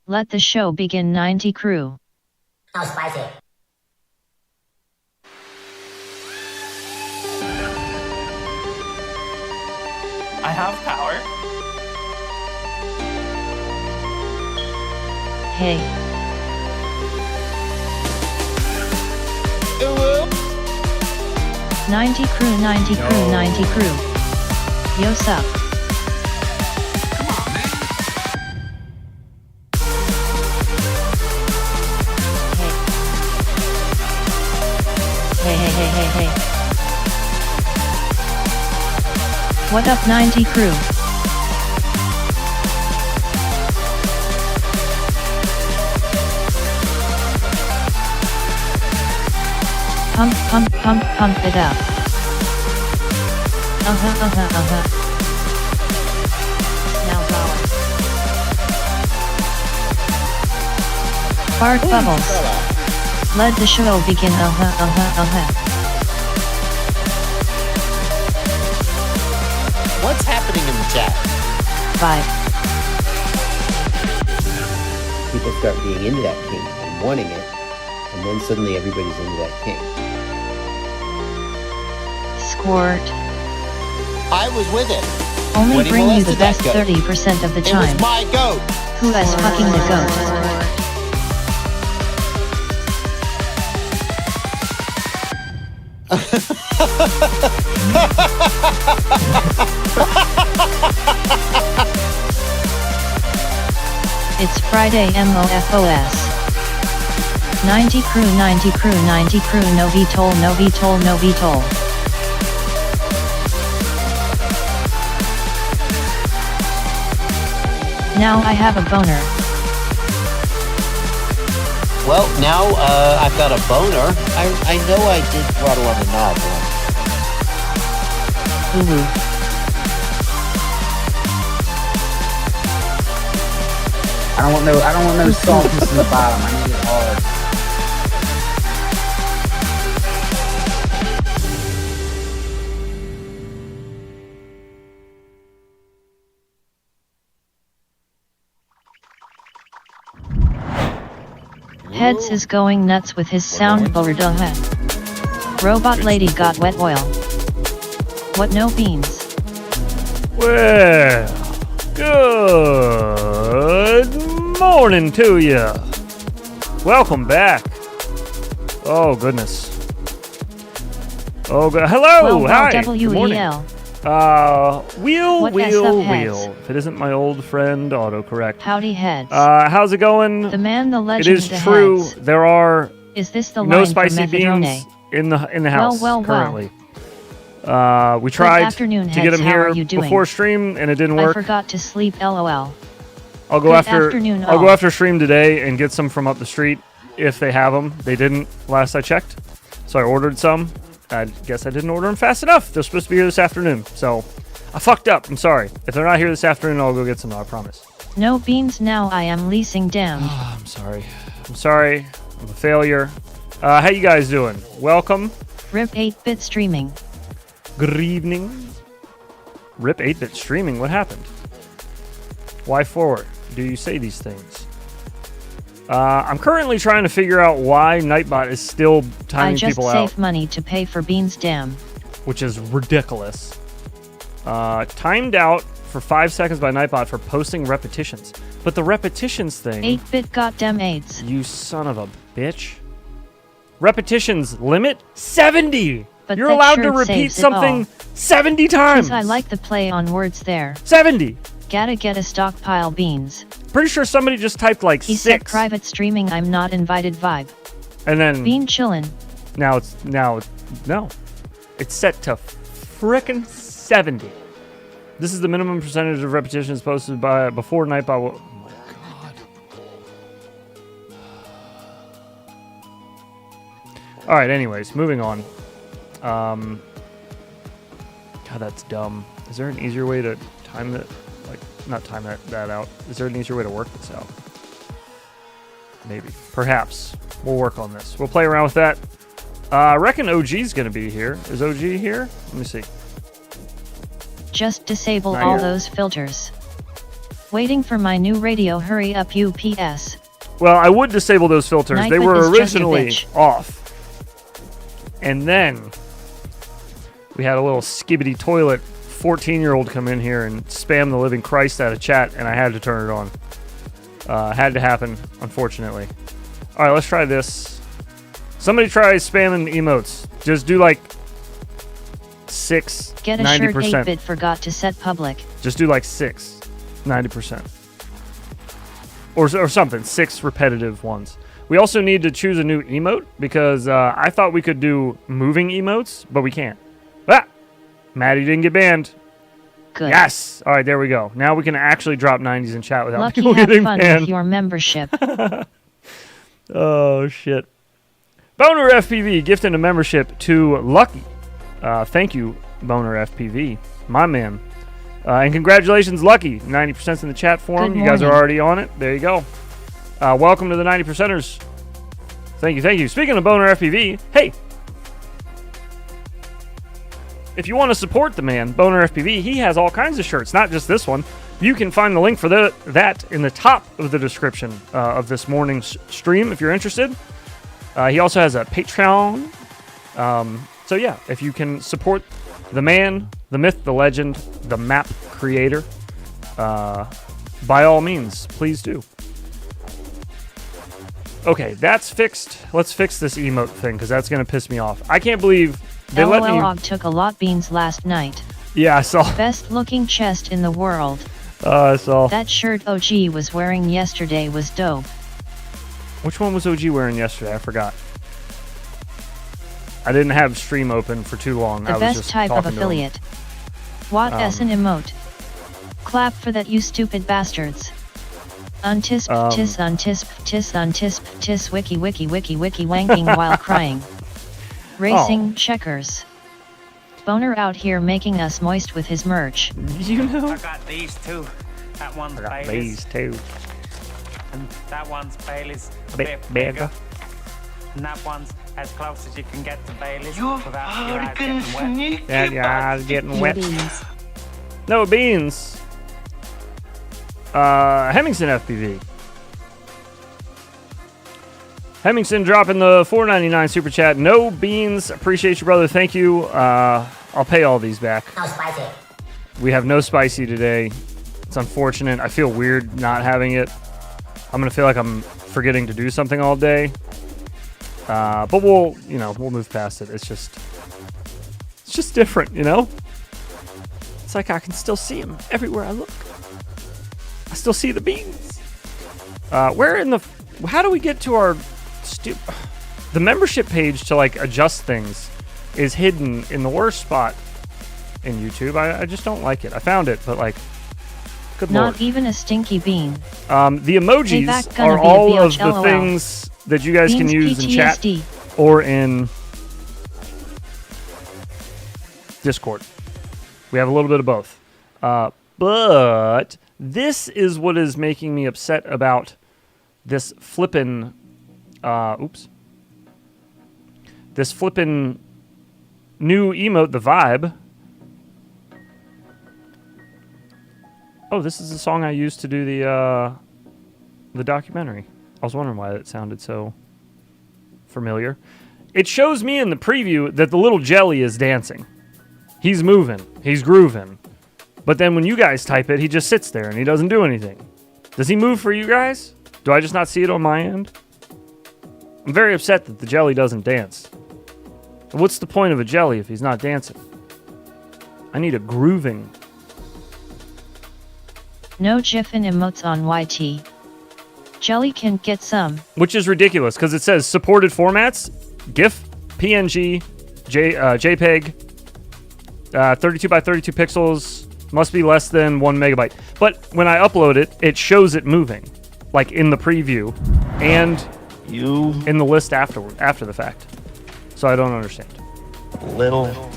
Let the show begin. 90 crew. How spicy. I have power. Hey. Whoop. 90 crew, 90 crew, 90 crew. Yo sup. Come on, man. Hey, hey, hey, hey, hey. What up, 90 crew? Pump, pump, pump, pump it up. Now going. Fart bubbles. Let the show begin. What's happening in the chat? Vibe. People start being into that kink and wanting it, and then suddenly everybody's into that kink. Squirt. I was with it. Only When he bring you the molested that best goat. 30% of the It was time. my goat. Who is fucking the goat? It's Friday MOFOS. 90 crew, 90 crew, 90 crew, no VTOL, no VTOL, no VTOL. Now I have a boner. Well, now I've got a boner. I know I did throttle on the knob once. Ooh. I don't want no softness in the bottom. I need it hard. Heads is going nuts with his soundboard. Robot lady got wet oil. What, no beans? Well, good morning to you. Welcome back. Oh, goodness. Oh, hello. Well, Hi. Good morning. W-E-L. Wheel. What SF heads? If it isn't my old friend, autocorrect. Howdy heads. How's it going? The man, the It legend, is the true. heads. There are Is this the no line spicy for methadone? beans in the house well. currently. We tried afternoon, to get heads. him How here are you doing? before stream, and it didn't I work. forgot to sleep, lol. I'll go Good after. afternoon, I'll go all. after stream today and get some from up the street if they have them. They didn't last I checked, so I ordered some. I guess I didn't order them fast enough. They're supposed to be here this afternoon, so I fucked up. I'm sorry. If they're not here this afternoon, I'll go get some. I promise. No beans now. I am leasing damned. I'm sorry. I'm sorry. I'm a failure. How you guys doing? Welcome. Rip 8-bit streaming. Good evening. Rip 8-bit streaming. What happened? Why forward? Do you say these things? I'm currently trying to figure out why Nightbot is still I timing just people save out, money to pay for beans, damn. which is ridiculous. Timed out for 5 seconds by Nightbot for posting repetitions. But the repetitions thing... 8-bit got dem AIDS. You son of a bitch. Repetitions limit 70! But You're that allowed to shirt repeat saves it something all. 70 times! I like the play on words there. 70! Gotta get a stockpile beans. Pretty sure somebody just typed like He said 6. private streaming, I'm not invited vibe. And then... Bean chillin'. No. It's set to frickin' 70. This is the minimum percentage of repetitions posted by before Nightbot. Oh my god. Alright, anyways, moving on. God, that's dumb. Is there an easier way to time that? Like, not time that out. Is there an easier way to work this out? Maybe. Perhaps. We'll work on this. We'll play around with that. I reckon OG's gonna be here. Is OG here? Let me see. Just disable Not all here. those filters. Waiting for my new radio, hurry up UPS. Well, I would disable those filters. They Knife were is just a originally bitch. off. And then we had a little skibbity toilet 14-year-old come in here and spam the living Christ out of chat, and I had to turn it on. Had to happen, unfortunately. All right, let's try this. Somebody try spamming emotes. Just do like 6, Get a 90%. shirt 8-bit forgot to set public. Just do like 6, 90%. Or something, 6 repetitive ones. We also need to choose a new emote because I thought we could do moving emotes, but we can't. Ah! Maddie didn't get banned. Good. Yes! All right, there we go. Now we can actually drop 90s in chat without Lucky people have getting fun banned. with your membership. Oh, shit. Boner FPV gifting a membership to Lucky. Thank you, Boner FPV. My man. And congratulations, Lucky. 90%'s in the chat for him. Good You guys are morning. already on it. There you go. Welcome to the 90%ers. Thank you, thank you. Speaking of Boner FPV, hey. If you want to support the man, Boner FPV, he has all kinds of shirts, not just this one. You can find the link for that in the top of the description of this morning's stream if you're interested. He also has a Patreon. So yeah, if you can support the man, the myth, the legend, the map creator, by all means, please do. Okay, that's fixed. Let's fix this emote thing because that's going to piss me off. I can't believe they let me... LOL took a lot beans last night. Yeah, I saw. Best looking chest in the world. I saw. That shirt OG was wearing yesterday was dope. Which one was OG wearing yesterday? I forgot. I didn't have stream open for too long. The I was best just type of talking to him. affiliate. What S an emote. Clap for that, you stupid bastards. Untisp, tis, untisp, tis, untisp, tis, wiki, wiki, wiki, wiki, wanking while crying. Racing checkers. Boner out here making us moist with his merch. You know? I got these two. That one's I got Bailey's, these too. and that one's Bailey's a Bit bit bigger. bigger. And that one's as close as you can get to Bailey's without your eyes getting wet. Yeah, your eyes getting wet. Beans. No beans. Hemmingson FPV. Hemmingson dropping the $4.99 super chat. No beans. Appreciate you, brother. Thank you. I'll pay all these back. No spicy. We have no spicy today. It's unfortunate. I feel weird not having it. I'm gonna feel like I'm forgetting to do something all day. But we'll move past it. It's just different, you know? It's like I can still see him everywhere I look. I still see the beans. How do we get to our the membership page to like adjust things is hidden in the worst spot in YouTube. I just don't like it. I found it, but like, good lord. Not even a stinky bean. The emojis Payback gonna are be a all of biatch, the LOL. things that you guys can Beans use in chat PTSD. or in Discord. We have a little bit of both. But this is what is making me upset about this flippin' this flippin' new emote, the vibe. Oh, this is the song I used to do the documentary. I was wondering why that sounded so familiar. It shows me in the preview that the little jelly is dancing. He's moving. He's grooving. But then when you guys type it, he just sits there and he doesn't do anything. Does he move for you guys? Do I just not see it on my end? I'm very upset that the jelly doesn't dance. What's the point of a jelly if he's not dancing? I need a grooving. No GIF and emotes on YT. Jelly can get some. Which is ridiculous because it says supported formats, GIF, PNG, JPEG, 32 by 32 pixels, must be less than 1 megabyte. But when I upload it, it shows it moving, like in the preview and in the list after the fact. So I don't understand. Little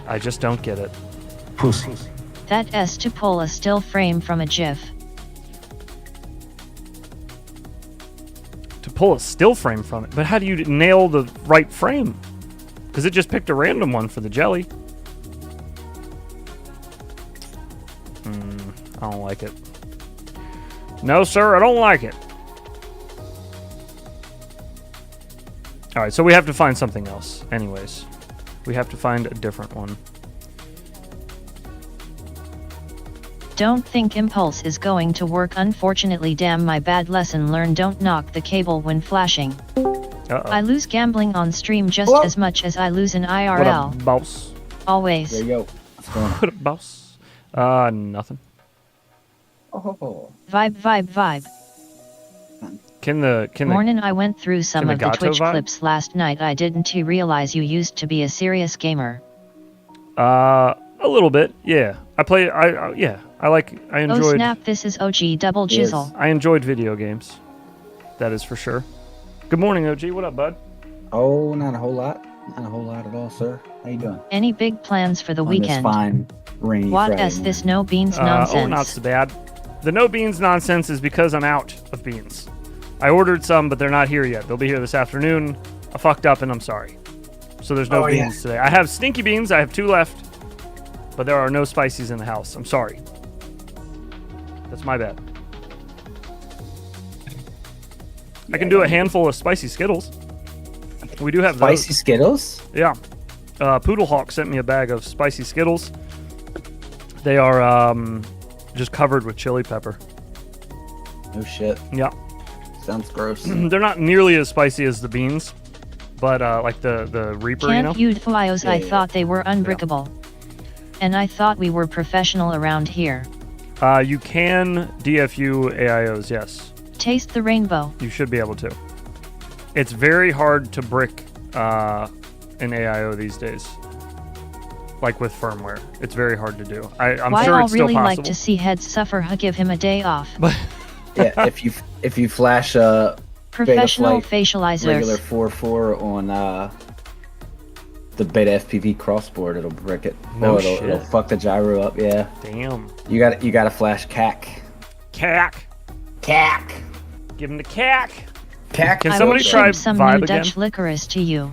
I just don't get it. pussy. That S to pull a still frame from a GIF. To pull a still frame from it, but how do you nail the right frame? Because it just picked a random one for the jelly. I don't like it. No, sir, I don't like it. All right, so we have to find something else. Anyways, we have to find a different one. Don't think impulse is going to work. Unfortunately, damn my bad lesson learned. Don't knock the cable when flashing. Uh-oh. I lose gambling on stream just as much as I lose in What IRL. up, boss? Always. There you go. What's going on? What up, boss? Nothing. Oh. Vibe. Can the Morning, I went through some can the of the Gato Twitch vibe? clips last night. I didn't realize you used to be a serious gamer. A little bit, yeah. I Oh enjoyed. snap, this is OG double Yes. jizzle. I enjoyed video games. That is for sure. Good morning, OG. What up, bud? Oh, not a whole lot. Not a whole lot at all, sir. How you doing? Any big plans for the On this weekend? fine, rainy What Friday is this morning. no beans Oh, nonsense? not so bad. The no beans nonsense is because I'm out of beans. I ordered some, but they're not here yet. They'll be here this afternoon. I fucked up, and I'm sorry. So there's no beans today. I have stinky beans. I have 2 left, but there are no spices in the house. I'm sorry. That's my bad. I can do a handful of spicy Skittles. We do have Spicy those. Skittles? Yeah. Poodlehawk sent me a bag of spicy Skittles. They are just covered with chili pepper. No shit. Yeah. Sounds gross. They're not nearly as spicy as the beans, but like the Reaper, Can't you know? you fios? I Yeah. thought they were unbrickable. And I thought we were professional around here. You can DFU AIOs, yes. Taste the rainbow. You should be able to. It's very hard to brick an AIO these days. Like with firmware. It's very hard to do. I'm Why sure I'll it's still really possible. like to see heads suffer. Give him a day off. Yeah, if you flash a Professional Beta Flight regular facializers. 4.4 on the Beta FPV crossboard, it'll brick it. No It'll shit. fuck the gyro up. Yeah, Damn. you got to flash CAC. Cack. CAC. Give him the cack. CAC. Can I somebody will try ship some Vibe new again? Dutch licorice to you.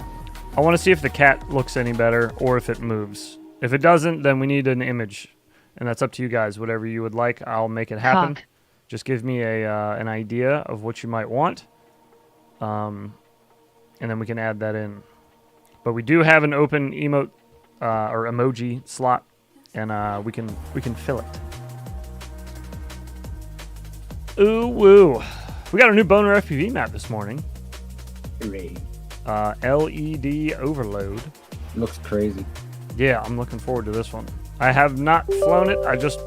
I want to see if the cat looks any better or if it moves. If it doesn't, then we need an image. And that's up to you guys. Whatever you would like, I'll make it happen. Cock. Just give me an idea of what you might want. And then we can add that in. But we do have an open emote or emoji slot, and we can fill it. Ooh woo! We got a new Boner FPV map this morning. Hooray. LED overload. Looks crazy. Yeah, I'm looking forward to this one. I have not flown it. I just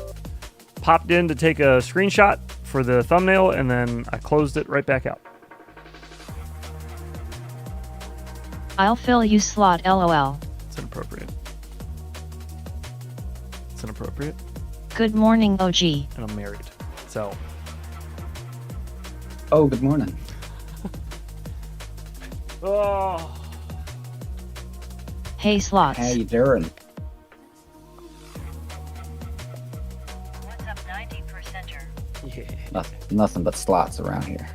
popped in to take a screenshot for the thumbnail, and then I closed it right back out. I'll fill you slot LOL. It's inappropriate. It's inappropriate, Good morning OG. and I'm married. So, Oh, good morning. oh, Hey slots. How you doing? What's up 90%er? yeah, Nothing but slots around here.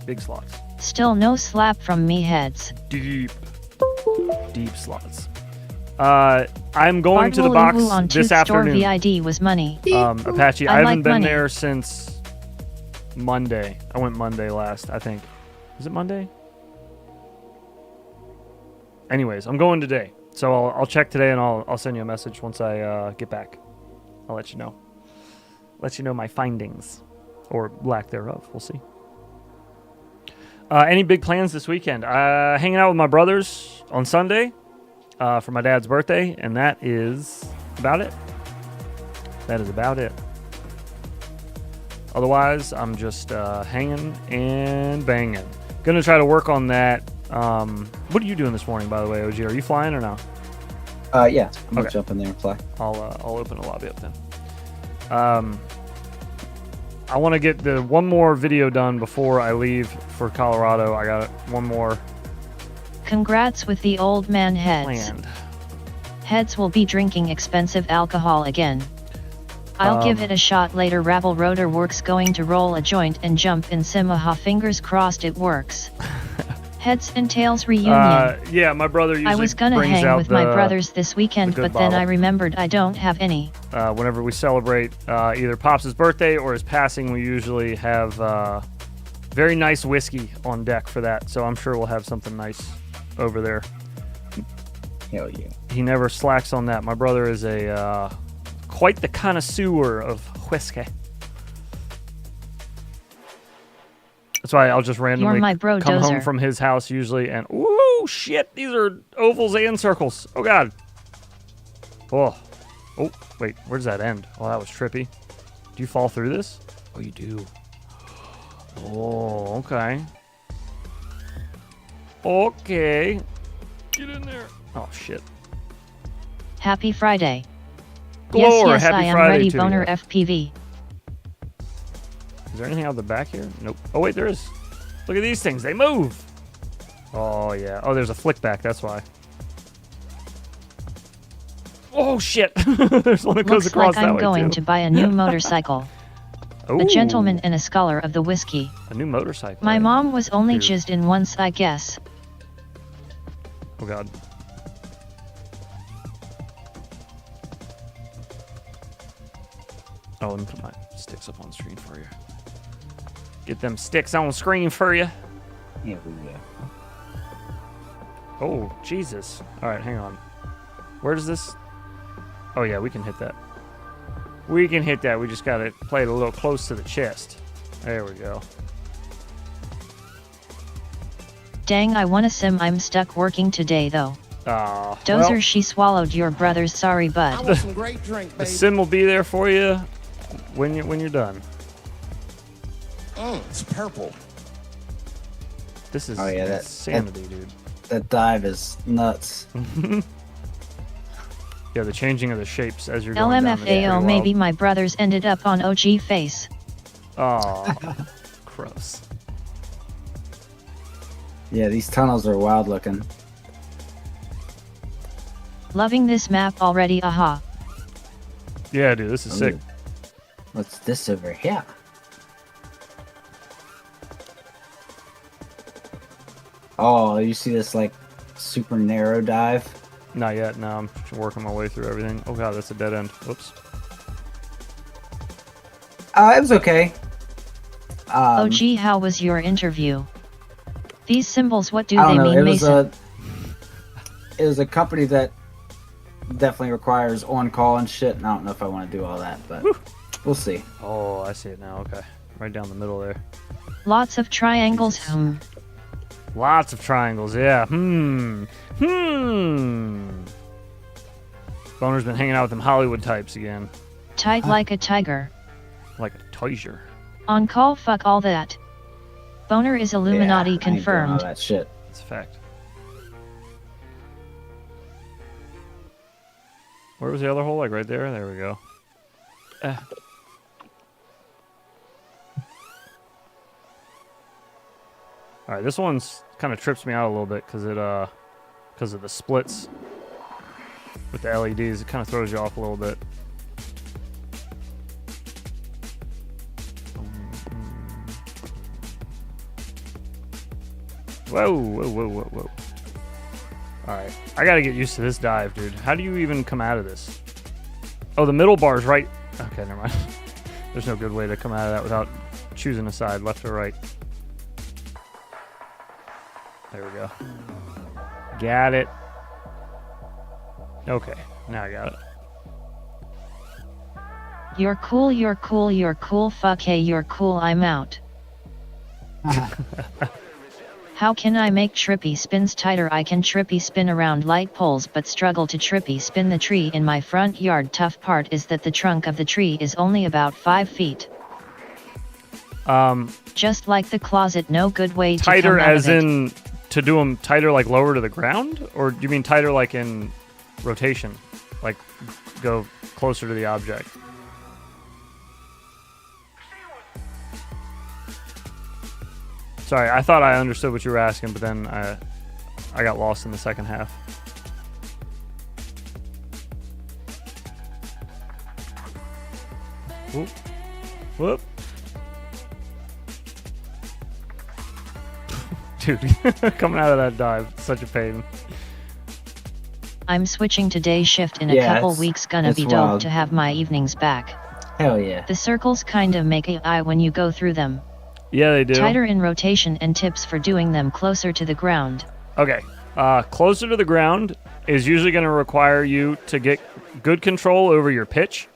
big slots, Still no slap from me heads. deep slots. I'm going to the box Art on this Tooth Store afternoon. VID was money. Apache. I I haven't like been money. there since Monday. I went Monday last, I think. Was it Monday? Anyways, I'm going today. So I'll check today, and I'll send you a message once I get back. I'll let you know. Let you know my findings. Or lack thereof. We'll see. Any big plans this weekend? Hanging out with my brothers on Sunday for my dad's birthday, and that is about it. That is about it. Otherwise, I'm just hanging and banging. Gonna try to work on that. What are you doing this morning, by the way, OG? Are you flying or no? Yeah, I'm gonna Okay. jump in there and fly. I'll open a lobby up then. I want to get the one more video done before I leave for Colorado. I got one more Congrats with the old man heads. planned. Heads will be drinking expensive alcohol again. I'll give it a shot later. Rabble Rotor works going to roll a joint and jump in Simaha. Fingers crossed it works. Heads and Tails reunion. Yeah, my brother usually I was gonna brings hang out with my the- brothers this weekend, the but good then I bottle. remembered I don't have any. Whenever we celebrate either Pops' birthday or his passing, we usually have very nice whiskey on deck for that. So I'm sure we'll have something nice over there. Hell yeah. He never slacks on that. My brother is quite the connoisseur of whiskey. That's why I'll just randomly my bro come home dozer. from his house usually and, ooh, shit, these are ovals and circles. Oh, God. Oh, wait, where does that end? Oh, that was trippy. Do you fall through this? Oh, you do. Oh, okay. Okay. Get in there. Oh, shit. Happy Friday. Glore, yes, happy I am Friday ready, to boner you. FPV. Is there anything out the back here? Nope. Oh, wait, there is. Look at these things. They move. Oh, yeah. Oh, there's a flick back. That's why. Oh, shit. There's one that goes Looks across like that I'm way, going too. to buy a new motorcycle. Ooh, A gentleman and a scholar of the whiskey. A new motorcycle. My eh? mom was only Dude. jizzed in once, I guess. Oh, God. Oh, let me put my sticks up on screen for you. Get them sticks on screen for you. Here we go. Oh, Jesus. All right, hang on. Where does this... Oh, yeah, we can hit that. We can hit that. We just got to play it a little close to the chest. There we go. Dang, I wanna sim, I'm stuck working today though. Ah, Dozer, well, she swallowed your brother's sorry bud. the sim will be there for you when you're done. It's purple. This is Oh, yeah, that- insanity, dude. That dive is nuts. Yeah, the changing of the shapes as you're going down. LMFAO, maybe my brothers ended up on OG face. Oh, gross. Yeah, these tunnels are wild looking. Loving this map already, aha. Yeah, dude, this is sick. Ooh. What's this over here? Oh, you see this like super narrow dive? Not yet. No, I'm working my way through everything. Oh god, that's a dead end. Whoops. It was okay. OG, how was your interview? These symbols, what do I they don't know. mean, It was Mason? it was a company that definitely requires on call and shit. And I don't know if I want to do all that, but we'll see. Oh, I see it now. Okay, right down the middle there. Lots of triangles. Lots of triangles. Yeah. Boner's been hanging out with them Hollywood types again, Tight like a tiger. like a tiger. On call, fuck all that. Boner is Illuminati Yeah, I ain't doing all confirmed. that shit. That's a fact. Where was the other hole? Like right there? There we go. Alright, this one's kind of trips me out a little bit because of the splits with the LEDs. It kind of throws you off a little bit. Whoa. Alright, I gotta get used to this dive, dude. How do you even come out of this? Oh, the middle bar's right. Okay, never mind. There's no good way to come out of that without choosing a side, left or right. There we go. Got it. Okay, now I got it. You're cool, fuck hey, you're cool, I'm out. How can I make trippy spins tighter? I can trippy spin around light poles but struggle to trippy spin the tree in my front yard. Tough part is that the trunk of the tree is only about 5 feet. Just like the closet, no good way to Tighter come out as of it. in to do them tighter like lower to the ground? Or do you mean tighter like in rotation? Like go closer to the object? Sorry, I thought I understood what you were asking, but then I got lost in the second half. Whoop. Whoop. dude. Coming out of that dive, such a pain. I'm switching to day shift in a Yeah, couple it's- weeks. Gonna it's be wild. dope to have my evenings back. Hell yeah. The circles kinda make a eye when you go through them. Yeah, they do. Tighter in rotation and tips for doing them closer to the ground. Okay. Closer to the ground is usually going to require you to get good control over your pitch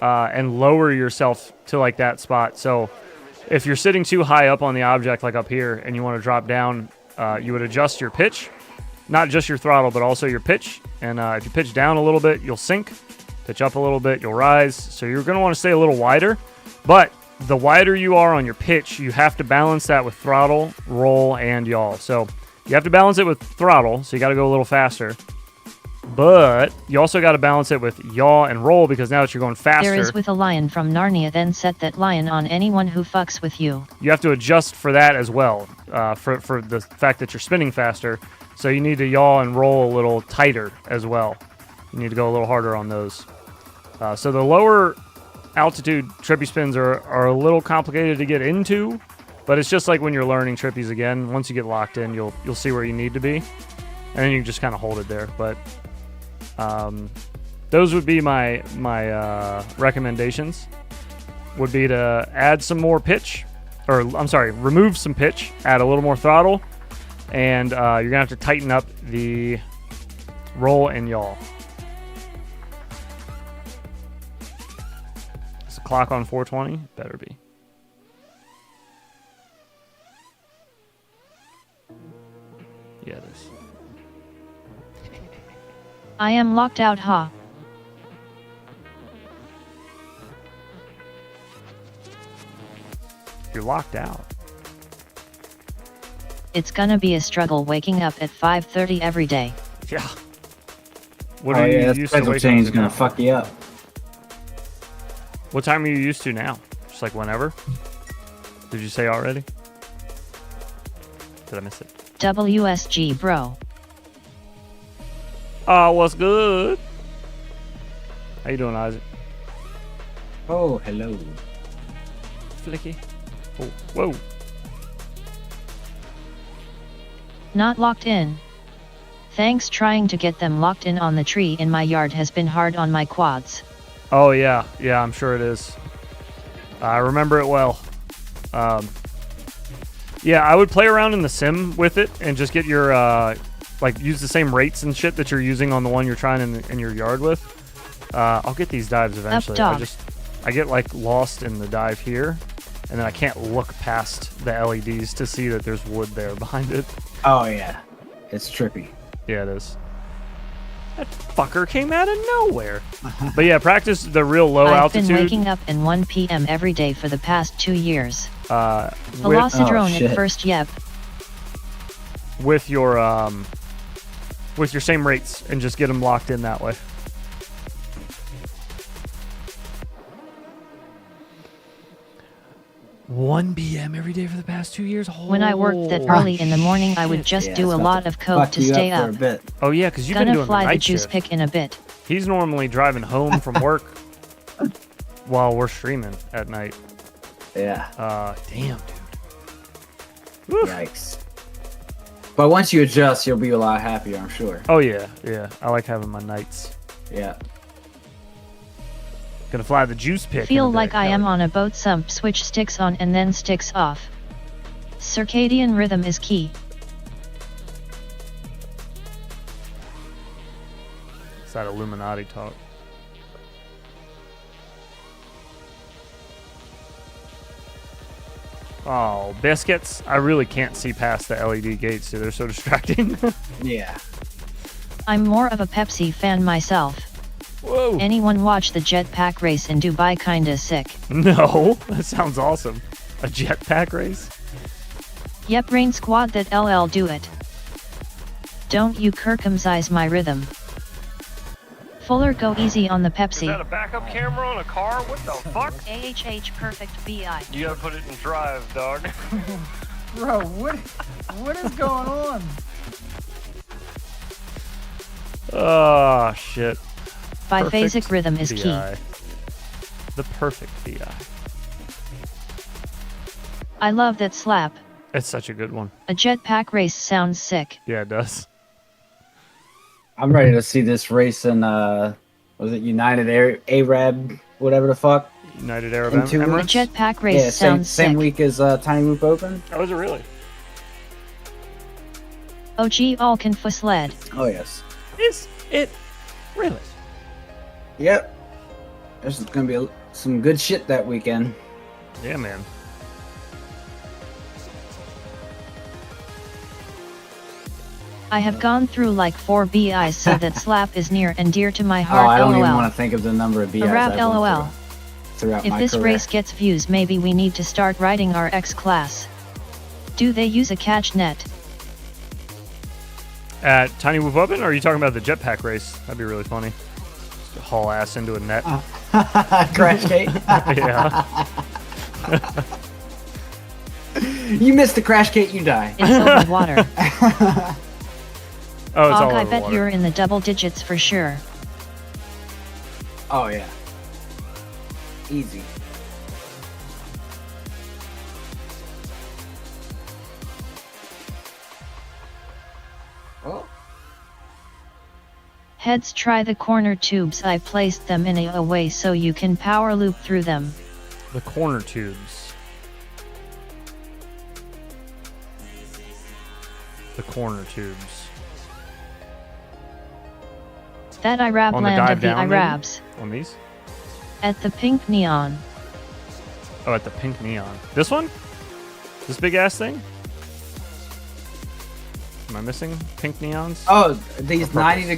and lower yourself to like that spot. So if you're sitting too high up on the object, like up here, and you want to drop down, you would adjust your pitch, not just your throttle, but also your pitch. And if you pitch down a little bit, you'll sink. Pitch up a little bit, you'll rise. So you're going to want to stay a little wider. But the wider you are on your pitch, you have to balance that with throttle, roll, and yaw. So you have to balance it with throttle, so you got to go a little faster. But you also got to balance it with yaw and roll, because now that you're going faster, There is with a lion from Narnia, then set that lion on anyone who fucks with you. you have to adjust for that as well, for the fact that you're spinning faster. So you need to yaw and roll a little tighter as well. You need to go a little harder on those. So the lower altitude trippy spins are a little complicated to get into, but it's just like when you're learning trippies again. Once you get locked in, you'll see where you need to be, and then you can just kind of hold it there. But those would be my recommendations. Would be to add some more pitch, or I'm sorry, remove some pitch, add a little more throttle, and you're gonna have to tighten up the roll and yaw. Is the clock on 420? Better be. Yeah, it is. I am locked out, ha. You're locked out. It's gonna be a struggle waking up at 5:30 every day. Yeah. What Oh are you yeah, that used to schedule waking change up is to gonna now? fuck you up. What time are you used to now? Just like whenever? Did you say already? Did I miss it? WSG, bro. Oh, what's good? How you doing, Isaac? Oh, hello. Flicky. Oh, whoa. Not locked in. Thanks, trying to get them locked in on the tree in my yard has been hard on my quads. Oh, yeah. Yeah, I'm sure it is. I remember it well. Yeah, I would play around in the sim with it and just get your, like, use the same rates and shit that you're using on the one you're trying in your yard with. I'll get these dives eventually. dog. I get, like, lost in the dive here, and then I can't look past the LEDs to see that there's wood there behind it. Oh yeah, it's trippy. Yeah, it is. That fucker came out of nowhere. But yeah, practice the real low I've altitude. been waking up at 1 p.m. every day for the past 2 years. With Velocidrone shit. at first, yep. with your same rates and just get them locked in that way. $1 p.m. every day for the past 2 years. When I worked that early in the morning, I would just Yeah, do it's a about lot to of coke fuck to you stay up up. for a bit. Oh yeah, because you've been Gonna doing fly the the night juice shift. pick in a bit. He's normally driving home from work while we're streaming at night. Yeah. Damn, dude. Woof. Yikes. But once you adjust, you'll be a lot happier, I'm sure. Oh yeah, yeah. I like having my nights. Yeah. Gonna fly the juice pick. Feel in a like bit. I am on a boat. Some switch sticks on and then sticks off. Circadian rhythm is key. It's that Illuminati talk. Oh, biscuits! I really can't see past the LED gates, dude. They're so distracting. Yeah. I'm more of a Pepsi fan myself. Whoa! Anyone watch the jetpack race in Dubai? Kinda sick. No, that sounds awesome. A jetpack race? Yep, Rain Squad, that LL do it. Don't you circumcise my rhythm. Fuller, go easy on the Pepsi. Is that a backup camera on a car? What the fuck? AHH perfect BI. You gotta put it in drive, dog. Bro, what is going on? Oh, shit. Biphasic Perfect rhythm is key. VI. The perfect VI. I love that slap. It's such a good one. A jetpack race sounds sick. Yeah, it does. I'm ready to see this race in was it United Arab, whatever the fuck? United Arab In 2 A Emirates. weeks? jetpack race Yeah, sounds same sick. week as Tiny Whoop Open. Oh, is it really? OG all confused. Oh yes. Is it really? Yep. There's gonna be some good shit that weekend. Yeah, man. I have gone through like 4 BIs, so that slap is near and dear to my Oh, heart. I don't even LOL. want to think of the number of BIs A rap I've went LOL. through throughout If my this career. race gets views, maybe we need to start writing our X class. Do they use a catch net? At Tiny Whoop Open, or are you talking about the jetpack race? That'd be really funny. Just haul ass into a net. Crash Kate. Yeah. You missed the Crash Kate, you die. It's over water. Oh, it's all Og, I over bet water. you're in the double digits for sure. Oh yeah. Easy. Oh. Heads, try the corner tubes. I placed them in a way so you can power loop through them. The corner tubes. The corner tubes. That Irab On the land dive of the down, maybe? Irabs. On these? At the pink neon. Oh, at the pink neon. This one? This big ass thing? Am I missing pink neons? Oh, these purples. 90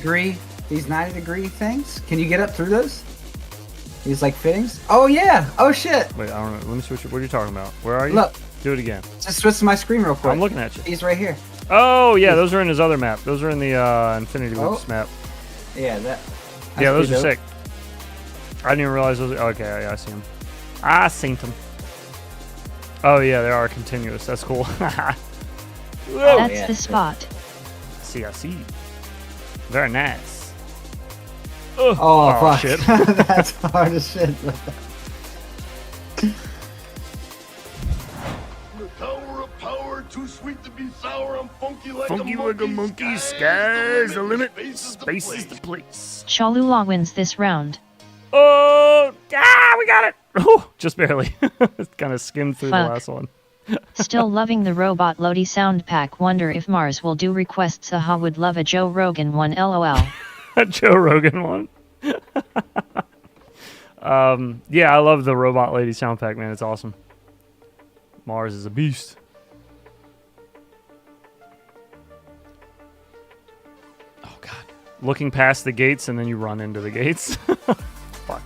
degree things? Can you get up through those? These like fittings? Oh yeah. Oh shit. Wait, I don't know. Let me switch it. What are you talking about? Where are you? Look. Do it again. Just switch to my screen real quick. I'm looking at you. These right here. Oh, yeah, those are in his other map. Those are in the Infinity Oh. Loops map. Yeah, that. Yeah, those are pretty dope. sick. I didn't even realize those. Okay, yeah, I see them. I seen them. Oh yeah, they are continuous. That's cool. Whoa. That's yeah, the shit. spot. See, I see. Very nice. Ugh. Oh, fuck. shit. That's hard as shit. The tower of power, too sweet to be sour. I'm funky like Funky a like a monkey. Sky's the limit. Space is the place. Cholula wins this round. Oh, we got it. Oh, just barely. Kind of skimmed through the Fuck. last one. Still loving the robot Lodi sound pack. Wonder if Mars will do requests. Aha, would love a Joe Rogan one. LOL. Joe Rogan one. Yeah, I love the Robot Lady sound pack, man. It's awesome. Mars is a beast. Oh, God. Looking past the gates, and then you run into the gates. Fuck.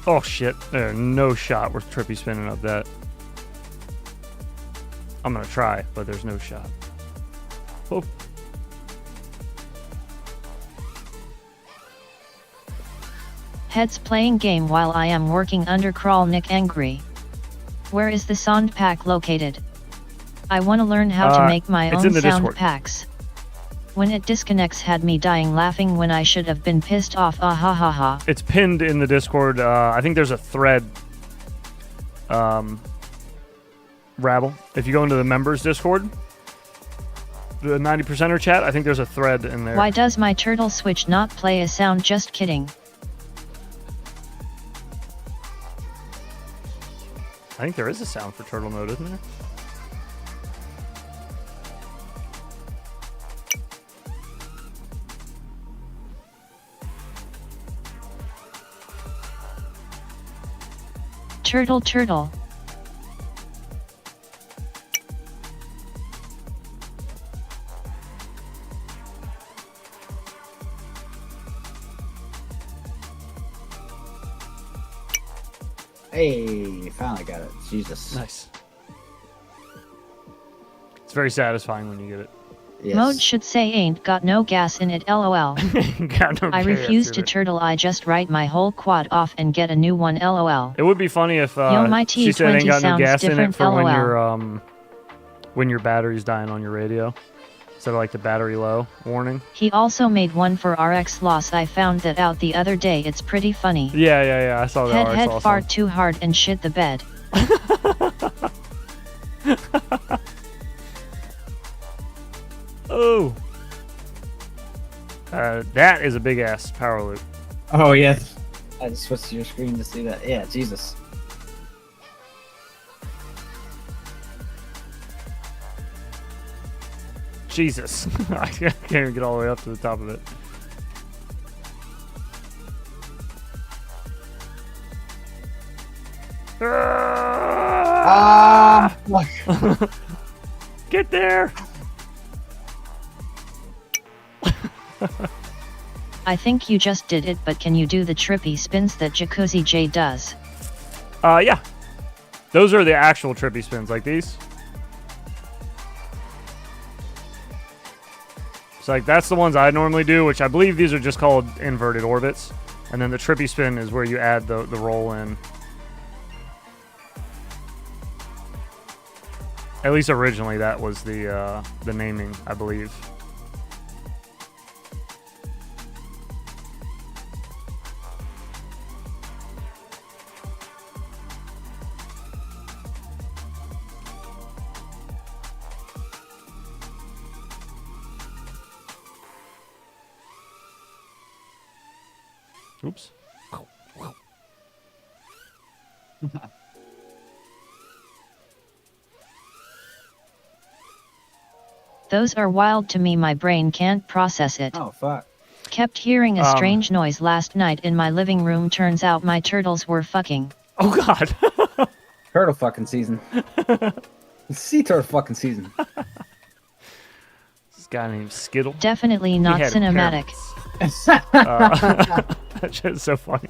Oh, shit. There's no shot worth Trippy spinning up that. I'm going to try, but there's no shot. Oh. Heads playing game while I am working under crawl. Nick angry. Where is the sound pack located? I want to learn how to make my it's own in the sound Discord. packs. When it disconnects had me dying laughing when I should have been pissed off. Ah ha ha ha. It's pinned in the Discord. I think there's a thread. Rabble. If you go into the members Discord, the 90%er chat, I think there's a thread in there. Why does my turtle switch not play a sound? Just kidding. I think there is a sound for turtle mode, isn't there? Turtle turtle. Hey, finally got it. Jesus. Nice. It's very satisfying when you get it. Yes. Mode should say ain't got no gas in it. LOL. Got no I chaos refuse in to it. turtle. I just write my whole quad off and get a new one. LOL. It would be funny if Yo, my she said ain't T20 got no sounds gas in it different, for LOL. when your battery's dying on your radio. instead of like the battery low warning. He also made one for RX loss. I found that out the other day. It's pretty funny. Yeah, I saw that. Head fart too hard and shit the bed. Oh. That is a big ass power loop. Oh, yes. I just switched to your screen to see that. Yeah, Jesus. Jesus. I can't even get all the way up to the top of it. Fuck. Get there! I think you just did it, but can you do the trippy spins that Jacuzzi J does? Yeah. Those are the actual trippy spins, like these. So like that's the ones I normally do, which I believe these are just called inverted orbits. And then the trippy spin is where you add the roll in. At least originally that was the naming, I believe. Oops. Those are wild to me. My brain can't process it. Oh, fuck. Kept hearing a strange noise last night in my living room. Turns out my turtles were fucking. Oh, God. Turtle fucking season. Sea turtle fucking season. This guy named Skittle. Definitely not cinematic. That shit is so funny.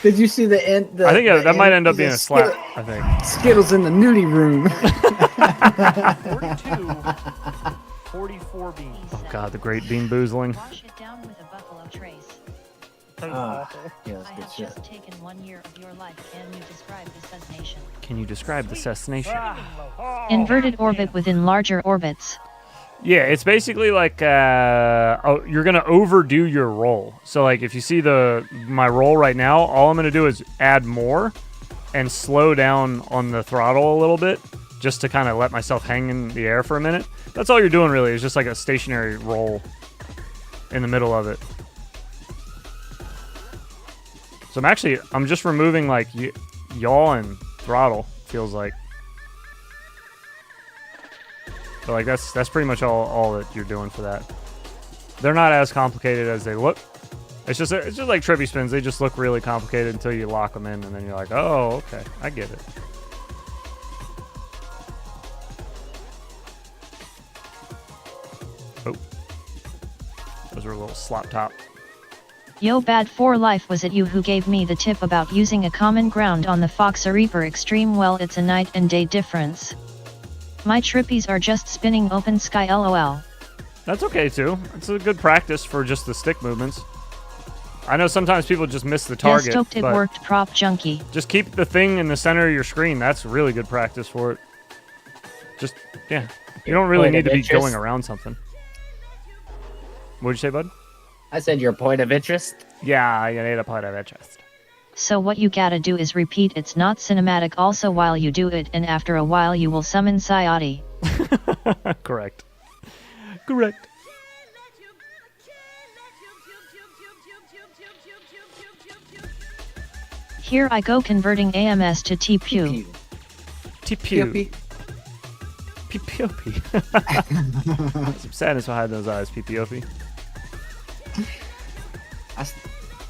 Did you see the end? I think that might end up being a slap. I think. Skittles in the nudie room. 42, 44 beans. Oh God, the great bean boozling. Wash it down with a buffalo trace. Yeah, that's I good have shit. just taken 1 year of your life. Can you describe the cessation? Can you describe the cessation? Inverted orbit within larger orbits. Yeah, it's basically like you're gonna overdo your roll. So like if you see my roll right now, all I'm gonna do is add more and slow down on the throttle a little bit, just to kind of let myself hang in the air for a minute. That's all you're doing really, is just like a stationary roll in the middle of it. So I'm just removing like yaw and throttle, feels like. So like that's pretty much all that you're doing for that. They're not as complicated as they look. It's just like trippy spins. They just look really complicated until you lock them in, and then you're like, oh, okay, I get it. Oh, those were a little slop top. Yo, bad for life. Was it you who gave me the tip about using a common ground on the Fox Reaper Extreme? Well, it's a night and day difference. My trippies are just spinning open sky, lol. That's okay too. It's a good practice for just the stick movements. I know sometimes people just miss the target. Yeah, stoked it but worked, prop junkie. just keep the thing in the center of your screen. That's really good practice for it. Just, yeah. You don't really need to be going around something. What'd you say, bud? I said your point of interest. Yeah, you need a point of interest. So what you gotta do is repeat. It's not cinematic also while you do it, and after a while you will summon Sayati. Correct. Correct. Here I go converting AMS to TPU. TPU. PPOP. Some sadness behind those eyes, PPOP.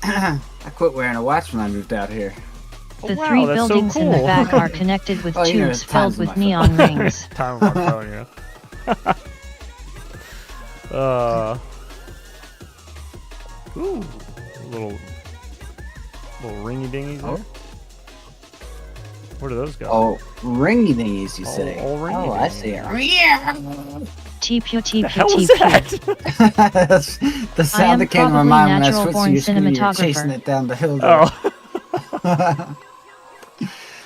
I quit wearing a watch when I moved out here. The wow, three that's so buildings in the cool. back are connected with Oh, you know, tubes there's filled times on with my neon rings. Time on my phone, yeah. Ooh, little ringy dingies there. Oh. Where do those go? Oh, ringy thingies, you say? Oh, ringy I dingies. see. TPU, The hell TPU, was TPU. that? That's the I am sound that came to my probably mind when I natural switched to born your screen. You were cinematographer. chasing it down the hill. Oh.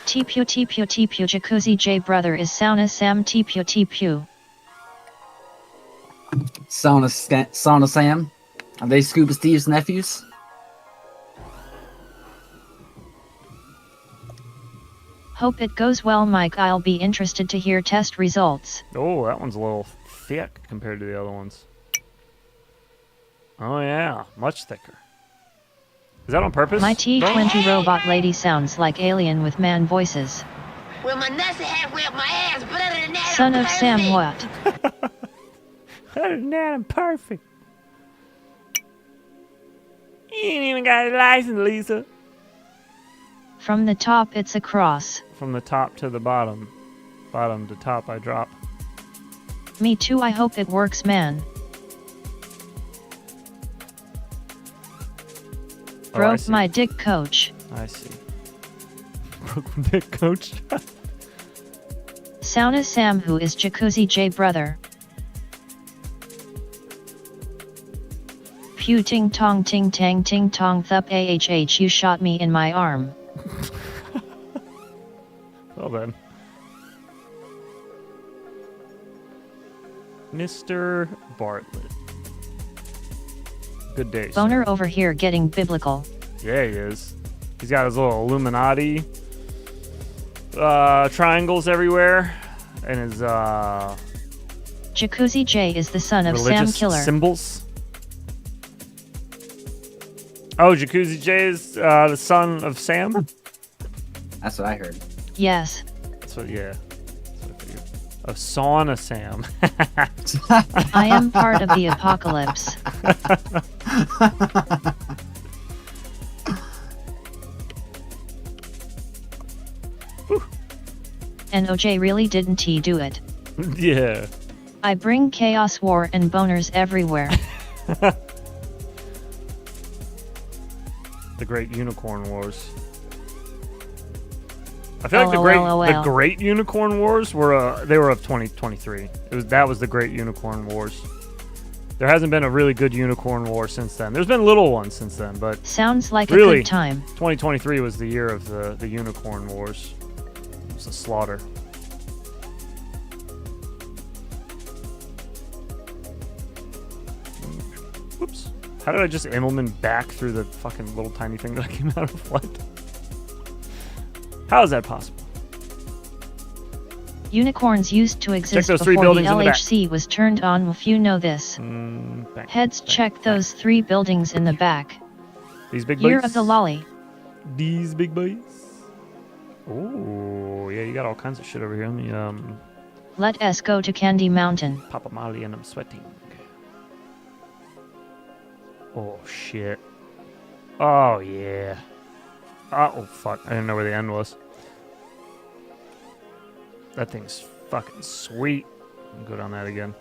TPU, TPU, TPU, Jacuzzi J brother is Sauna Sam TPU, TPU. Sauna Sam. Are they Scuba Steve's nephews? Hope it goes well, Mike. I'll be interested to hear test results. Oh, that one's a little thick compared to the other ones. Oh yeah, much thicker. Is that on purpose? My T20 robot lady sounds like alien with man voices. Well, my nuts have whipped my ass, but other than that, Son I'm of Sam perfect. what? Other than that, I'm perfect. You ain't even got a license, Lisa. From the top it's a cross. From the top to the bottom. Bottom to top, I drop. Me too, I hope it works, man. Oh, I Broke see. my dick, coach. I see. Broke my dick, coach. Sauna Sam, who is Jacuzzi J brother. Pew ting tong ting tang ting tong thup ahh, you shot me in my arm. Well then. Mr. Bartlett. Good day, sir. Boner over here getting biblical. Yeah, he is. He's got his little Illuminati triangles everywhere, and his Jacuzzi J is the son of Sam religious Killer. symbols. Oh, Jacuzzi J is the son of Sam? That's what I heard. Yes. That's what, yeah. That's what I figured. Of Sauna Sam. I am part of the apocalypse. And OJ really didn't he do it? Yeah. I bring chaos, war, and boners everywhere. The Great Unicorn Wars. I feel like the Great Unicorn Wars were they were of 2023. That was the Great Unicorn Wars. There hasn't been a really good Unicorn War since then. There's been little ones since then, but sounds like really, a good time. 2023 was the year of the Unicorn Wars. It was a slaughter. Oops. How did I just Immelman back through the fucking little tiny thing that I came out of? What? How is that possible? Unicorns used to exist those three before the buildings in the back. LHC was turned on, if you know this. Heads, check those 3 buildings in the back. These big boys? Year of the lolly. These big boys? Oh, yeah, you got all kinds of shit over here. Let me, Let us go to Candy Mountain. Pop a Molly and I'm sweating. Oh, shit. Oh, yeah. Oh, fuck. I didn't know where the end was. That thing's fucking sweet. I'll go down that again.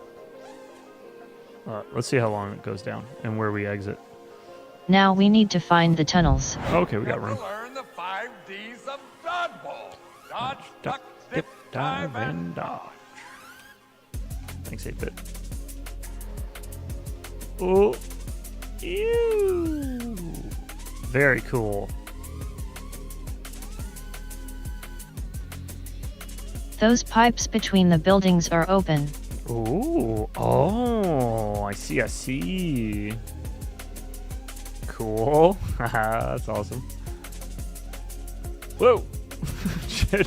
Let's see how long it goes down and where we exit. Now we need to find the tunnels. Okay, we got room. Learn the 5 Ds of dodgeball. Dodge, duck, Dip, dive, and dodge. Thanks, 8-bit. Oh. Ew. Very cool. Those pipes between the buildings are open. Ooh. Oh, I see, I see. Cool. Haha, that's awesome. Whoa. Shit.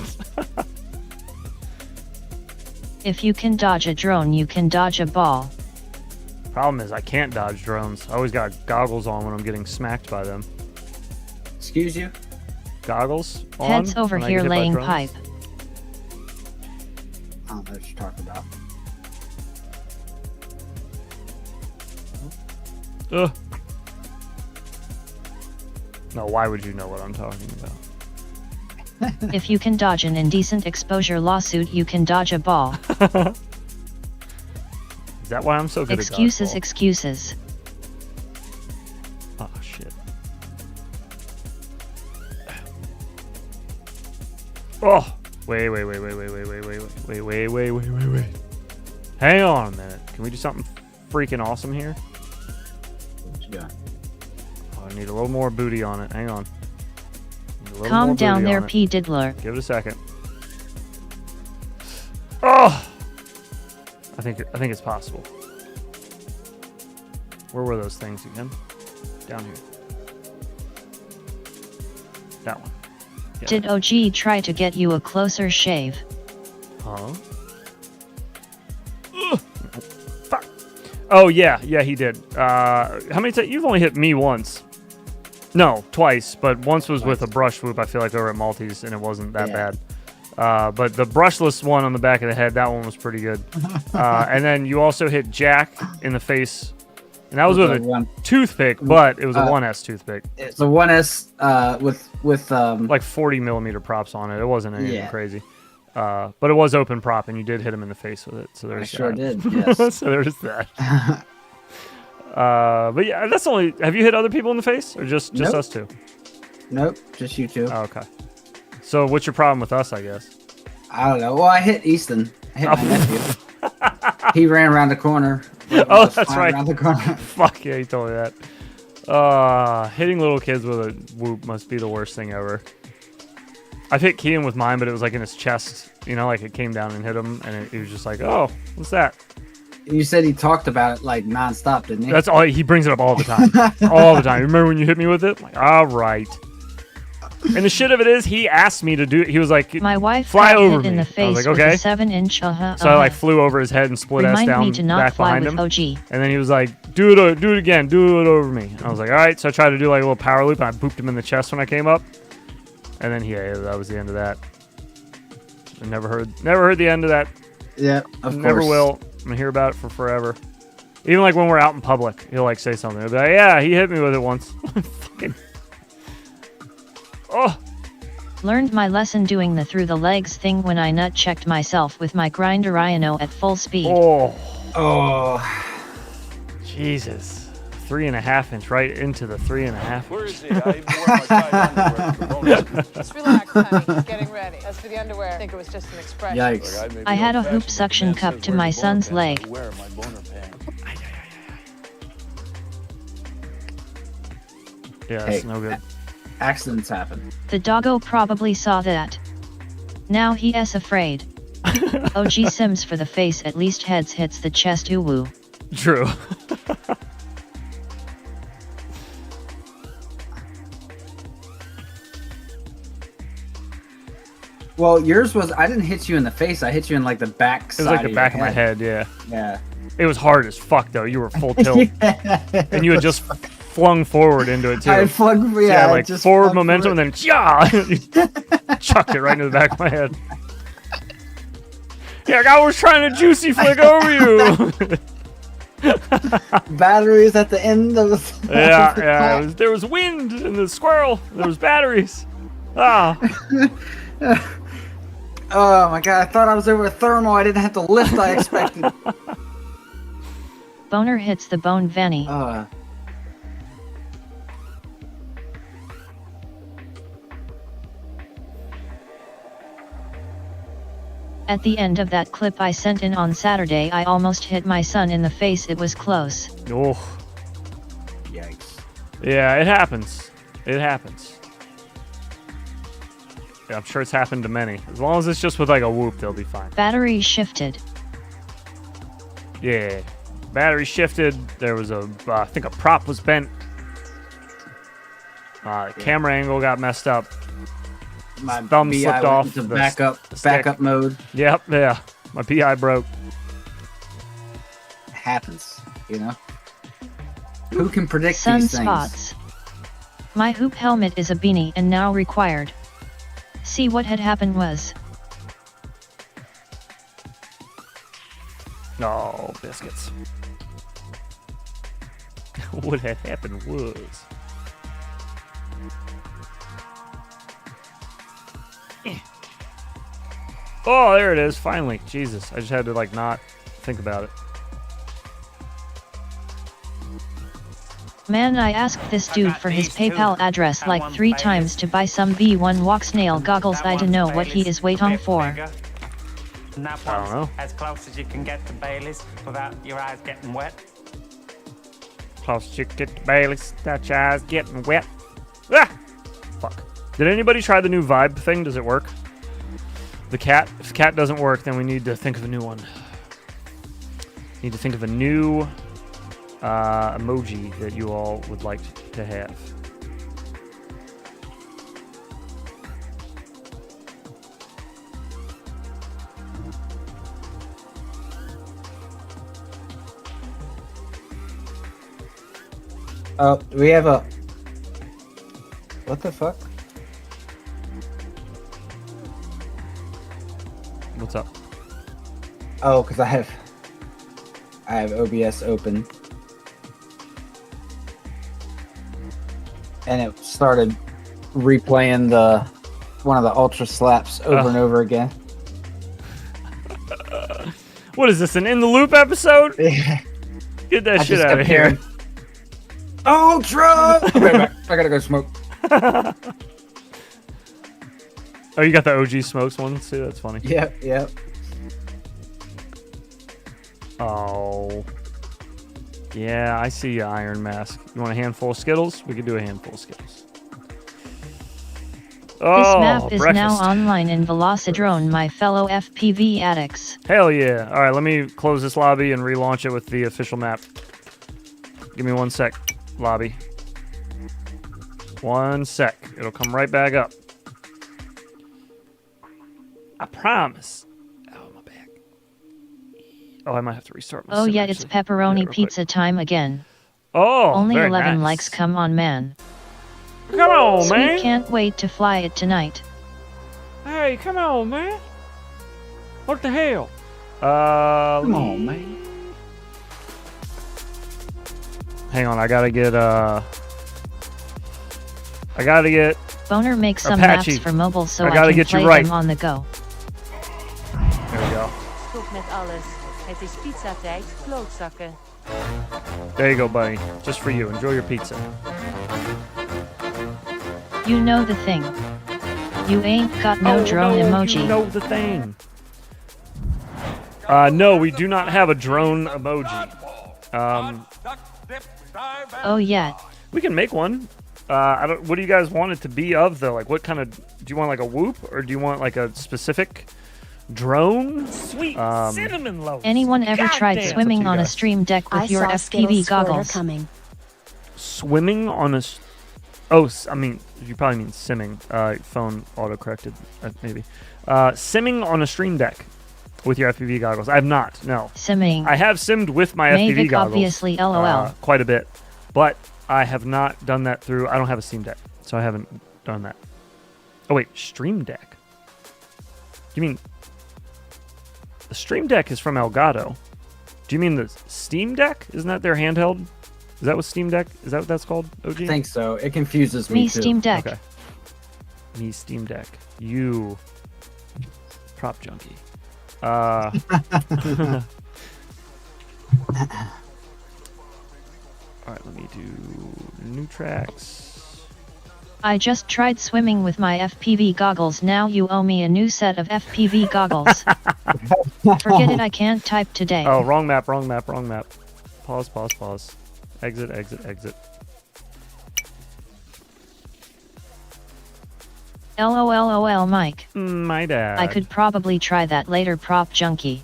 If you can dodge a drone, you can dodge a ball. Problem is, I can't dodge drones. I always got goggles on when I'm getting smacked by them. Excuse you? Goggles on? Heads over when I here get hit by laying drones? pipe. I don't know what you're talking about. Ugh. No, why would you know what I'm talking about? If you can dodge an indecent exposure lawsuit, you can dodge a ball. Is that why I'm so good Excuses, at dodgeball? excuses. Oh, shit. Oh! Wait. Hang on a minute. Can we do something freaking awesome here? What you got? Oh, I need a little more booty on it. Hang on. Need a little Calm more down booty there, on it. P. Diddler. Give it a second. Oh! I think it's possible. Where were those things again? Down here. That one. Yeah. Did OG try to get you a closer shave? Huh? Ugh. Fuck. Oh yeah, he did. How many times? You've only hit me once. No, twice, but once was with a brush whoop. I feel like over at Maltese, and it wasn't that bad. But the brushless one on the back of the head, that one was pretty good. And then you also hit Jack in the face, and that was with a toothpick, but it was a 1S toothpick. It's a 1S with like 40 millimeter props on it. It wasn't anything crazy. But it was open prop, and you did hit him in the face with it. So there's I sure did. Yes. So there's that. But yeah, that's only. Have you hit other people in the face, or just us two? Nope, just you two. Oh, okay. So what's your problem with us? I guess. I don't know. Well, I hit Easton. I hit my nephew. He ran around the corner. Oh, that's right. Around the corner. Fuck yeah, he told me that. Hitting little kids with a whoop must be the worst thing ever. I've hit Kean with mine, but it was like in his chest. You know, like it came down and hit him, and he was just like, "Oh, what's that?" You said he talked about it like nonstop, didn't he? That's all. He brings it up all the time. All the time. Remember when you hit me with it? I'm like, all right. And the shit of it is, he asked me to do it. He was like, my wife fly got over hit me. in the face I was like, with okay. a 7-inch. So I like flew over his head and split ass Remind down me to not back fly behind with him. OG. And then he was like, do it again. Do it over me. And I was like, all right. So I tried to do like a little power loop, and I booped him in the chest when I came up. And then that was the end of that. I never heard the end of that. Yeah, of course. Never will. I'm gonna hear about it for forever. Even like when we're out in public, he'll like say something. He'll be like, yeah, he hit me with it once. Fucking. Oh. Learned my lesson doing the through the legs thing when I nut checked myself with my grinder Rhino at full speed. Oh. Jesus. 3.5 inch right into the 3.5. Where is he? I even wore my tight underwear. Just relax, honey. He's getting ready. As for the underwear, I think it was just an expression. Yikes. I had a hoop suction cup to my son's leg. Wear my boner pants. Yeah, that's no good. Accidents happen. The doggo probably saw that. Now he is afraid. OG Sims for the face, at least heads hits the chest. Ooh woo. True. Well, yours was, I didn't hit you in the face, I hit you in like the back side. It was like the back of my head, yeah. Yeah. It was hard as fuck though. You were full tilt. And you had just flung forward into it too. I flung, like just forward momentum and then you chucked it right into the back of my head. Yeah, I was trying to juicy flick over you. Batteries at the end of the yeah. There was wind in the squirrel. There was batteries. Ah. Oh my god, I thought I was over a thermal. I didn't have to lift, I expected. Boner hits the bone Vanny. At the end of that clip I sent in on Saturday, I almost hit my son in the face. It was close. Oh. Yikes. Yeah, it happens. It happens. Yeah, I'm sure it's happened to many. As long as it's just with like a whoop, they'll be fine. Battery shifted. Yeah. Battery shifted. There was I think a prop was bent. The camera angle got messed up. My thumb BI slipped went off. into backup mode. Yep, yeah. My PI broke. It happens, you know? Who can predict Sunspots. these things? My hoop helmet is a beanie and now required. See, what had happened was. Oh, biscuits. What had happened was. Oh, there it is, finally. Jesus, I just had to like not think about it. Man, I asked this dude for his PayPal address like 3 times to buy some V1 walk snail goggles. I don't know what he is waiting for. And that one's as close as you can get to Bailey's without your eyes getting wet. Close as you get to Bailey's, without your eyes getting wet. Ah! Fuck. Did anybody try the new vibe thing? Does it work? The cat? If the cat doesn't work, then we need to think of a new one. Need to think of a new emoji that you all would like to have. Oh, we have a... What the fuck? What's up? Oh, because I have OBS open. And it started replaying one of the ultra slaps over and over again. What is this, an In the Loop episode? Yeah. Get that shit out of here. Ultra! I'll be right back. I gotta go smoke. Oh, you got the OG Smokes one too? That's funny. Yep. Oh. Yeah, I see you, Iron Mask. You want a handful of Skittles? We can do a handful of Skittles. Oh, this map is breakfast. now online in Velocidrone, my fellow FPV addicts. Hell yeah. All right, let me close this lobby and relaunch it with the official map. Give me 1 sec, lobby. 1 sec. It'll come right back up. I promise. Oh, my back. Oh, I might have to restart my sim, yeah, actually. it's pepperoni real pizza quick. time again. Oh, Only very 11 nice. likes, come on, man. Come on, Sweet, man. can't wait to fly it tonight. Hey, come on, man. What the hell? Come on, man. Hang on, I gotta get Boner makes some Apache. maps for mobile so I I gotta can get you play right. them on the go. There we go. Stop met alles. Het is pizzatijd, klootzakken. There you go, buddy. Just for you. Enjoy your pizza. You know the thing. You ain't got no drone emoji. You know the thing. No, we do not have a drone emoji. Oh yeah. We can make one. What do you guys want it to be of though? Like, what kind of? Do you want like a whoop, or do you want like a specific drone? Sweet cinnamon loaf. Anyone ever tried damn. swimming It's up to on you a guys. stream deck with your FPV goggles? Swimming on a. Oh, I mean, you probably mean simming. Phone auto-corrected, maybe. Simming on a stream deck with your FPV goggles. I have not, no. Simming. I have simmed with my FPV Mavic, goggles. obviously, LOL. Quite a bit. But I have not done that through... I don't have a Steam Deck, so I haven't done that. Oh, wait. Stream Deck? You mean... The Stream Deck is from Elgato. Do you mean the Steam Deck? Isn't that their handheld? Is that what Steam Deck? Is that what that's called, OG? I think so. It confuses me too. Steam Deck. Okay. Me Steam Deck. You prop junkie. All right, let me do new tracks. I just tried swimming with my FPV goggles. Now you owe me a new set of FPV goggles. Forget it, I can't type today. Oh, wrong map, wrong map, wrong map. Pause, pause, pause. Exit, exit, exit. LOL, Mike. My dad. I could probably try that later, prop junkie.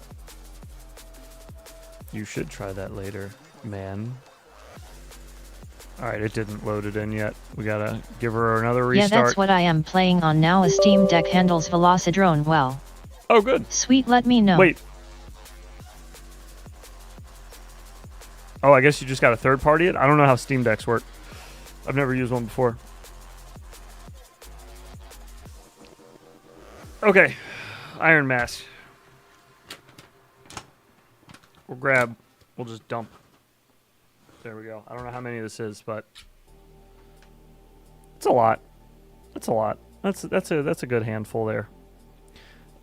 You should try that later, man. Alright, it didn't load it in yet. We gotta give her another restart. Yeah, that's what I am playing on now. A Steam Deck handles Velocidrone well. Oh, good. Sweet, let me know. Wait. Oh, I guess you just got to third party it? I don't know how Steam Decks work. I've never used one before. Okay. Iron Mask. We'll just dump. There we go. I don't know how many this is, but it's a lot. That's a lot. That's a good handful there.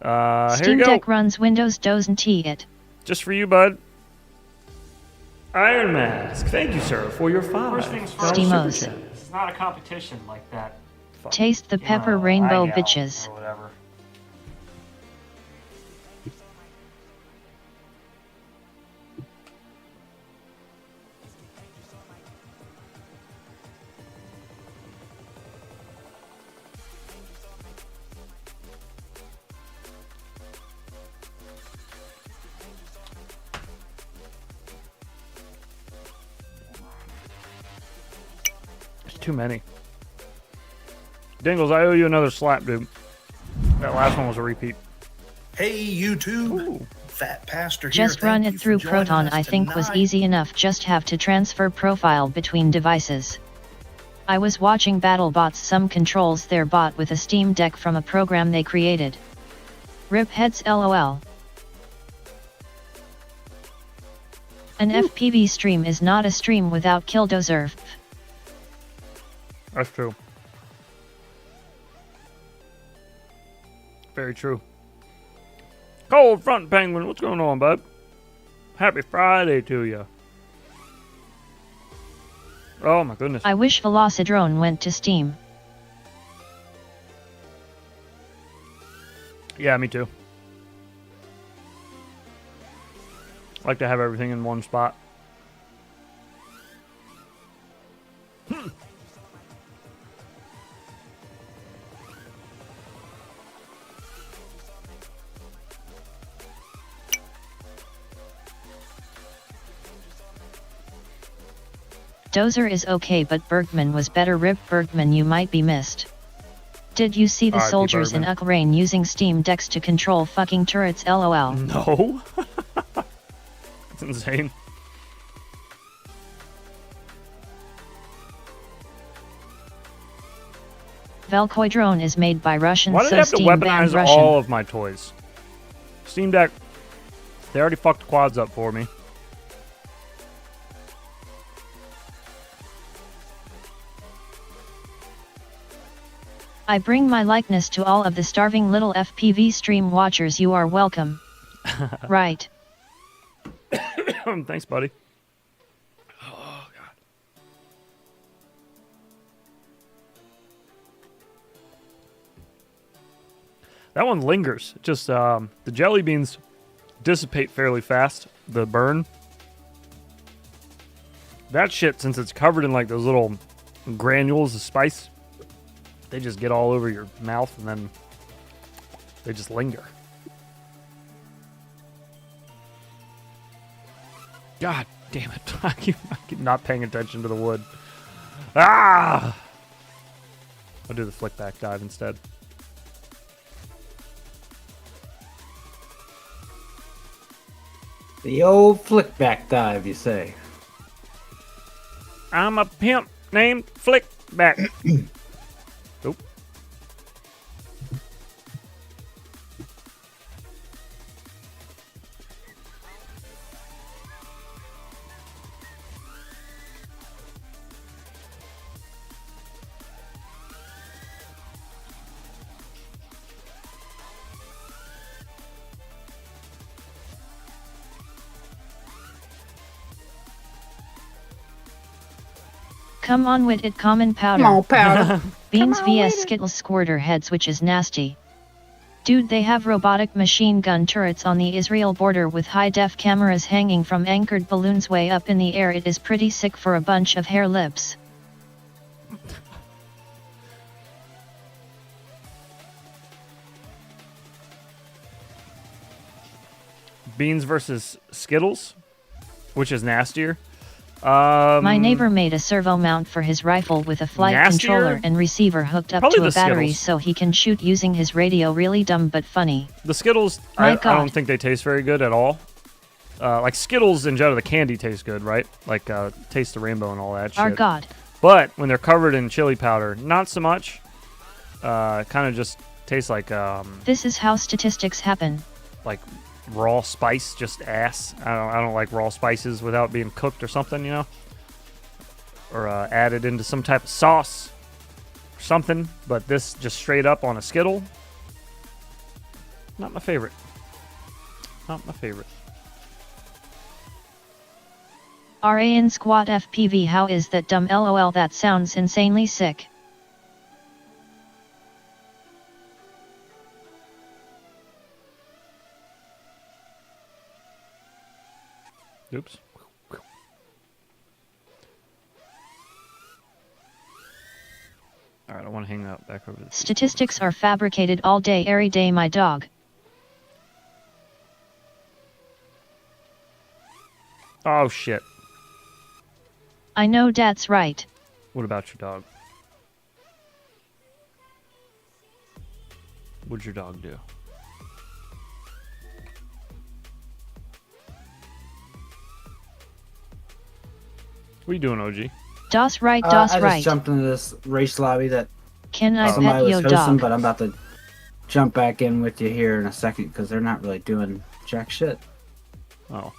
Here Steam you go. Deck runs Windows, doesn't it? Just for you, bud. Iron Mask, thank you, sir, for your follow. First things first. Steamos. It's not a competition like that. Taste the pepper, You know, rainbow hang out bitches. or whatever. too many. Dingles, I owe you another slap, dude. That last one was a repeat. Hey, YouTube. Ooh. Fat Pastor here. Just run it through Proton. I think was easy enough. Just have to transfer profile between devices. I was watching BattleBots. Some controls their bot with a Steam Deck from a program they created. Rip heads lol. An FPV stream is not a stream without Killdozer. That's true. Very true. Cold Front Penguin, what's going on, bud? Happy Friday to you. Oh my goodness. I wish Velocidrone went to Steam. Yeah, me too. I like to have everything in one spot. Dozer is okay, but Bergman was better. Rip Bergman, you might be missed. Did you see the R.I.P. soldiers in Bergman. Ukraine using Steam Decks to control fucking turrets lol? No. That's insane. Velkoidrone is made by Russians, Why do they so have to Steam banned weaponize Russian. all of my toys? Steam Deck, they already fucked the quads up for me. I bring my likeness to all of the starving little FPV stream watchers. You are welcome. Right. Thanks, buddy. That one lingers. Just the jelly beans dissipate fairly fast. The burn. That shit, since it's covered in like those little granules of spice, they just get all over your mouth and then they just linger. God damn it. I keep not paying attention to the wood. Ah! I'll do the flick back dive instead. The old flick back dive, you say? I'm a pimp named Flickback. Nope. Come on with it, common powder. Come on, powder. Beans vs Skittles squirter heads, which is nasty. Dude, they have robotic machine gun turrets on the Israel border with high-def cameras hanging from anchored balloons way up in the air. It is pretty sick for a bunch of hair lips. Beans versus Skittles, which is nastier. My neighbor made a servo mount for his rifle with a flight Nastier? controller and receiver hooked up Probably to a the battery Skittles. so he can shoot using his radio. Really dumb but funny. The Skittles, My I God. don't think they taste very good at all. Like Skittles in general, the candy tastes good, right? Like Taste the Rainbow and all that Our shit. God. But when they're covered in chili powder, not so much. Kind of just tastes like This is how statistics happen. like raw spice, just ass. I don't like raw spices without being cooked or something, you know, or added into some type of sauce or something. But this just straight up on a Skittle, not my favorite. Not my favorite. RAN squat FPV, how is that dumb? LOL, that sounds insanely sick. Oops. All right, I want to hang out back over this. Statistics are fabricated all day, every day, my dog. Oh shit. I know that's right. What about your dog? What'd your dog do? What are you doing, OG? Das right, I das just right. jumped into this race lobby that Can I somebody pet was your hosting, dog? but I'm about to jump back in with you here in a second because they're not really doing jack shit. Oh.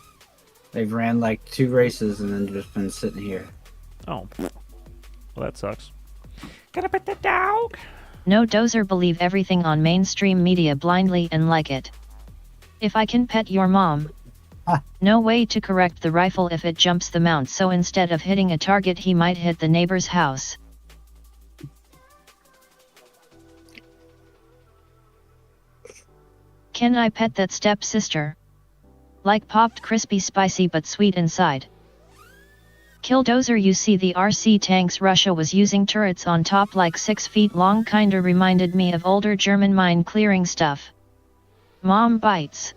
They've ran like 2 races and then just been sitting here. Oh. Well, that sucks. Gotta pet the dog. No dozer believe everything on mainstream media blindly and like it. If I can pet your mom. No way to correct the rifle if it jumps the mount, so instead of hitting a target he might hit the neighbor's house. Can I pet that stepsister? Like popped crispy spicy but sweet inside. Killdozer, you see the RC tanks Russia was using turrets on top like 6 feet long, kinda reminded me of older German mine clearing stuff. Mom bites.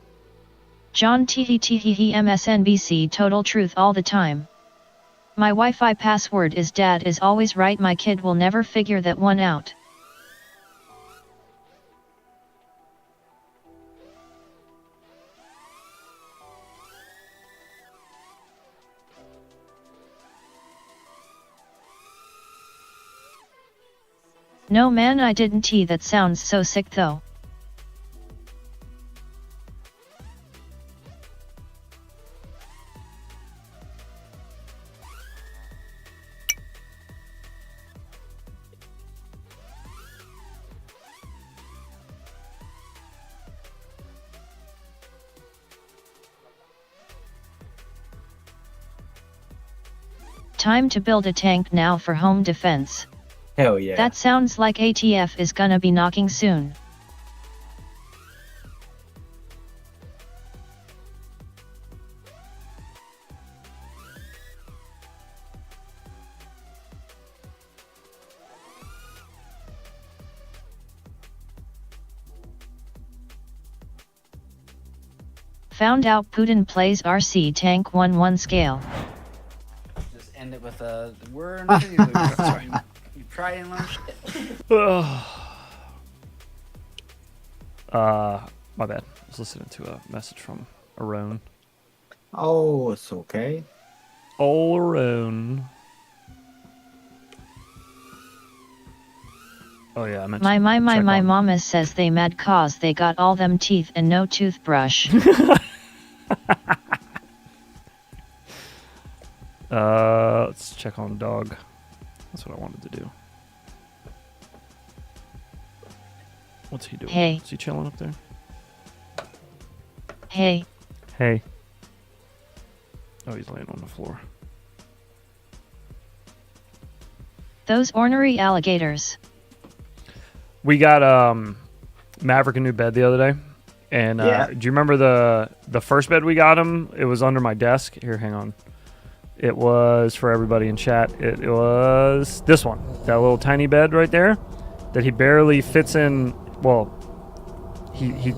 John Teehee MSNBC total truth all the time. My Wi-Fi password is dad is always right, my kid will never figure that one out. No man, I didn't tee, that sounds so sick though. Time to build a tank now for home defense. Hell yeah. That sounds like ATF is gonna be knocking soon. Found out Putin plays RC tank 1-1 scale. Just end it with a word. Sorry. You try and learn shit. My bad. I was listening to a message from Aron. Oh, it's okay. Oh, Aron. Oh yeah, I meant My mama says they mad cause they got all them teeth and no toothbrush. Let's check on dog. That's what I wanted to do. What's he doing? Hey. Is he chilling up there? Hey. Hey. Oh, he's laying on the floor. Those ornery alligators. We got Maverick a new bed the other day, and Yeah. do you remember the first bed we got him? It was under my desk. Here, hang on. It was for everybody in chat. It was this one, that little tiny bed right there, that he barely fits in. Well, he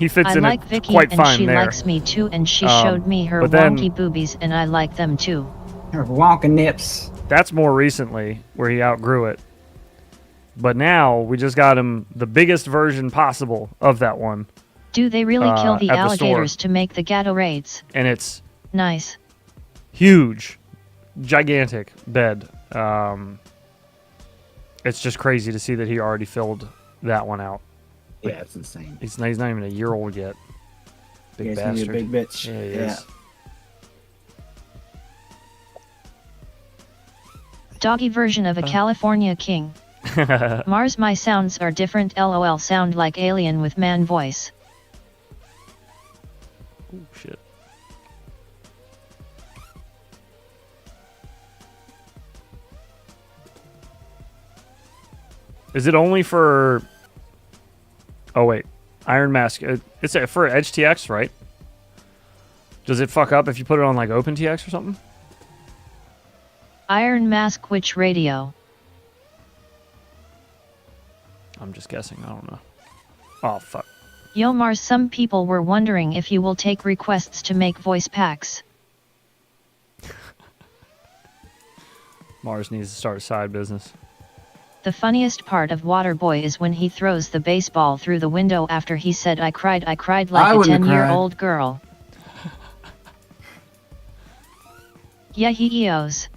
fits I in like it Vicky quite and fine she there. likes me too, and she showed me her but then- wonky boobies and I like them too. Her wonka nips. That's more recently where he outgrew it. But now we just got him the biggest version possible of that one, Do they really kill the at the alligators store. to make the Gatorades? and it's Nice. huge, gigantic bed. It's just crazy to see that he already filled that one out. Yeah, it's insane. He's not even a year old yet. Big Yeah, he's gonna be a bastard. big bitch. Yeah, he Yeah. is. Doggy version of a California king. Mars, my sounds are different. LOL, sound like alien with man voice. Oh shit. Is it only for? Oh wait, Iron Mask. It's for Edge TX, right? Does it fuck up if you put it on like OpenTX or something? Iron Mask, which radio? I'm just guessing. I don't know. Oh fuck. Yo Mars, some people were wondering if you will take requests to make voice packs. Mars needs to start a side business. The funniest part of Waterboy is when he throws the baseball through the window after he said I cried like a 10-year-old girl. Yeah, he eos.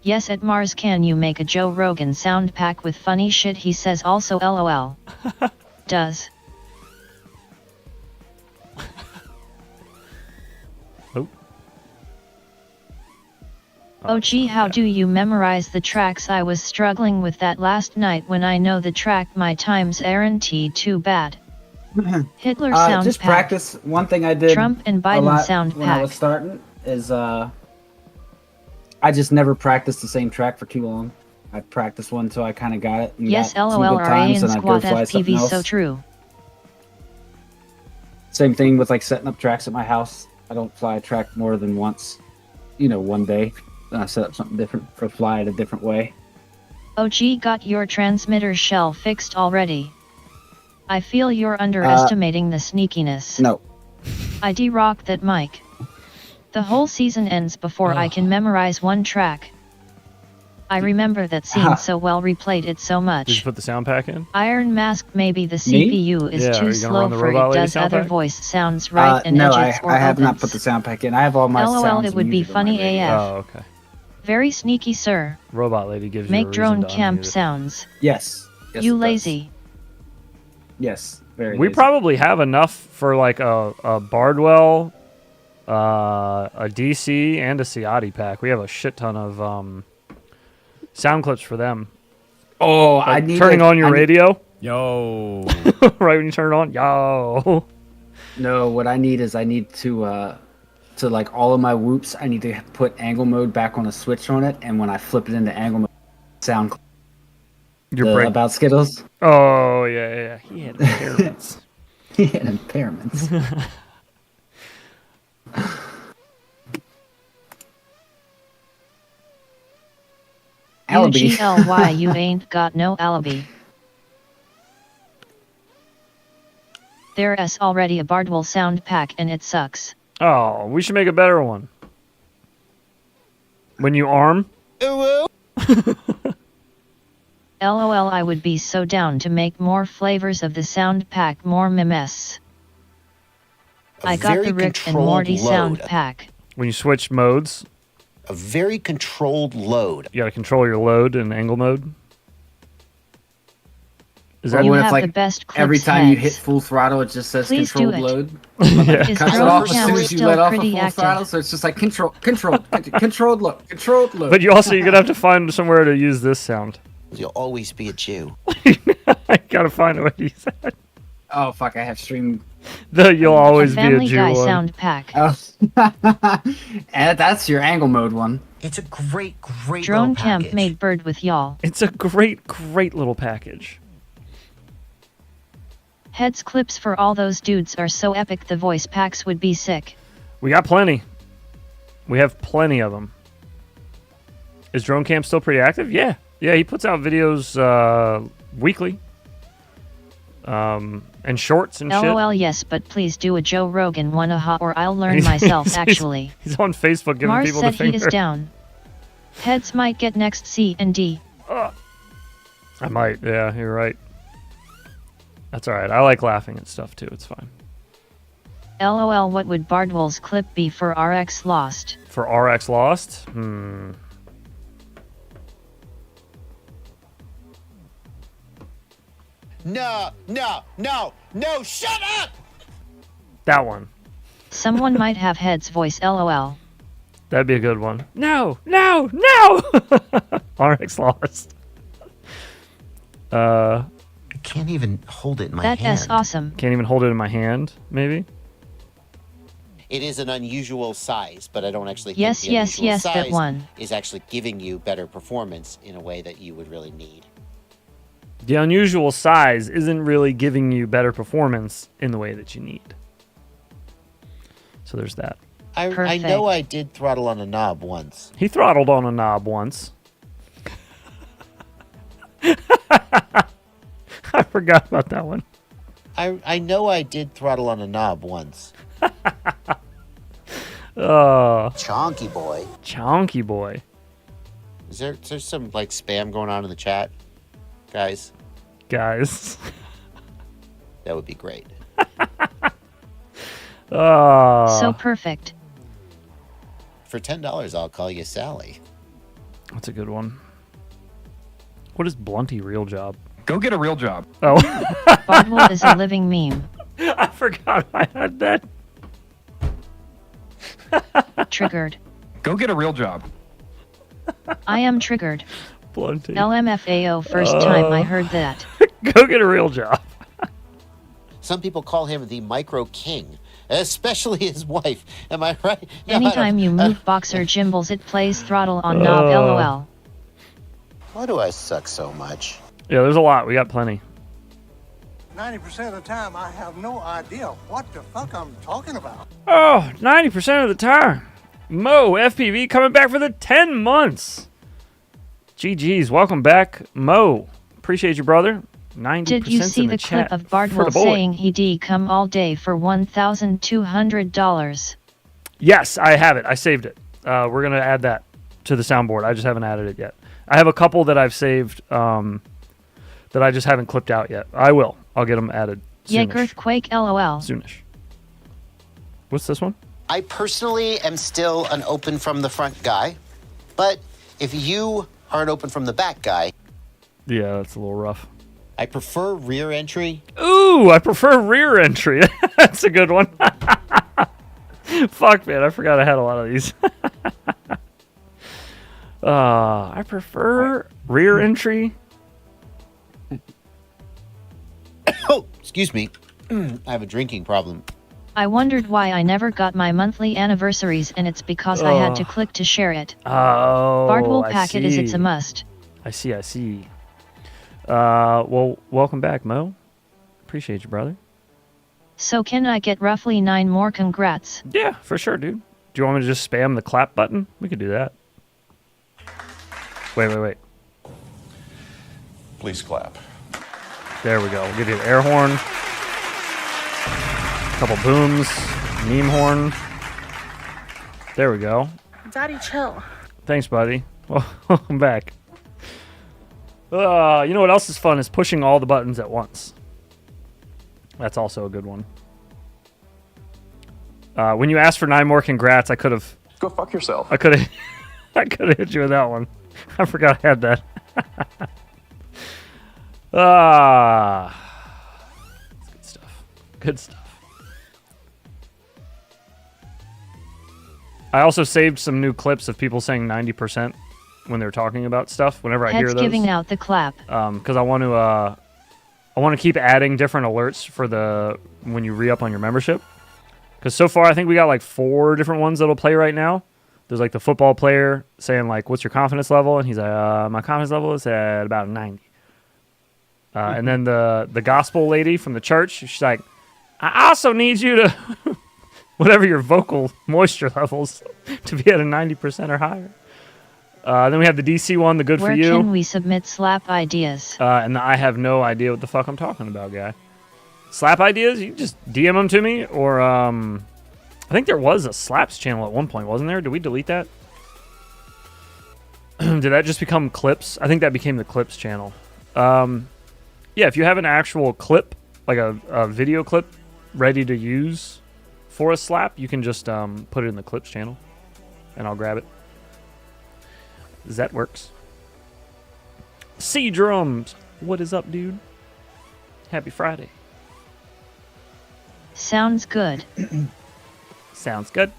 Yes, at Mars, can you make a Joe Rogan sound pack with funny shit he says? Also LOL. Does. Oh gee, how do you memorize the tracks? I was struggling with that last night. When I know the track, my times aren't too bad. Hitler sound just pack. Practice. One thing I did Trump and Biden a lot sound when I was pack. starting is I just never practiced the same track for too long. I practiced one until I kind of got it. And Yes, got some LOL, good RA times, and and I'd squat go fly something FPV, else. so true. Same thing with like setting up tracks at my house. I don't fly a track more than once, one day. Then I set up something different for fly it a different way. OG, got your transmitter shell fixed already? I feel you're underestimating the sneakiness. No. I de-rock that mic. The whole season ends before I can memorize one track. I remember that scene so well, replayed it so much. Did you put the sound pack in? Iron Mask, maybe the CPU is Yeah, are too you gonna slow run the for Robot it. Lady Does sound other pack? voice sounds right and No, edges or I have not opens? put the sound pack in. I have all my LOL, sounds it would be muted on my funny radio. AF. Oh, okay. Very sneaky, sir. Robot Lady gives Make you a drone reason to camp unmute it. sounds. Yes. Yes, You it does. lazy. Yes. Very We lazy. probably have enough for like a Bardwell, a DC, and a Ciotti pack. We have a shit ton of sound clips for them. Oh, Like I need turning on your I need- radio. Yo. Right when you turn it on. Yo. No, what I need is to like all of my whoops, I need to put angle mode back on a switch on it, and when I flip it into angle mode, sound about Skittles. Oh yeah. He had impairments. He had impairments. Alibi. UGLY, you ain't got no alibi. There's already a Bardwell sound pack and it sucks. Oh, we should make a better one. When you arm. LOL, I would be so down to make more flavors of the sound pack, more memes. I got the Rick and Morty sound pack. When you switch modes. A very controlled load. You got to control your load in angle mode. Is Or that You when have it's like the best clips, every time you heads. hit full throttle, it just says Please controlled do it. load. Yeah. Is Cuts it drone off as camp soon as you still let off a pretty full active? throttle, so it's just like controlled load. But you're gonna have to find somewhere to use this sound. You'll always be a Jew. I gotta find a way to use that. Oh fuck! I have streamed. You'll always be a Family Jew Guy one. sound pack. Oh, and that's your angle mode one. It's a great Drone little camp package. made bird with y'all. It's a great little package. Heads clips for all those dudes are so epic. The voice packs would be sick. We got plenty. We have plenty of them. Is Drone Camp still pretty active? Yeah. Yeah, he puts out videos weekly. And shorts and LOL, shit. yes, but please do a Joe Rogan one, or I'll learn myself, actually. He's on Facebook giving Mars people said the finger. he is down. Heads might get next C and D. I might. Yeah, you're right. That's all right. I like laughing at stuff too. It's fine. LOL, what would Bardwell's clip be for RX Lost? For RX Lost? No, shut up! That one. Someone might have Heads voice, LOL. That'd be a good one. No! RX Lost. I can't even hold it in my hand. That's awesome. Can't even hold it in my hand, maybe? It is an unusual size, but I don't actually think Yes, the yes, unusual yes, that size one. is actually giving you better performance in a way that you would really need. The unusual size isn't really giving you better performance in the way that you need. So there's that. I know I did throttle on a knob once. He throttled on a knob once. I forgot about that one. I know I did throttle on a knob once. Chonky boy. Chonky boy. Is there some like spam going on in the chat? guys? Guys. That would be great. So perfect. For $10, I'll call you Sally. That's a good one. What is Blunty real job? Go get a real job. Oh. Bardwell is a living meme. I forgot I had that. Triggered. Go get a real job. I am triggered. Blunty. LMFAO, first time I heard that. Go get a real job. Some people call him the Micro King, especially his wife. Am I right? No, Anytime you move boxer gimbals, it plays throttle on knob. LOL. Why do I suck so much? Yeah, there's a lot. We got plenty. 90% of the time, I have no idea what the fuck I'm talking about. Oh, 90% of the time. Mo, FPV coming back for the 10 months. GG's, welcome back, Mo. Appreciate you, brother. 90% Did you see in the chat clip of for Bardwell the boy. saying he'd come all day for $1,200? Yes, I have it. I saved it. We're going to add that to the soundboard. I just haven't added it yet. I have a couple that I've saved that I just haven't clipped out yet. I will. I'll get them added soonish. Yike earthquake. LOL. Soonish. What's this one? I personally am still an open from the front guy, but if you are an open from the back guy, yeah, that's a little rough. I prefer rear entry. Ooh, I prefer rear entry. That's a good one. Fuck, man, I forgot I had a lot of these. I prefer rear entry. Oh, excuse me. I have a drinking problem. I wondered why I never got my monthly anniversaries, and it's because I had to click to share it. Oh, Bardwell I packet is it's a see. must. I see. Well, welcome back, Mo. Appreciate you, brother. So can I get roughly 9 more congrats? Yeah, for sure, dude. Do you want me to just spam the clap button? We could do that. Wait. Please clap. There we go. We'll give you an air horn. A couple booms. Meme horn. There we go. Daddy, chill. Thanks, buddy. Welcome back. You know what else is fun is pushing all the buttons at once. That's also a good one. When you asked for 9 more congrats, I could have... Go fuck yourself. I could have hit you with that one. I forgot I had that. Good stuff. Good stuff. I also saved some new clips of people saying 90% when they're talking about stuff. Whenever I hear Heads those, giving out the clap. because I want to keep adding different alerts for the when you re-up on your membership. Because so far I think we got like 4 different ones that'll play right now. There's like the football player saying like, "What's your confidence level?" And he's like, "My confidence level is at about 90." And then the gospel lady from the church, she's like, "I also need you to whatever your vocal moisture levels to be at a 90% or higher." Then we have the DC one, the good Where for you. can we submit slap ideas? And I have no idea what the fuck I'm talking about, guy. Slap ideas? You just DM them to me, or I think there was a slaps channel at one point, wasn't there? Did we delete that? Did that just become clips? I think that became the clips channel. Yeah, if you have an actual clip, like a video clip ready to use for a slap, you can just put it in the clips channel, and I'll grab it. That works. C Drums, what is up, dude? Happy Friday. Sounds good. Sounds good.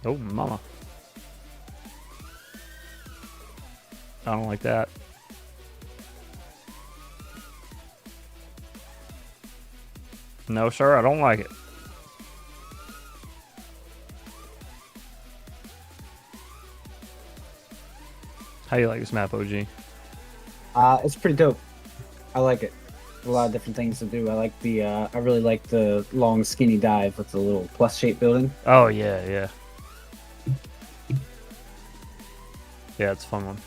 Oh, mama. I don't like that. No, sir, I don't like it. How you like this map, OG? It's pretty dope. I like it. A lot of different things to do. I like the. I really like the long, skinny dive with the little plus-shaped building. Oh yeah, yeah. Yeah, it's a fun one.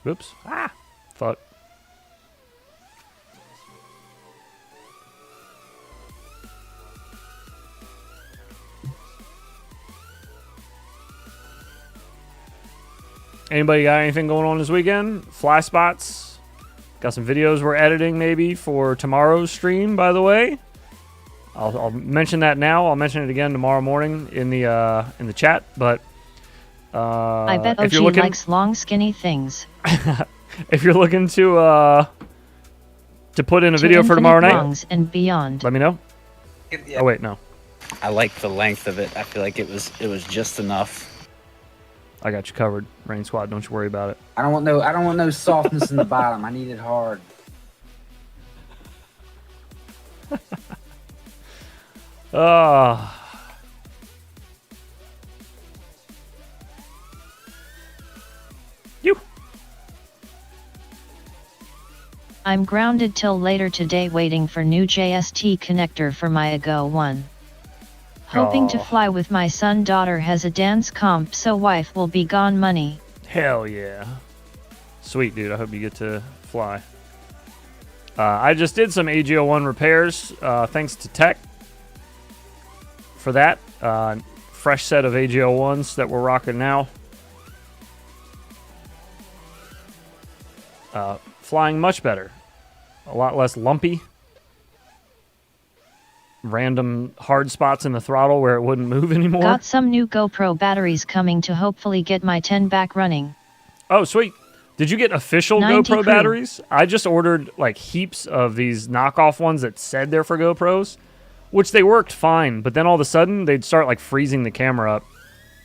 Whoops. Ah! Fuck. Anybody got anything going on this weekend? Fly spots? Got some videos we're editing maybe for tomorrow's stream, by the way. I'll mention that now. I'll mention it again tomorrow morning in the chat. But I bet OG likes long, skinny things. If you're looking to put in a video for tomorrow night and beyond, let me know. Yeah. Oh wait, no. I like the length of it. I feel like it was just enough. I got you covered, Rain Squad. Don't you worry about it. I don't want no softness in the bottom. I need it hard. You. I'm grounded till later today waiting for new JST connector for my Ago 1. Hoping to fly with my son. Daughter has a dance comp, so wife will be gone money. Hell yeah. Sweet, dude. I hope you get to fly. I just did some AGO1 repairs, thanks to Tech for that. Fresh set of AGO1s that we're rocking now. Flying much better. A lot less lumpy. Random hard spots in the throttle where it wouldn't move anymore. Got some new GoPro batteries coming to hopefully get my 10 back running. Oh, sweet. Did you get official GoPro batteries? I just ordered like heaps of these knockoff ones that said they're for GoPros, which they worked fine, but then all of a sudden they'd start like freezing the camera up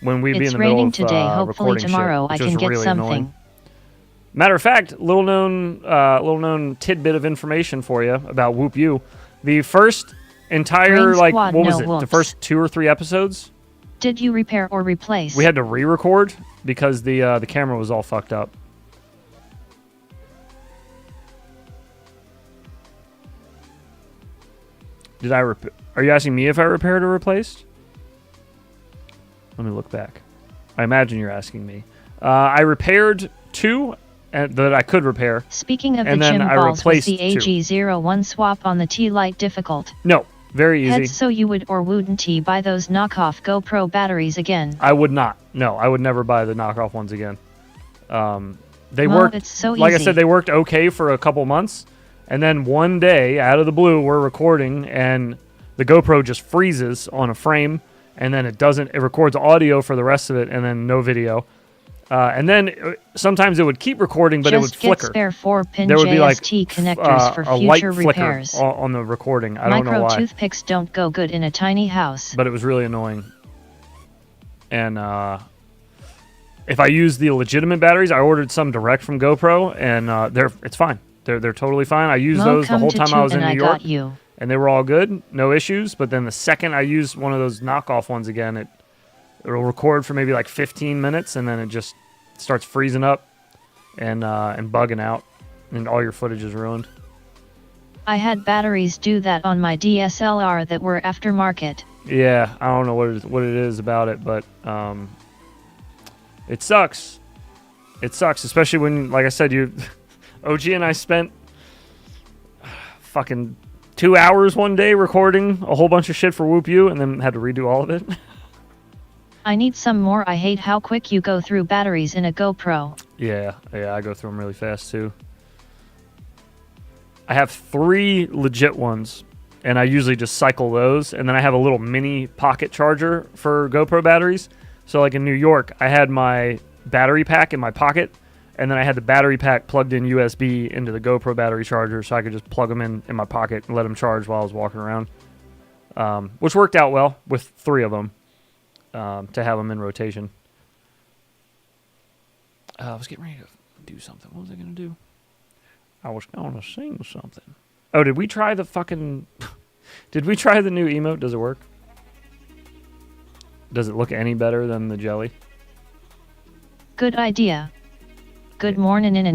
when we'd be in the middle of today. Hopefully recording tomorrow shit, I can get really something. Annoying. Matter of fact, little known tidbit of information for you about Whoop U. The first entire what was it? The first 2 or 3 episodes? Did you repair or replace? We had to re-record because the camera was all fucked up. Did I Are you asking me if I repaired or replaced? Let me look back. I imagine you're asking me. I repaired 2 that I could repair. Speaking of and the then gym I balls, was replaced the 2. AG01 swap on the T-Lite difficult? No, very easy. Heads, so you would or wouldn't buy those knockoff GoPro batteries again? I would not. No, I would never buy the knockoff ones again. They worked. It's so like easy. I said, they worked okay for a couple months, and then one day, out of the blue, we're recording, and the GoPro just freezes on a frame, and then it doesn't. It records audio for the rest of it, and then no video. And then sometimes it would keep recording, but it would flicker. Just get spare 4-pin There would be like JST connectors for a future light flicker repairs. on the recording. I don't know why. Micro toothpicks don't go good in a tiny house. But it was really annoying. And if I use the legitimate batteries, I ordered some direct from GoPro, and it's fine. They're totally fine. I used those the whole time I was in New York, and they were all good, no issues. But then the second I used one of those knockoff ones again, it'll record for maybe like 15 minutes, and then it just starts freezing up and bugging out, and all your footage is ruined. I had batteries do that on my DSLR that were aftermarket. Yeah, I don't know what it is about it, but it sucks. It sucks, especially when, like I said, OG and I spent fucking 2 hours one day recording a whole bunch of shit for Whoop U, and then had to redo all of it. I need some more. I hate how quick you go through batteries in a GoPro. Yeah, I go through them really fast too. I have 3 legit ones, and I usually just cycle those, and then I have a little mini pocket charger for GoPro batteries. So like in New York, I had my battery pack in my pocket, and then I had the battery pack plugged in USB into the GoPro battery charger, so I could just plug them in my pocket and let them charge while I was walking around, which worked out well with 3 of them. To have them in rotation. I was getting ready to do something. What was I going to do? I was going to sing something. Oh, did we try the fucking... Did we try the new emote? Does it work? Does it look any better than the jelly? Good idea. Good morning. What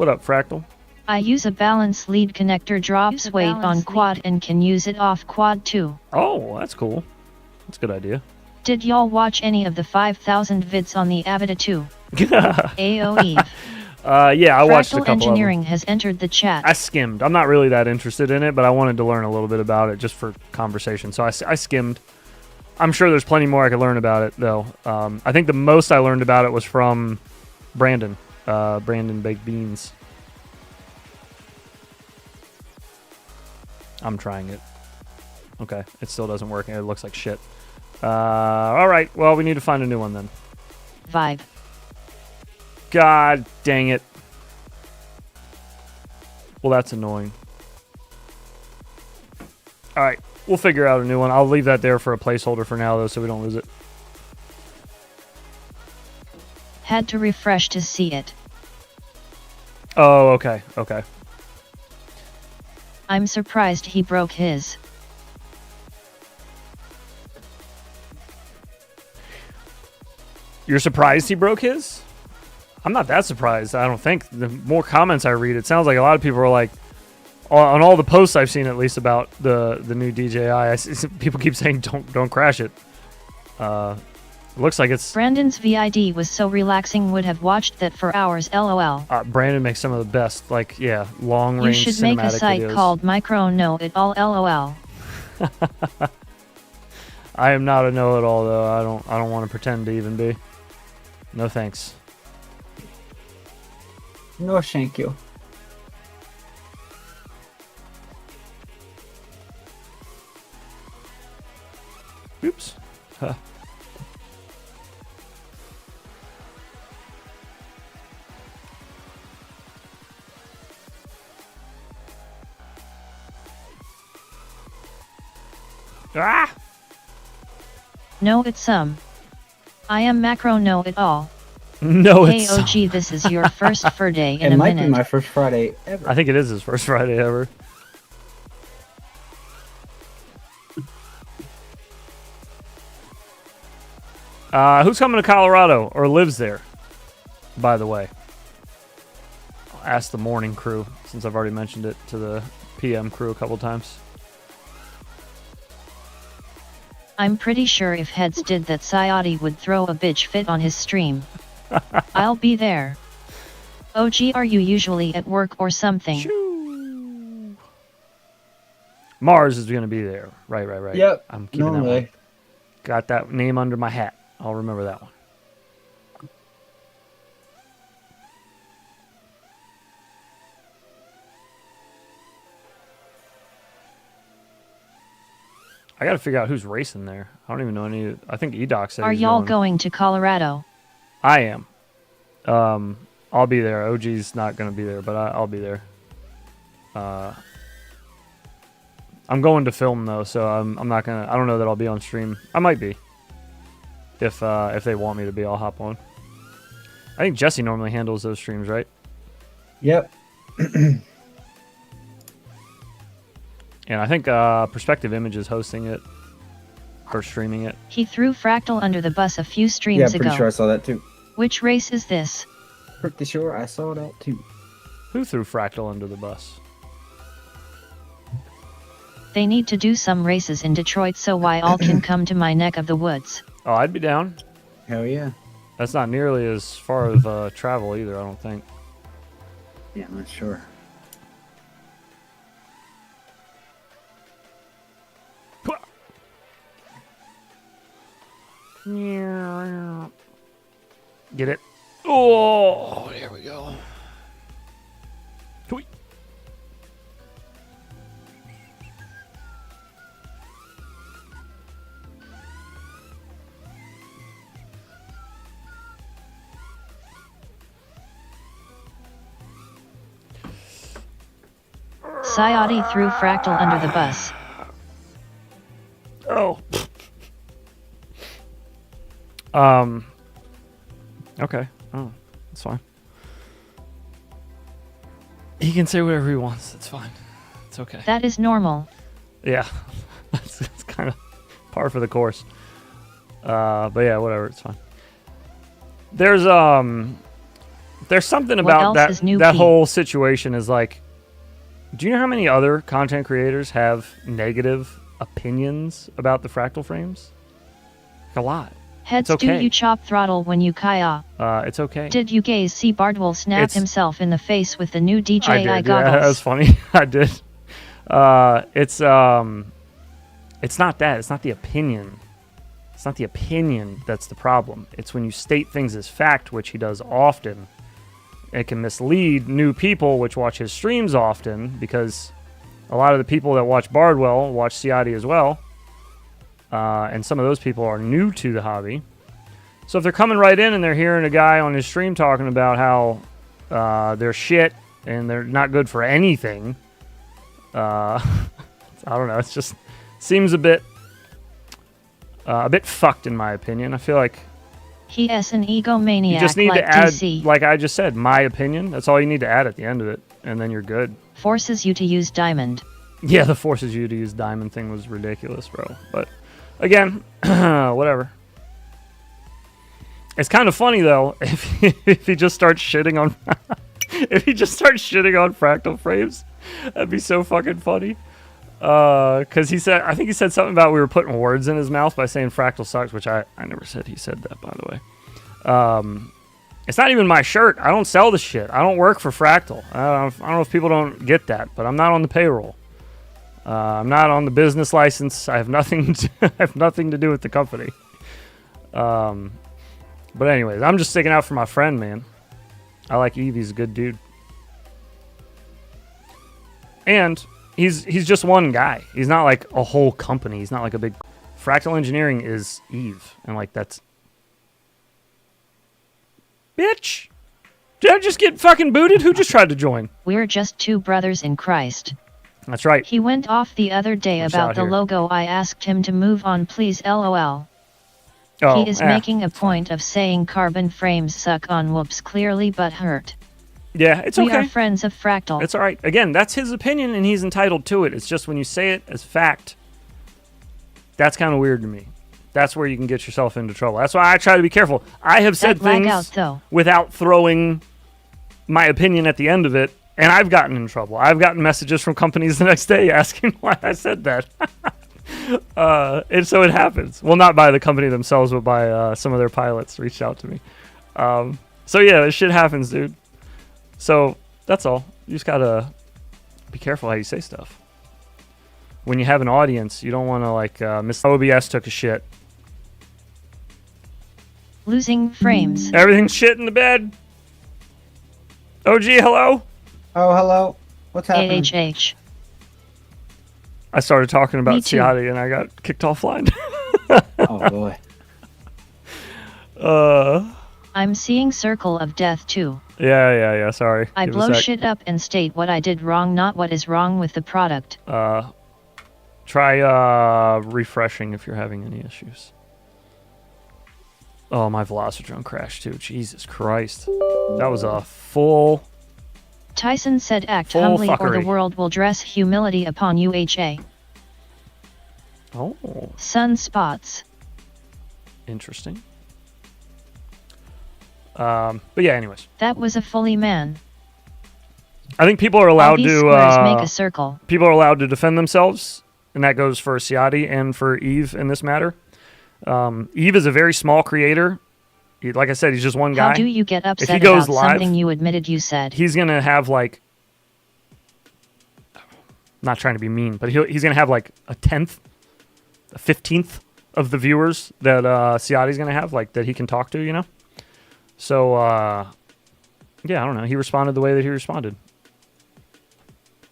up, Fractal? I use a balance lead connector, drops weight on quad and can use it off quad too. Oh, that's cool. That's a good idea. Did y'all watch any of the 5,000 vids on the Avida 2? AOE. Yeah, I watched a couple Engineering of them. has entered the chat. I skimmed. I'm not really that interested in it, but I wanted to learn a little bit about it just for conversation. So I skimmed. I'm sure there's plenty more I could learn about it, though. I think the most I learned about it was from Brandon. Brandon Baked Beans. I'm trying it. Okay, it still doesn't work, and it looks like shit. All right, well, we need to find a new one then. Vibe. God dang it. Well, that's annoying. All right, we'll figure out a new one. I'll leave that there for a placeholder for now, though, so we don't lose it. Had to refresh to see it. Oh, okay, okay. I'm surprised he broke his. You're surprised he broke his? I'm not that surprised. I don't think. The more comments I read, it sounds like a lot of people are like, on all the posts I've seen at least about the new DJI, people keep saying don't crash it. It looks like it's... Brandon's VID was so relaxing, would have watched that for hours, lol. Brandon makes some of the best, like, yeah, long-range cinematic videos. You should make a site called Micro Know It All, lol. I am not a know-it-all, though. I don't want to pretend to even be. No thanks. No, thank you. Oops. Huh. Ah! No, it's some. I am Macro Know It All. No, hey, it's OG, this is your first fur day in it a might minute. be my first Friday ever. I think it is his first Friday ever. Who's coming to Colorado or lives there, by the way? I'll ask the morning crew, since I've already mentioned it to the PM crew a couple times. I'm pretty sure if Heads did that, Sayati would throw a bitch fit on his stream. I'll be there. OG, are you usually at work or something? Shoo. Mars is going to be there. Right. Yep. I'm keeping that one. Got that name under my hat. I'll remember that one. I got to figure out who's racing there. I don't even know any. I think Edoc said. Are y'all going to Colorado? I am. I'll be there. OG's not going to be there, but I'll be there. I'm going to film though, so I'm not gonna. I don't know that I'll be on stream. I might be. If they want me to be, I'll hop on. I think Jesse normally handles those streams, right? Yep. And I think Perspective Image is hosting it or streaming it. He threw Fractal under the bus a few streams ago. Yeah, pretty sure I saw that too. Which race is this? Pretty sure I saw that too. Who threw Fractal under the bus? They need to do some races in Detroit so why all can come to my neck of the woods. Oh, I'd be down. Hell yeah. That's not nearly as far of travel either, I don't think. Yeah, I'm not sure. Get it? Oh, there we go. Tweet. Sayati threw Fractal under the bus. Oh. Okay. Oh, that's fine. He can say whatever he wants. That's fine. It's okay. That is normal. Yeah. That's kind of par for the course. But yeah, whatever. It's fine. There's something about that whole situation is like, do you know how many other content creators have negative opinions about the fractal frames? Like a lot. Heads, okay. do you chop throttle when you kaya? It's okay. Did you guys see Bardwell snap himself in the face with the new DJI I did, goggles? Yeah, that was funny. I did. It's not that. It's not the opinion. It's not the opinion that's the problem. It's when you state things as fact, which he does often. It can mislead new people, which watch his streams often, because a lot of the people that watch Bardwell watch Ciati as well. And some of those people are new to the hobby. So if they're coming right in and they're hearing a guy on his stream talking about how they're shit and they're not good for anything, I don't know. It's just seems a bit fucked in my opinion. I feel like he is an egomaniac. You just need like to add, DC. like I just said, my opinion. That's all you need to add at the end of it, and then you're good. Forces you to use diamond. Yeah, the forces you to use diamond thing was ridiculous, bro. But again, whatever. It's kind of funny though if he just starts shitting on if he just starts shitting on fractal frames. That'd be so fucking funny. Because I think he said something about we were putting words in his mouth by saying fractal sucks, which I never said he said that, by the way. It's not even my shirt. I don't sell the shit. I don't work for Fractal. I don't know if people don't get that, but I'm not on the payroll. I'm not on the business license. I have nothing to do with the company. But anyways, I'm just sticking out for my friend, man. I like Eve. He's a good dude. And he's just one guy. He's not like a whole company. He's not like a big... Fractal Engineering is Eve. And like that's... Bitch! Did I just get fucking booted? Who just tried to join? We're just two brothers in Christ. That's right. He went off the other day about the logo. I asked him to move on, please, LOL. Oh, he is making a point of saying carbon frames suck on whoops, clearly but hurt. Yeah, it's okay. We are friends of Fractal. It's all right. Again, that's his opinion, and he's entitled to it. It's just when you say it as fact, that's kind of weird to me. That's where you can get yourself into trouble. That's why I try to be careful. I have said things without throwing my opinion at the end of it, and I've gotten in trouble. I've gotten messages from companies the next day asking why I said that. And so it happens. Well, not by the company themselves, but by some of their pilots reached out to me. So yeah, this shit happens, dude. So that's all. You just gotta be careful how you say stuff. When you have an audience, you don't want to like miss. OBS took a shit. Losing frames. Everything's shit in the bed. OG, hello. Oh, hello. What's happening? AHH. I started talking about Ciati and I got kicked offline. Oh boy. I'm seeing Circle of Death too. Yeah. Sorry. I blow shit up and state what I did wrong, not what is wrong with the product. Try refreshing if you're having any issues. Oh, my Velocitron crashed too. Jesus Christ. That was a full... Tyson said act humbly fuckery. or the world will dress humility upon you, HA. Oh. Sunspots. Interesting. But yeah, anyways. That was a fully man. I think people are allowed to make a circle. People are allowed to defend themselves, and that goes for Ciati and for Eve in this matter. Eve is a very small creator. Like I said, he's just one guy. How do you get upset if he goes about live, something you admitted you said? He's gonna have like, not trying to be mean, but he's gonna have like a 10th, a 15th of the viewers that Ciati's gonna have, like that he can talk to, you know. So yeah, I don't know. He responded the way that he responded.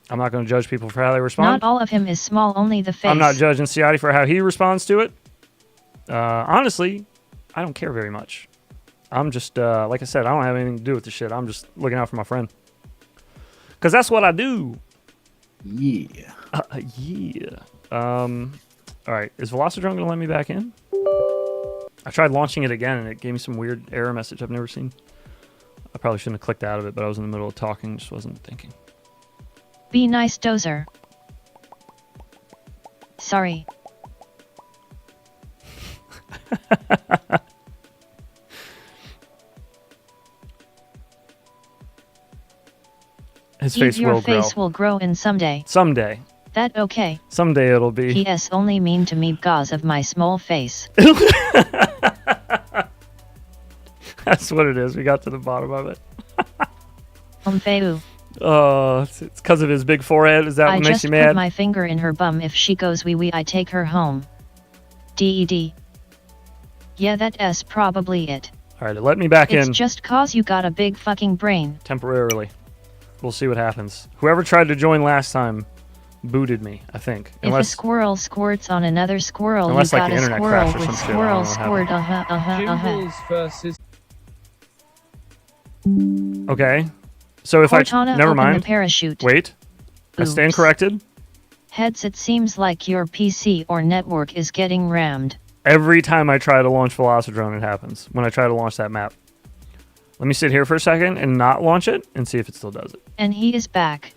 I'm not going to judge people for how they respond. Not all of him is small, only the face. I'm not judging Ciati for how he responds to it. Honestly, I don't care very much. I'm just, like I said, I don't have anything to do with the shit. I'm just looking out for my friend. Because that's what I do. Yeah. Yeah. All right. Is Velocitron going to let me back in? I tried launching it again, and it gave me some weird error message I've never seen. I probably shouldn't have clicked out of it, but I was in the middle of talking, just wasn't thinking. Be nice, Dozer. Sorry. His face will grow. Your face will grow in someday. Someday. That okay. Someday it'll be. P.S. only mean to me because of my small face. That's what it is. We got to the bottom of it. It's because of his big forehead. Is that what makes you mad? I just put my finger in her bum. If she goes wee wee, I take her home. DED. Yeah, that's probably it. All right, let me back in. It's just cause you got a big fucking brain. Temporarily. We'll see what happens. Whoever tried to join last time booted me, I think. If a squirrel squirts on another squirrel, Unless, you like, got the a internet squirrel crashed or with some shit, I squirrel don't know what squirt. Okay. So if Cortana, never open mind. the parachute. Wait. I stand corrected. Heads, it seems like your PC or network is getting rammed. Every time I try to launch Velocidrone, it happens. When I try to launch that map. Let me sit here for a second and not launch it and see if it still does it. And he is back.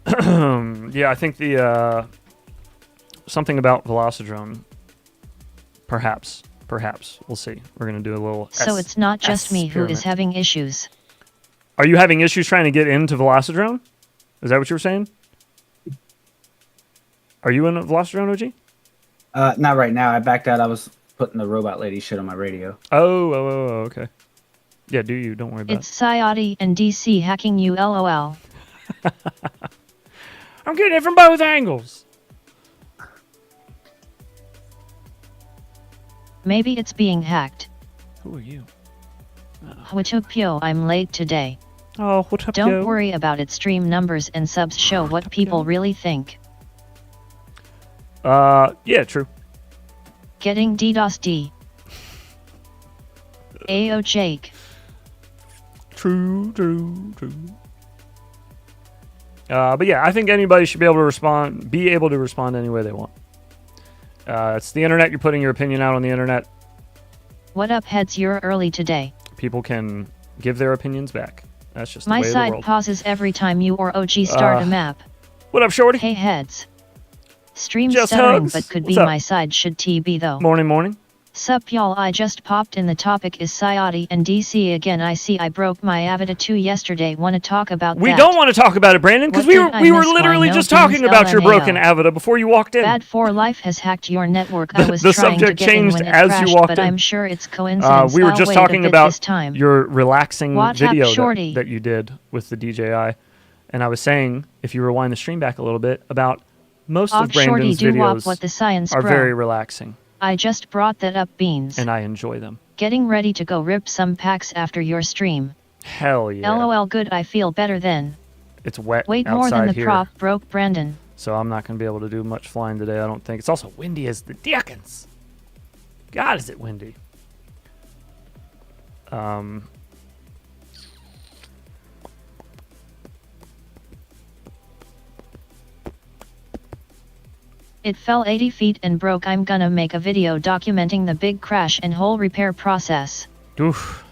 Yeah, I think the something about Velocidrone. Perhaps. We'll see. We're gonna do a little. So it's not just me who is having issues. Are you having issues trying to get into Velocidrone? Is that what you were saying? Are you in Velocidrone, OG? Not right now. I backed out. I was putting the robot lady shit on my radio. Oh, okay. Yeah, do you? Don't worry about it. It's Coyote and DC hacking you, LOL. I'm getting it from both angles. Maybe it's being hacked. Who are you? What's up, yo? I'm late today. Oh, what's up, Don't yo? worry about it. Stream numbers and subs show what people really think. Yeah, true. Getting DDoS D. Ayo, Jake. True. But yeah, I think anybody should be able to respond any way they want. It's the internet. You're putting your opinion out on the internet. What up, heads? You're early today. People can give their opinions back. That's just the My way of the side world. pauses every time you or OG start a map. What up, shorty? Hey, heads. Stream Just stuttering, hugs. but could What's be up? my side should TB though. Morning. Sup, y'all? I just popped in. The topic is Coyote and DC again. I see I broke my Avita 2 yesterday. Want to talk about that? We don't want to talk about it, Brandon, because What we did I were miss? literally Why no just talking beans, about your LMAO? broken Avita before you walked in. Bad for Life has hacked your network. I was The trying to subject get in changed when it as you crashed, walked but in. I'm sure it's coincidence. We were I'll just wait a talking bit about this time. your relaxing What up, video shorty? that you did with the DJI, and I was saying, if you rewind the stream back a little bit, about most of Shorty, Brandon's doo-wop, videos what the science, are bro. very relaxing, I just brought that up, Beans. and I enjoy them. Getting ready to go rip some packs after your stream. Hell yeah. LOL, good. I feel better then. It's wet Wait, outside more than the here, prop broke Brandon. so I'm not going to be able to do much flying today, I don't think. It's also windy as the dickens. God, is it windy. It fell 80 feet and broke. I'm gonna make a video documenting the big crash and whole repair process. Oof.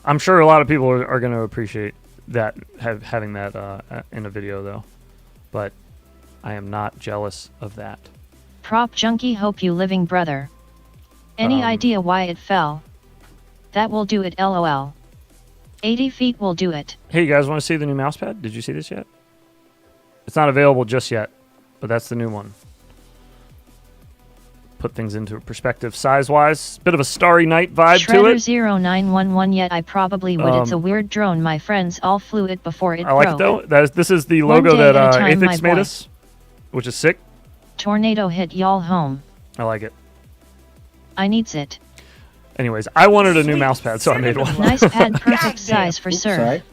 I'm sure a lot of people are going to appreciate that, having that in a video, though. But I am not jealous of that. Prop junkie, hope you living, brother. Any idea why it fell? That will do it, LOL. 80 feet will do it. Hey, you guys want to see the new mouse pad? Did you see this yet? It's not available just yet, but that's the new one. Put things into perspective size-wise. Bit of a Starry Night vibe to it. Shredder 0911, yet I probably would. It's a weird drone. My friends all flew it before it I like broke. it, though. This is the One logo day that at a time, Athix my made boy. us, which is sick. Tornado hit y'all home. I like it. I needs it. Anyways, I wanted a new mouse pad, so I made one. Nice pad, perfect size for Sir. Sorry.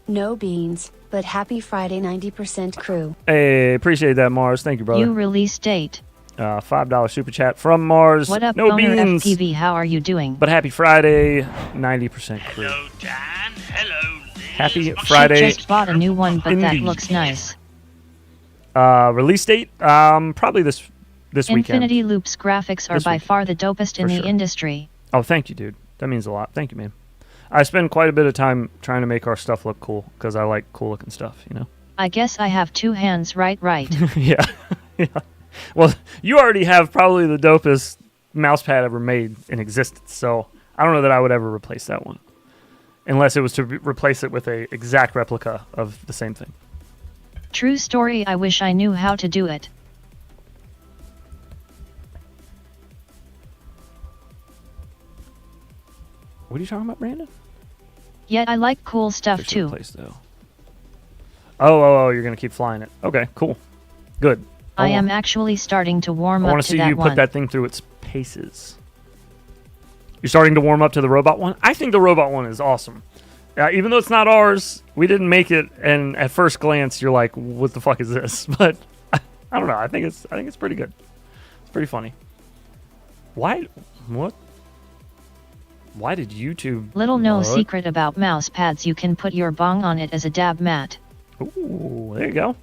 No beans, but happy Friday 90% crew. Hey, appreciate that, Mars. Thank you, brother. You release date. $5 super chat from Mars. What up, no Boner beans. FPV? How are you doing? But happy Friday, 90% crew. Hello, Dan. Hello, Liz. Happy Friday. She just bought a new one, but that Indeed. looks nice. Release date? Probably this weekend. Infinity Loops graphics are This by week. far the dopest in For the sure. industry. Oh, thank you, dude. That means a lot. Thank you, man. I spend quite a bit of time trying to make our stuff look cool because I like cool looking stuff, you know? I guess I have two hands, right? Yeah. Yeah. Well, you already have probably the dopest mouse pad ever made in existence, so I don't know that I would ever replace that one. Unless it was to replace it with a exact replica of the same thing. True story. I wish I knew how to do it. What are you talking about, Brandon? Yet I like cool stuff Fix too. replace, though. Oh, you're going to keep flying it. Okay, cool. Good. I am actually starting to warm I up want to to see that you one. put that thing through its paces. You're starting to warm up to the robot one. I think the robot one is awesome. Even though it's not ours, we didn't make it, and at first glance, you're like, "What the fuck is this?" But I don't know. I think it's pretty good. It's pretty funny. Why? What? Why did YouTube? Little known secret about mouse pads: you can put your bong on it as a dab mat. Ooh, there you go.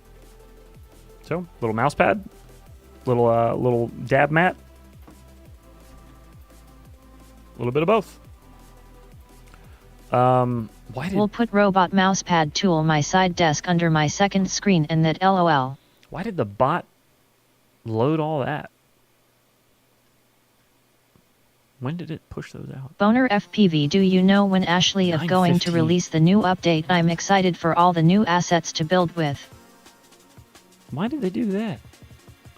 So, little mouse pad, little dab mat, a little bit of both. We'll put robot mouse pad tool my side desk under my second screen and that LOL. Why did the bot load all that? When did it push those out? Boner FPV, do you know when Ashley is going to release the new update? I'm excited for all the new assets to build with. Why did they do that?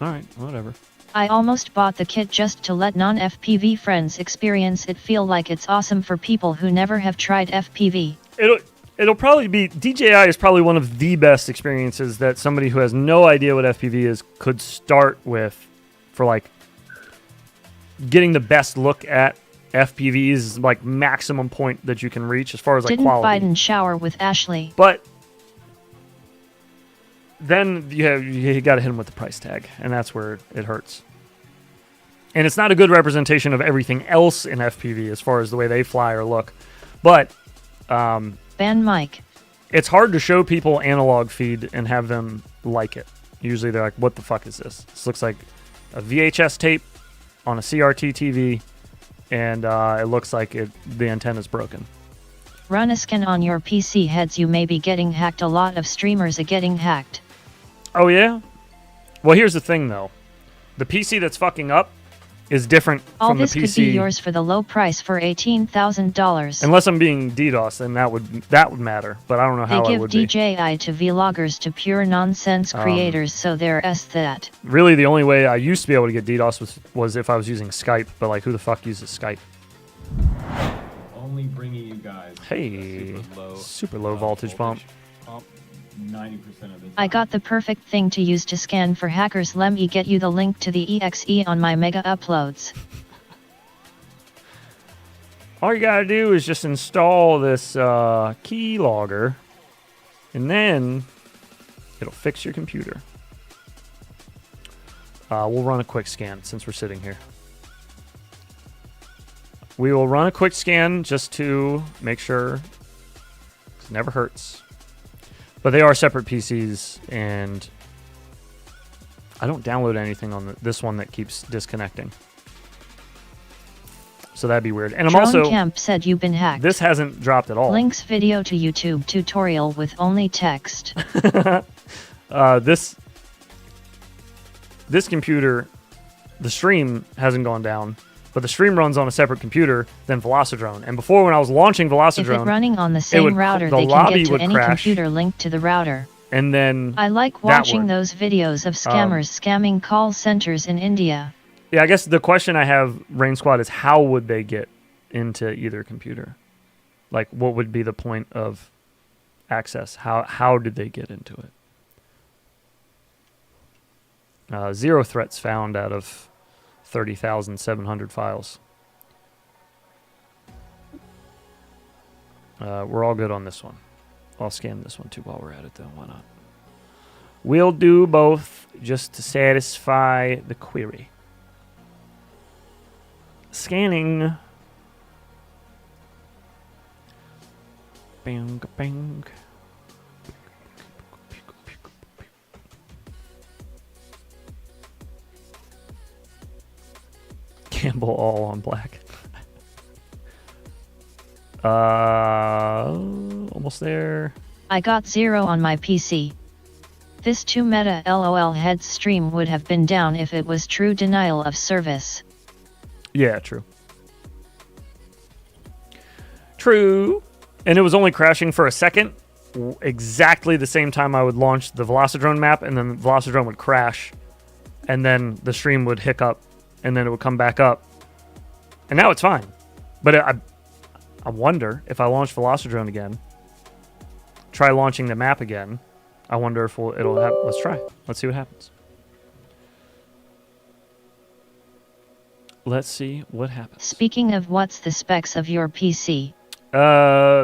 Alright, whatever. I almost bought the kit just to let non-FPV friends experience it. Feel like it's awesome for people who never have tried FPV. It'll probably be... DJI is probably one of the best experiences that somebody who has no idea what FPV is could start with for like getting the best look at FPVs, like maximum point that you can reach as far as like Didn't quality. fight and shower with Ashley. But then you got to hit them with the price tag, and that's where it hurts. And it's not a good representation of everything else in FPV as far as the way they fly or look. But ban Mike. It's hard to show people analog feed and have them like it. Usually they're like, "What the fuck is this? This looks like a VHS tape on a CRT TV, and it looks like the antenna's broken." Run a scan on your PC heads. You may be getting hacked. A lot of streamers are getting hacked. Oh yeah? Well, here's the thing though. The PC that's fucking up is different All from the this PC. could be yours for the low price for $18,000. Unless I'm being DDoS, then that would matter. But I don't know how They I give would be. DJI to vloggers to pure nonsense creators, so they're that. Really, the only way I used to be able to get DDoS was if I was using Skype. But like, who the fuck uses Skype? Only bringing you guys. Hey, super low voltage pump. 90% of it. I got the perfect thing to use to scan for hackers. Let me get you the link to the exe on my mega uploads. All you gotta do is just install this keylogger, and then it'll fix your computer. We'll run a quick scan since we're sitting here. We will run a quick scan just to make sure. It never hurts. But they are separate PCs, and I don't download anything on this one that keeps disconnecting. So that'd be weird. And I'm Drone also... Camp said you've been hacked. This hasn't dropped at all. Links video to YouTube tutorial with only text. This computer, the stream hasn't gone down, but the stream runs on a separate computer than Velocidrone. And before, when I was launching Velocidrone, If it running on the same router, they can get to any crash, computer linked to the router. and then I like that watching worked. those videos of scammers scamming call centers in India. Yeah, I guess the question I have, Rain Squad, is how would they get into either computer? Like, what would be the point of access? How did they get into it? 0 threats found out of 30,700 files. We're all good on this one. I'll scan this one too while we're at it, though. Why not? We'll do both just to satisfy the query. Scanning. Bang, bang. Campbell all on black. Almost there. I got 0 on my PC. This 2 meta LOL head stream would have been down if it was true denial of service. Yeah, true. True. And it was only crashing for a second, exactly the same time I would launch the Velocidrone map, and then the Velocidrone would crash, and then the stream would hiccup, and then it would come back up. And now it's fine. But I wonder if I launch Velocidrone again, try launching the map again, I wonder if it'll happen. Let's try. Let's see what happens. let's see what happens. Speaking of, what's the specs of your PC?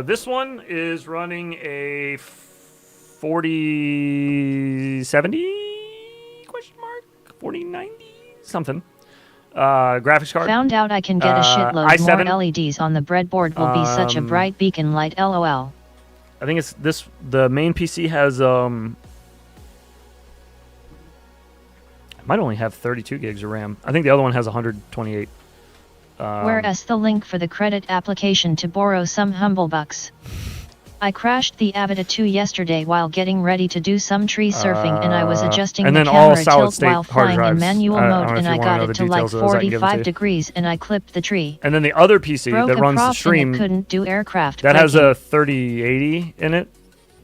This one is running a 4070 question mark 4090 something. Graphics card. Found out I can get a shitload i7. more LEDs on the breadboard. Will be such a bright beacon light. LOL. I think it's this. The main PC has it might only have 32 gigs of RAM. I think the other one has 128. Where's the link for the credit application to borrow some humble bucks? I crashed the Avita 2 yesterday while getting ready to do some tree surfing, and I was adjusting the camera tilt while flying in manual mode, and I got it to like 45 degrees, and I clipped the tree. And then the other PC that runs the stream couldn't do aircraft that has a 3080 in it.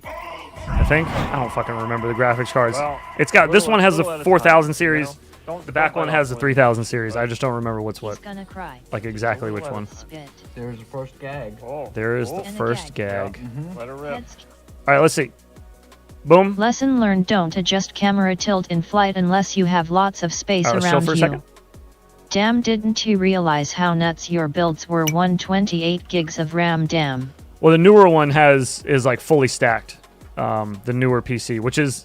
I think. I don't fucking remember the graphics cards. Well, it's got this one has the 4000 series. The back one has the 3000 series. I just don't remember what's what. Like exactly which one. There's the first gag. There is the first gag. Let her rip. All right, let's see. Boom. Lesson learned: don't adjust camera tilt in flight unless you have lots of space around you. Second. Damn, didn't you realize how nuts your builds were? 128 gigs of RAM. Damn. Well, the newer one is like fully stacked. The newer PC, which is.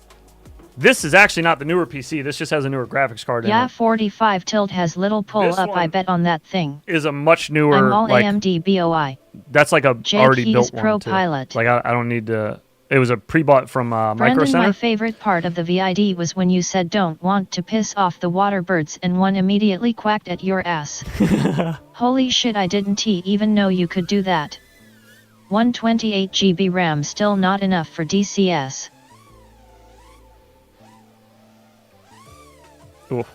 This is actually not the newer PC. This just has a newer graphics card in it. Yeah, 45 tilt has little pull up, I bet, on that thing. Is a much newer. I'm all like, AMD BOI. That's like a already built Pro one too. Pilot. Like I don't need to. It was a pre-bought from Micro Brandon, Center. my favorite part of the VID was when you said don't want to piss off the water birds, and one immediately quacked at your ass. Holy shit! I didn't even know you could do that. 128 GB RAM still not enough for DCS. Cool.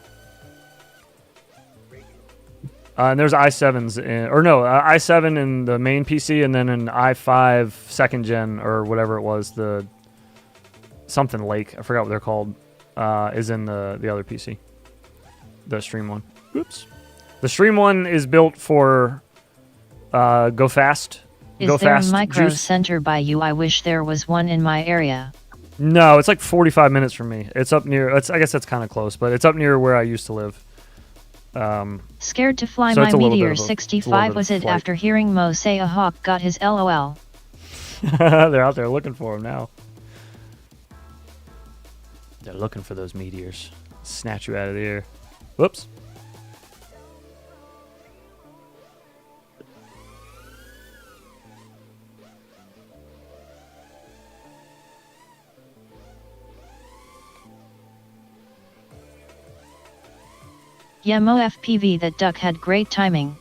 And there's i7s i7 in the main PC, and then an i5 second gen or whatever it was, the something Lake, I forgot what they're called, is in the other PC, the Stream one. Oops. The Stream one is built for go fast. Is there a Micro Center by you? I wish there was one in my area. No, it's like 45 minutes from me. It's up near. I guess that's kind of close, but it's up near where I used to live. Scared to fly my Meteor 65 was it after hearing Mo say a hawk got his LOL. They're out there looking for him now. They're looking for those meteors. Snatch you out of the air. Whoops. Yeah, Mo FPV, that duck had great timing.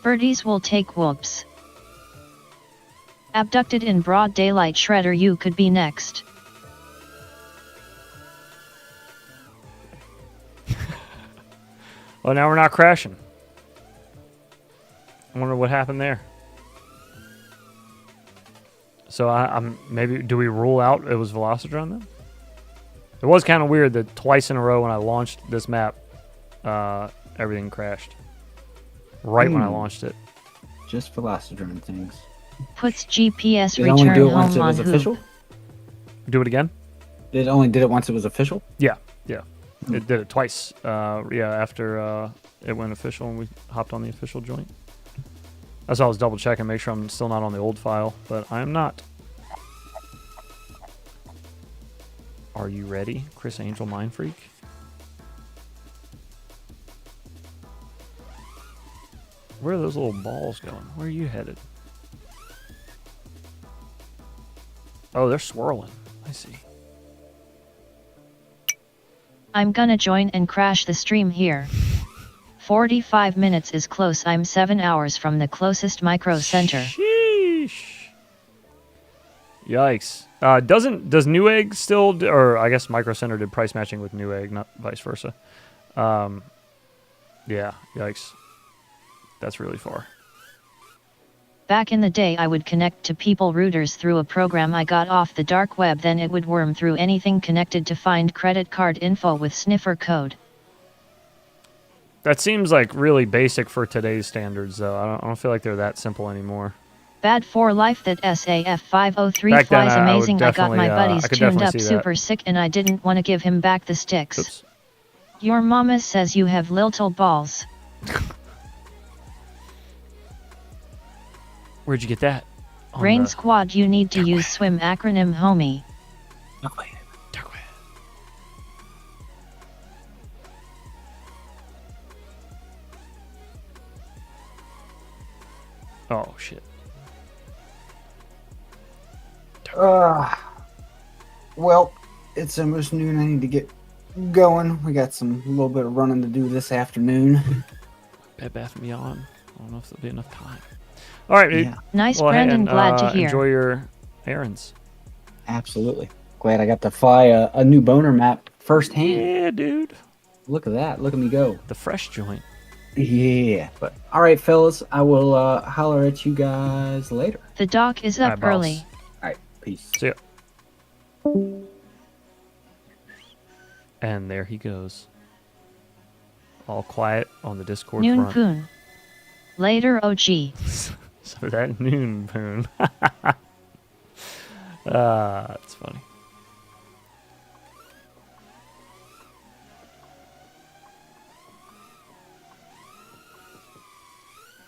Birdies will take whoops. Abducted in broad daylight. Shredder, you could be next. Well, now we're not crashing. I wonder what happened there. So I'm maybe, do we rule out it was Velocidrone then? It was kind of weird that twice in a row when I launched this map, everything crashed. Right when I launched it. Just Velocidrone things. Puts GPS Did return only do it home once it on was hoop. official? Do it again? It only did it once it was official? Yeah. It did it twice. After it went official and we hopped on the official joint. That's why I was double checking, make sure I'm still not on the old file, but I am not. Are you ready, Chris Angel Mind Freak? Where are those little balls going? Where are you headed? Oh, they're swirling. I see. I'm gonna join and crash the stream here. 45 minutes is close. I'm 7 hours from the closest Micro Center. Sheesh. Yikes. Does Newegg still or I guess Micro Center did price matching with Newegg, not vice versa. Yeah, yikes. That's really far. Back in the day, I would connect to people routers through a program I got off the dark web, then it would worm through anything connected to find credit card info with sniffer code. That seems like really basic for today's standards, though. I don't feel like they're that simple anymore. Bad for life that SAF 503 Back then, flies amazing. I got my I buddies could tuned definitely up see that. super sick and I didn't want to give him back the sticks. Oops. Your mama says you have little balls. Where'd you get that? On Rain the- Squad, you need to use swim acronym, homie. Oh shit. Well, it's almost noon. I need to get going. We got a little bit of running to do this afternoon. Bed Bath & Beyond. I don't know if there'll be enough time. All right, dude. Yeah. Nice, Well, hey, Brandon. and, Glad to hear. Enjoy your errands. Absolutely. Glad I got to fly a new boner map firsthand. Yeah, dude. Look at that. Look at me go. The fresh joint. Yeah. But all right, fellas. I will holler at you guys later. The doc is up early. All right. Peace. See ya. And there he goes. All quiet on the Discord Noon front. poon. Later, OG. So that noon poon. That's funny.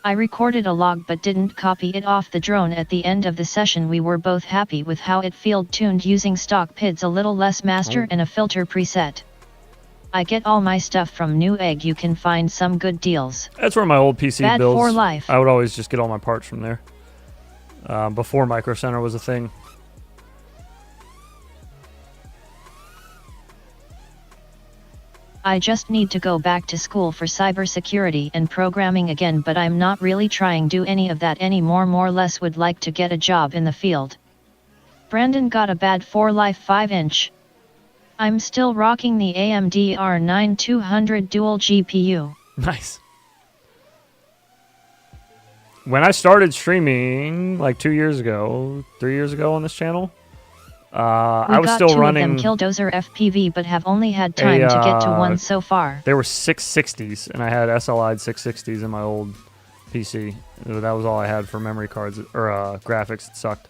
I recorded a log but didn't copy it off the drone at the end of the session. We were both happy with how it field tuned using stock PIDs, a little less master and a filter preset. I get all my stuff from Newegg. You can find some good deals. That's where my old PC Bad builds. for life. I would always just get all my parts from there. Before Micro Center was a thing. I just need to go back to school for cybersecurity and programming again, but I'm not really trying to do any of that anymore. More or less would like to get a job in the field. Brandon got a bad for life 5-inch. I'm still rocking the AMD R9 200 dual GPU. Nice. When I started streaming like 2 years ago, 3 years ago on this channel, I was still running. We got 2 of them Killdozer FPV, but have only had time to get to one so far. They were 660s, and I had SLI'd 660s in my old PC. That was all I had for memory cards or graphics. It sucked.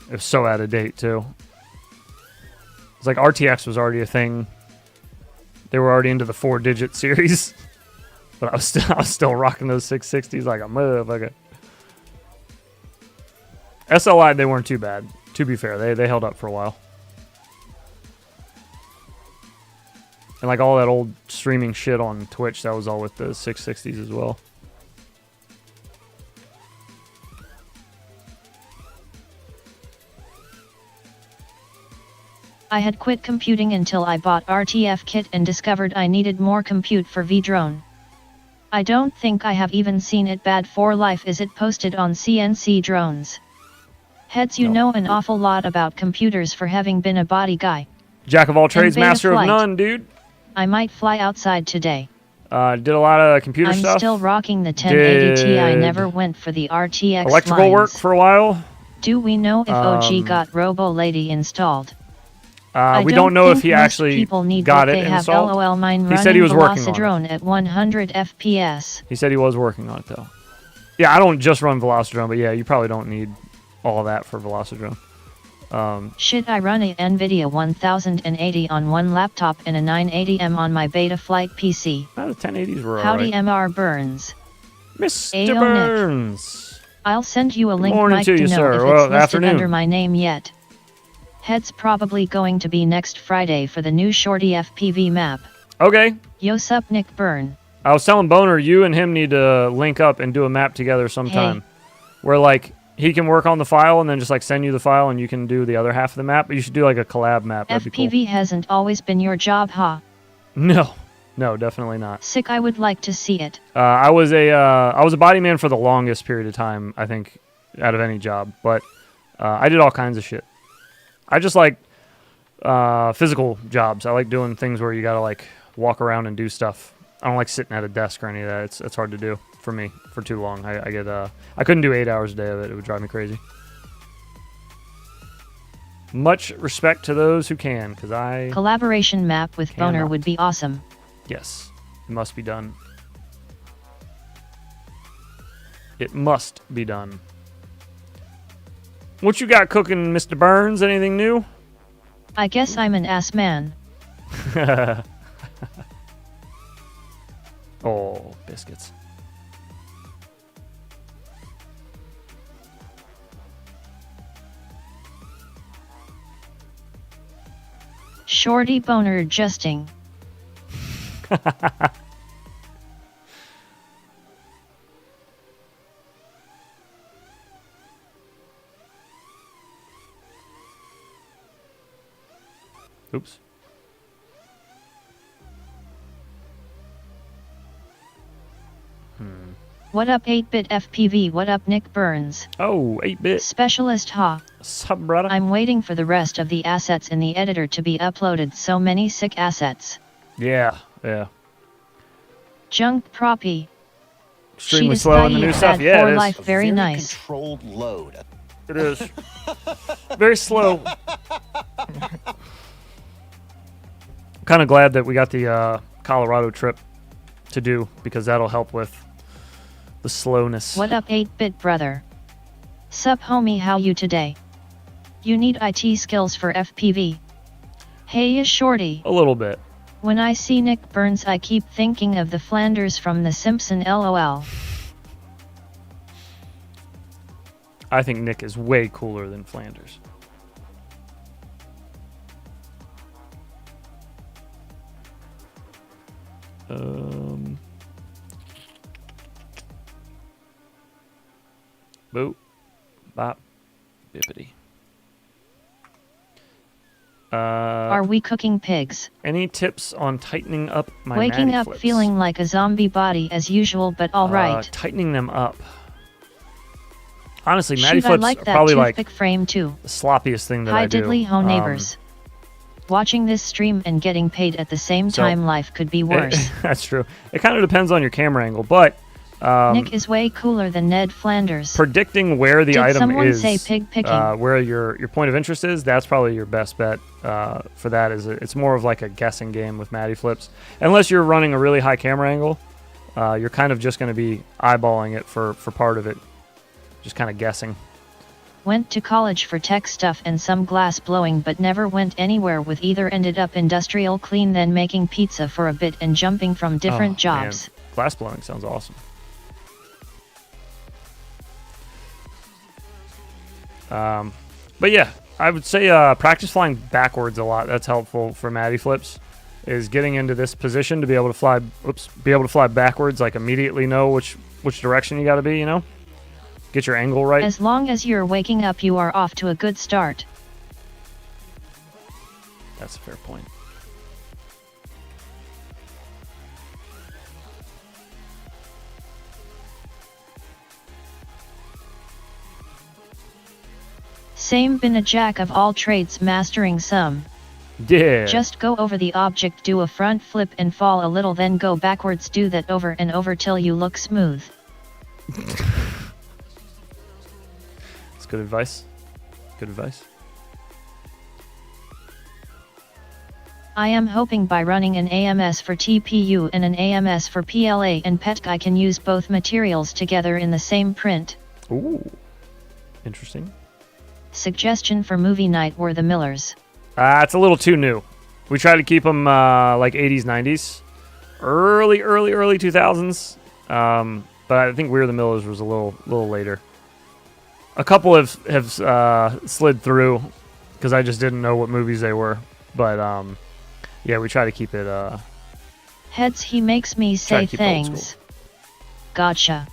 It was so out of date too. It's like RTX was already a thing. They were already into the 4-digit series, but I was still rocking those 660s like a motherfucker. SLI, they weren't too bad. To be fair, they held up for a while. And like all that old streaming shit on Twitch, that was all with the 660s as well. I had quit computing until I bought RTF kit and discovered I needed more compute for V-Drone. I don't think I have even seen it. Bad for life. Is it posted on CNC drones? Heads, you know an awful lot about computers for having been a body guy. Jack of all trades, beta master of flight. none, dude. I might fly outside today. Did a lot of computer I'm stuff. still rocking the 1080 Ti. I never went for the RTX electrical work lines. for a while. Do we know if OG got Robo Lady installed? We don't know if he actually people need got what it they have. installed. LOL, mine He said he was working on it. Velocidrone at 100 FPS. He said he was working on it though. Yeah, I don't just run Velocidrone, but yeah, you probably don't need all of that for Velocidrone. Shit, I run a NVIDIA 1080 on one laptop and a 980M on my Beta Flight PC. The 1080s were Howdy, alright. MR Burns. Mr. Ayo, Nick. Burns. I'll send you a link, morning Mike, to to you, know sir. if it's Well, listed afternoon. under my name yet. Head's probably going to be next Friday for the new Shorty FPV map. Okay. Yo sup, Nick Byrne. I was telling Boner, you and him need to link up and do a map together sometime. Hey. Where like he can work on the file and then just like send you the file and you can do the other half of the map. But you should do like a collab map. That'd be cool. FPV hasn't always been your job, huh? No, definitely not. Sick, I would like to see it. I was a body man for the longest period of time, I think, out of any job. But I did all kinds of shit. I just like physical jobs. I like doing things where you gotta like walk around and do stuff. I don't like sitting at a desk or any of that. It's hard to do for me for too long. I couldn't do 8 hours a day of it. It would drive me crazy. Much respect to those who can, because I... Collaboration map with Boner cannot. would be awesome. Yes, it must be done. It must be done. What you got cooking, Mr. Burns? Anything new? I guess I'm an ass man. Oh, biscuits. Shorty boner adjusting. Oops. What up 8-bit FPV? What up Nick Burns? Oh, 8-bit. Specialist ha. Sup, brother? I'm waiting for the rest of the assets in the editor to be uploaded. So many sick assets. Yeah, yeah. Junk proppy. Extremely slow in the new stuff. Yeah, it is. Life, very nice. Controlled load. It is. Very slow. Kind of glad that we got the Colorado trip to do, because that'll help with the slowness. What up 8-bit brother? Sup homie, how you today? You need IT skills for FPV. Hey is shorty. A little bit. When I see Nick Burns I keep thinking of the Flanders from The Simpson LOL. I think Nick is way cooler than Flanders. Boop. Bop. Bippity. Are we cooking pigs? Any tips on tightening up my Waking Maddie up flips? feeling like a zombie body as usual, but alright. Tightening them up. Honestly, Maddie Shoot, I flips like are that probably toothpick like frame too. the sloppiest thing that Hi I do. diddly ho neighbors. Watching this stream and getting paid at the same So, time, life could be worse. That's true. It kind of depends on your camera angle, but Nick is way cooler than Ned Flanders. predicting where the Did item someone is, say pig picking? where your point of interest is, that's probably your best bet for that. It's more of like a guessing game with Maddie flips. Unless you're running a really high camera angle, you're kind of just going to be eyeballing it for part of it, just kind of guessing. Went to college for tech stuff and some glass blowing, but never went anywhere with either. Ended up industrial clean, then making pizza for a bit and jumping from different jobs. Man. Glass blowing sounds awesome. But yeah, I would say practice flying backwards a lot. That's helpful for Maddie flips. Is getting into this position to be able to fly. Be able to fly backwards. Like immediately know which direction you got to be. You know, get your angle right. As long as you're waking up, you are off to a good start. That's a fair point. Same, been a jack of all trades, mastering some. Yeah. Just go over the object, do a front flip and fall a little, then go backwards, do that over and over till you look smooth. That's good advice. Good advice. I am hoping by running an AMS for TPU and an AMS for PLA and PETC I can use both materials together in the same print. Ooh. Interesting. Suggestion for movie night were The Millers. It's a little too new. We try to keep them like 80s, 90s. Early 2000s. But I think We're the Millers was a little later. A couple have slid through because I just didn't know what movies they were. But yeah, we try to keep it. Heads, he makes me say things. Gotcha.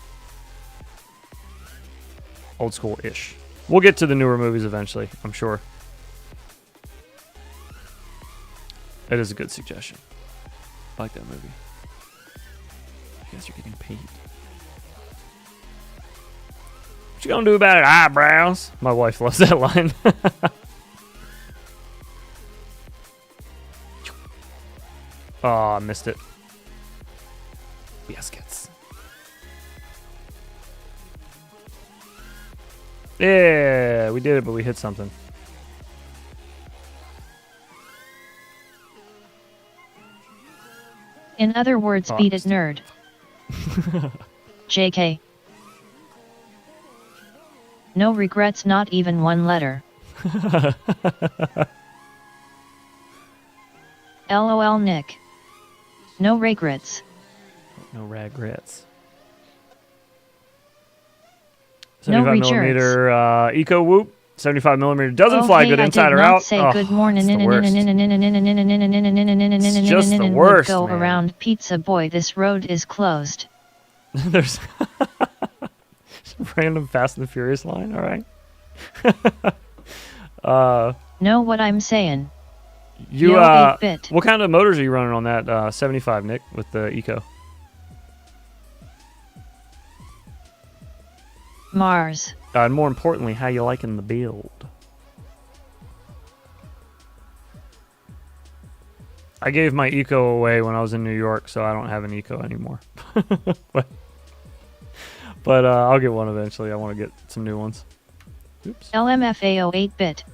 Old school-ish. We'll get to the newer movies eventually, I'm sure. It is a good suggestion. I like that movie. You guys are getting paid. What you gonna do about it, eyebrows? My wife loves that line. Oh, I missed it. Biscuits. Yeah, we did it, but we hit something. In other words, beat it, nerd. JK. No regrets, not even one letter. LOL Nick. No regrets. No regrets. No 75 millimeter eco whoop. 75 millimeter doesn't fly good inside or out. Say good morning. It's just the worst, Go man. around Pizza Boy. This road is closed. There's random Fast and the Furious line. All right. Know what I'm saying? You Yo, 8-bit. What kind of motors are you running on that 75, Nick, with the eco? Mars. And more importantly, how you liking the build? I gave my eco away when I was in New York, so I don't have an eco anymore. but I'll get one eventually. I want to get some new ones. Oops. LMFAO 8-bit.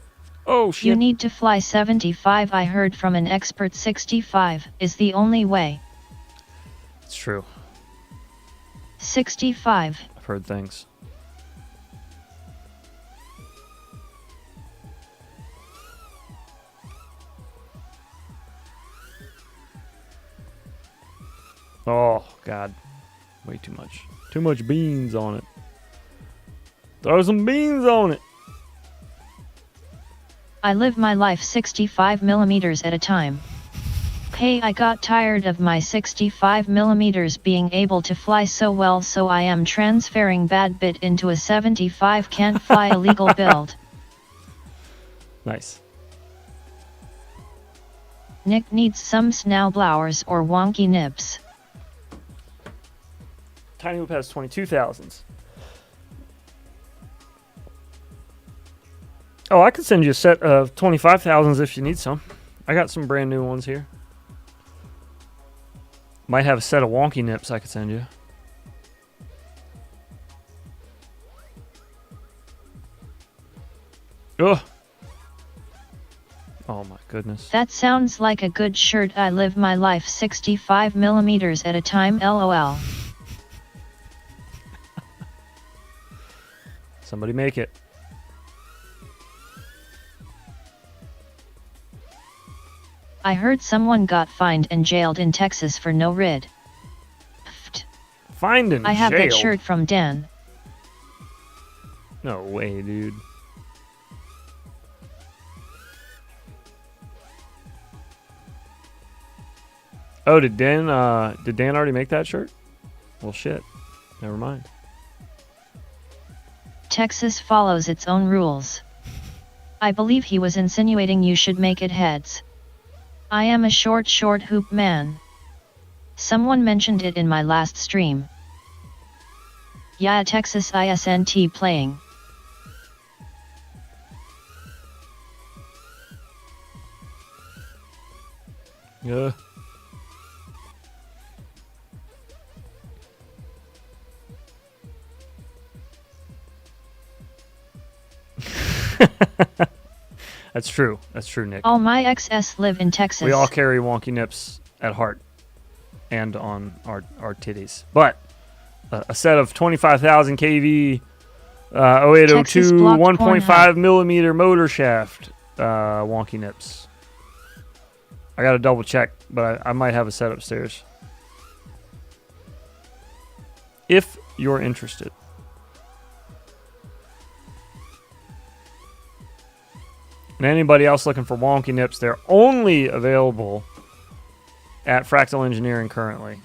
Oh shit. You need to fly 75. I heard from an expert 65 is the only way. It's true. 65. I've heard things. Oh, God. Way too much. Too much beans on it. Throw some beans on it. I live my life 65 millimeters at a time. Hey, I got tired of my 65 millimeters being able to fly so well, so I am transferring bad bit into a 75 can't fly illegal build. Nice. Nick needs some snowblowers or wonky nips. Tinywhoop has 22,000s. Oh, I could send you a set of 25,000s if you need some. I got some brand new ones here. Might have a set of wonky nips I could send you. Ugh. Oh my goodness. That sounds like a good shirt. I live my life 65 millimeters at a time, LOL. Somebody make it. I heard someone got fined and jailed in Texas for no rid. Fined and I have jailed? that shirt from Dan. No way, dude. Oh, did Dan already make that shirt? Well, shit. Never mind. Texas follows its own rules. I believe he was insinuating you should make it heads. I am a short hoop man. Someone mentioned it in my last stream. Yeah, Texas ISNT playing. Yeah. That's true. That's true, Nick. All my XS live in Texas. We all carry wonky nips at heart and on our titties. But a set of 25,000 kV 0802 1.5 millimeter motor shaft wonky nips. I got to double check, but I might have a set upstairs. If you're interested. And anybody else looking for wonky nips, they're only available at Fractal Engineering currently.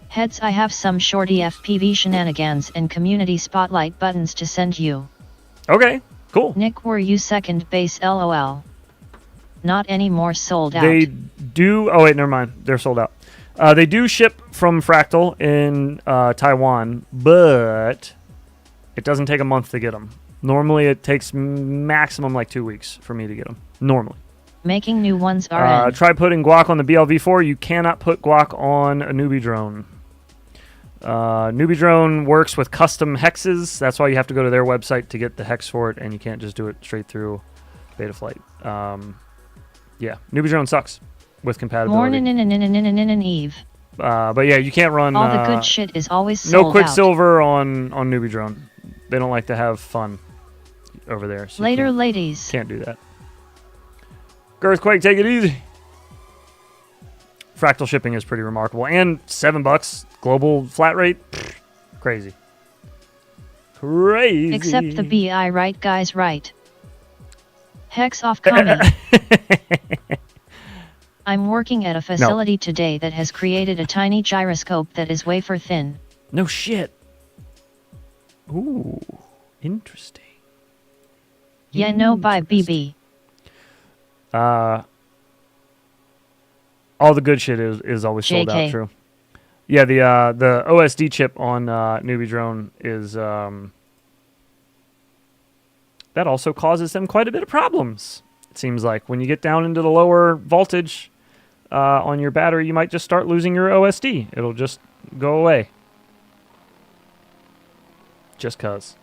Heads, I have some shorty FPV shenanigans and community spotlight buttons to send you. Okay, cool. Nick, were you second base, LOL? Not anymore, sold out. They do... Oh, wait, never mind. They're sold out. They do ship from Fractal in Taiwan, but it doesn't take a month to get them. Normally, it takes maximum like 2 weeks for me to get them. Normally. Making new ones are Try putting guac on the BLV4. You cannot put guac on a newbie drone. Newbie drone works with custom hexes. That's why you have to go to their website to get the hex for it, and you can't just do it straight through Betaflight. Yeah, newbie drone sucks with compatibility. Morning Eve. But yeah, you can't run. All the good shit is always no sold Quicksilver on Newbie Drone. They don't like to have fun over there. So Later, ladies. Can't do that. Girthquake, take it easy. Fractal shipping is pretty remarkable, and $7 global flat rate. Pfft, crazy. Crazy. Except the BI, right, guys, right. Hex off comment. I'm working at a facility today that has created a tiny gyroscope that is wafer thin. No shit. Ooh, interesting. Yeah, no, by BB. All the good shit is always sold out. JK. True. Yeah, the OSD chip on Newbie Drone is that also causes them quite a bit of problems. It seems like when you get down into the lower voltage on your battery, you might just start losing your OSD. It'll just go away. Just cause.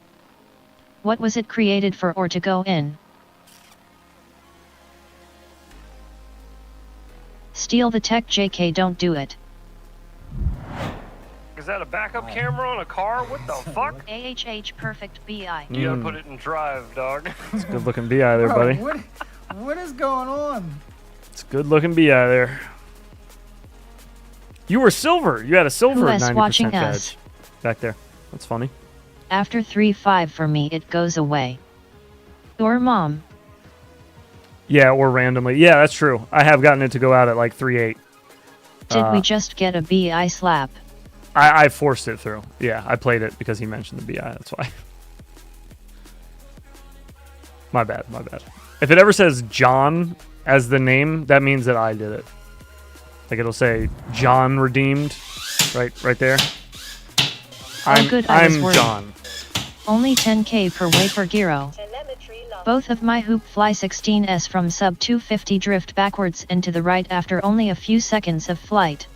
What was it created for or to go in? Steal the tech, JK, don't do it. Is that a backup camera on a car? What the fuck? AHH perfect BI. You gotta put it in drive, dog. It's good looking BI there, buddy. What is going on? It's good looking BI there. You were silver. You had a silver Who is 90% watching badge us? back there. That's funny. After 3-5 for me, it goes away. Or mom. Yeah, or randomly. Yeah, that's true. I have gotten it to go out at like 3-8. Did we just get a BI slap? I forced it through. Yeah, I played it because he mentioned the BI. That's why. My bad. My bad. If it ever says John as the name, that means that I did it. Like it'll say John redeemed, right there. I'm worried. John. Only 10k per wafer gyro. Both of my hoop fly 16s from sub 250 drift backwards and to the right after only a few seconds of flight.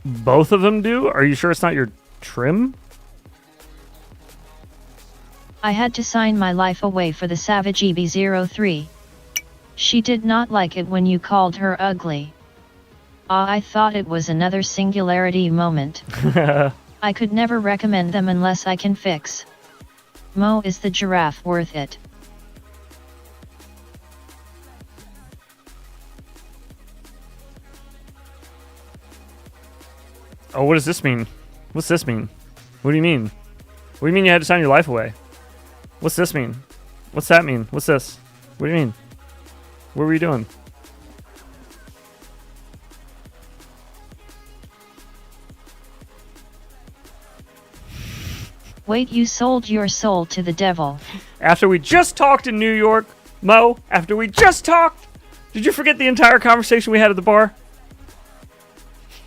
Both of them do? Are you sure it's not your trim? I had to sign my life away for the Savage EB03. She did not like it when you called her ugly. I thought it was another singularity moment. I could never recommend them unless I can fix. Mo, is the giraffe worth it? Oh, what does this mean? What's this mean? What do you mean? What do you mean you had to sign your life away? What's this mean? What's that mean? What's this? What do you mean? What were you doing? Wait, you sold your soul to the devil. After we just talked in New York, Mo, after we just talked, did you forget the entire conversation we had at the bar?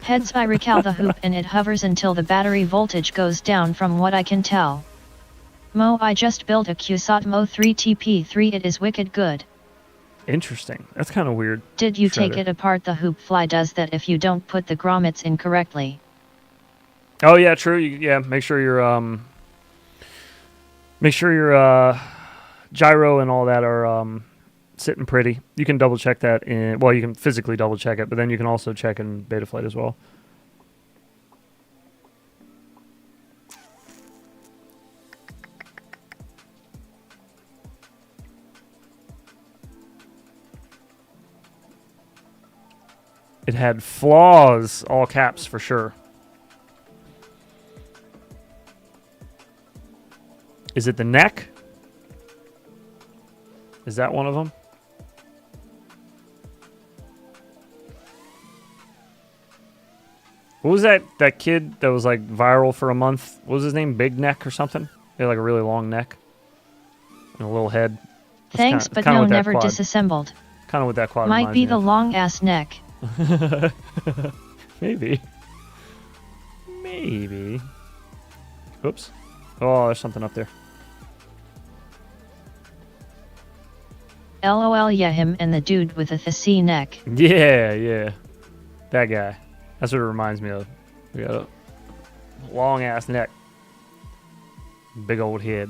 Heads, I recall the hoop and it hovers until the battery voltage goes down from what I can tell. Mo, I just built a QSOT Mo 3 TP3, it is wicked good. Interesting. That's kind of weird. Did you Shredder. take it apart? The hoop fly does that if you don't put the grommets in correctly. Oh yeah, true. Yeah, make sure your gyro and all that are sitting pretty. You can double check that in, well, you can physically double check it, but then you can also check in Betaflight as well. It had flaws, all caps for sure. Is it the neck? Is that one of them? What was that kid that was like viral for a month? What was his name? Big Neck or something? He had like a really long neck and a little head. Thanks, but no, never disassembled. Kind of what that quad might be reminds the me long ass neck. of. Maybe. Maybe. Oops. Oh, there's something up there. LOL, yeah, him and the dude with the C neck. Yeah. That guy. That's what it reminds me of. We got a long ass neck. Big old head.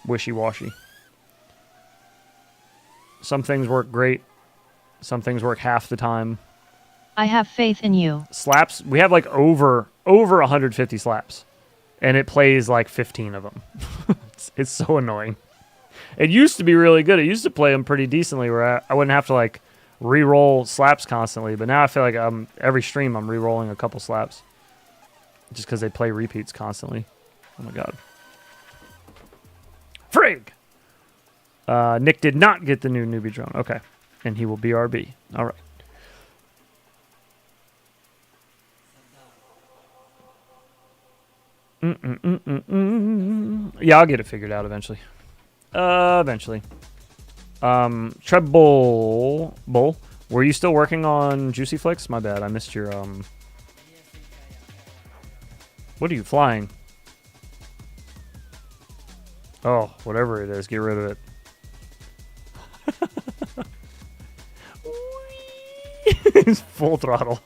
wishy-washy. Some things work great. Some things work half the time. I have faith in you. Slaps, we have like over 150 slaps. And it plays like 15 of them. It's so annoying. It used to be really good. It used to play them pretty decently where I wouldn't have to like re-roll slaps constantly. But now I feel like every stream I'm re-rolling a couple slaps. Just because they play repeats constantly. Oh my god. Frig! Nick did not get the new newbie drone. Okay. And he will BRB. All right. Yeah, I'll get it figured out eventually. Eventually. Treble Bull, were you still working on Juicy Flicks? My bad, I missed your What are you flying? Oh, whatever it is, get rid of it. It's full throttle.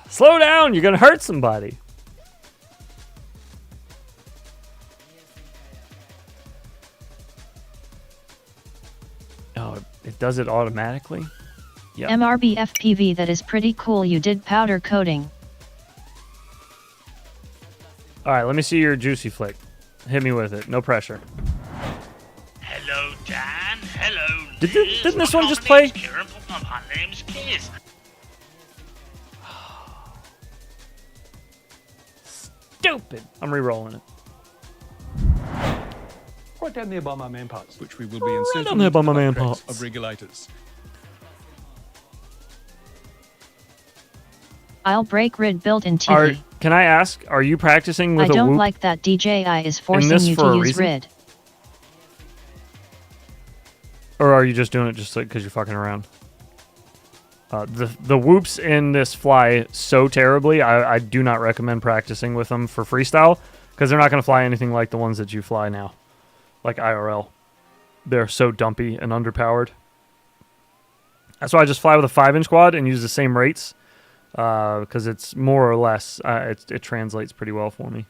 Slow down, you're gonna hurt somebody. Oh, it does it automatically? Yeah. MRB FPV, that is pretty cool. You did powder coating. Alright, let me see your Juicy Flick. Hit me with it, no pressure. Hello, Dan. Hello, Didn't this one just play? My name's Keith. Stupid. I'm re-rolling it. Right down there by my man parts, which we will be Right inserting down there by my into the man backtracks parts. of regulators. I'll break rid built in TV. Can I ask, are you practicing with I a don't whoop? like that DJI is forcing this you for to a use reason? RID. Or are you just doing it just because you're fucking around? The whoops in this fly so terribly, I do not recommend practicing with them for freestyle, because they're not going to fly anything like the ones that you fly now. Like IRL. They're so dumpy and underpowered. That's why I just fly with a 5-inch quad and use the same rates, because it's more or less, it translates pretty well for me.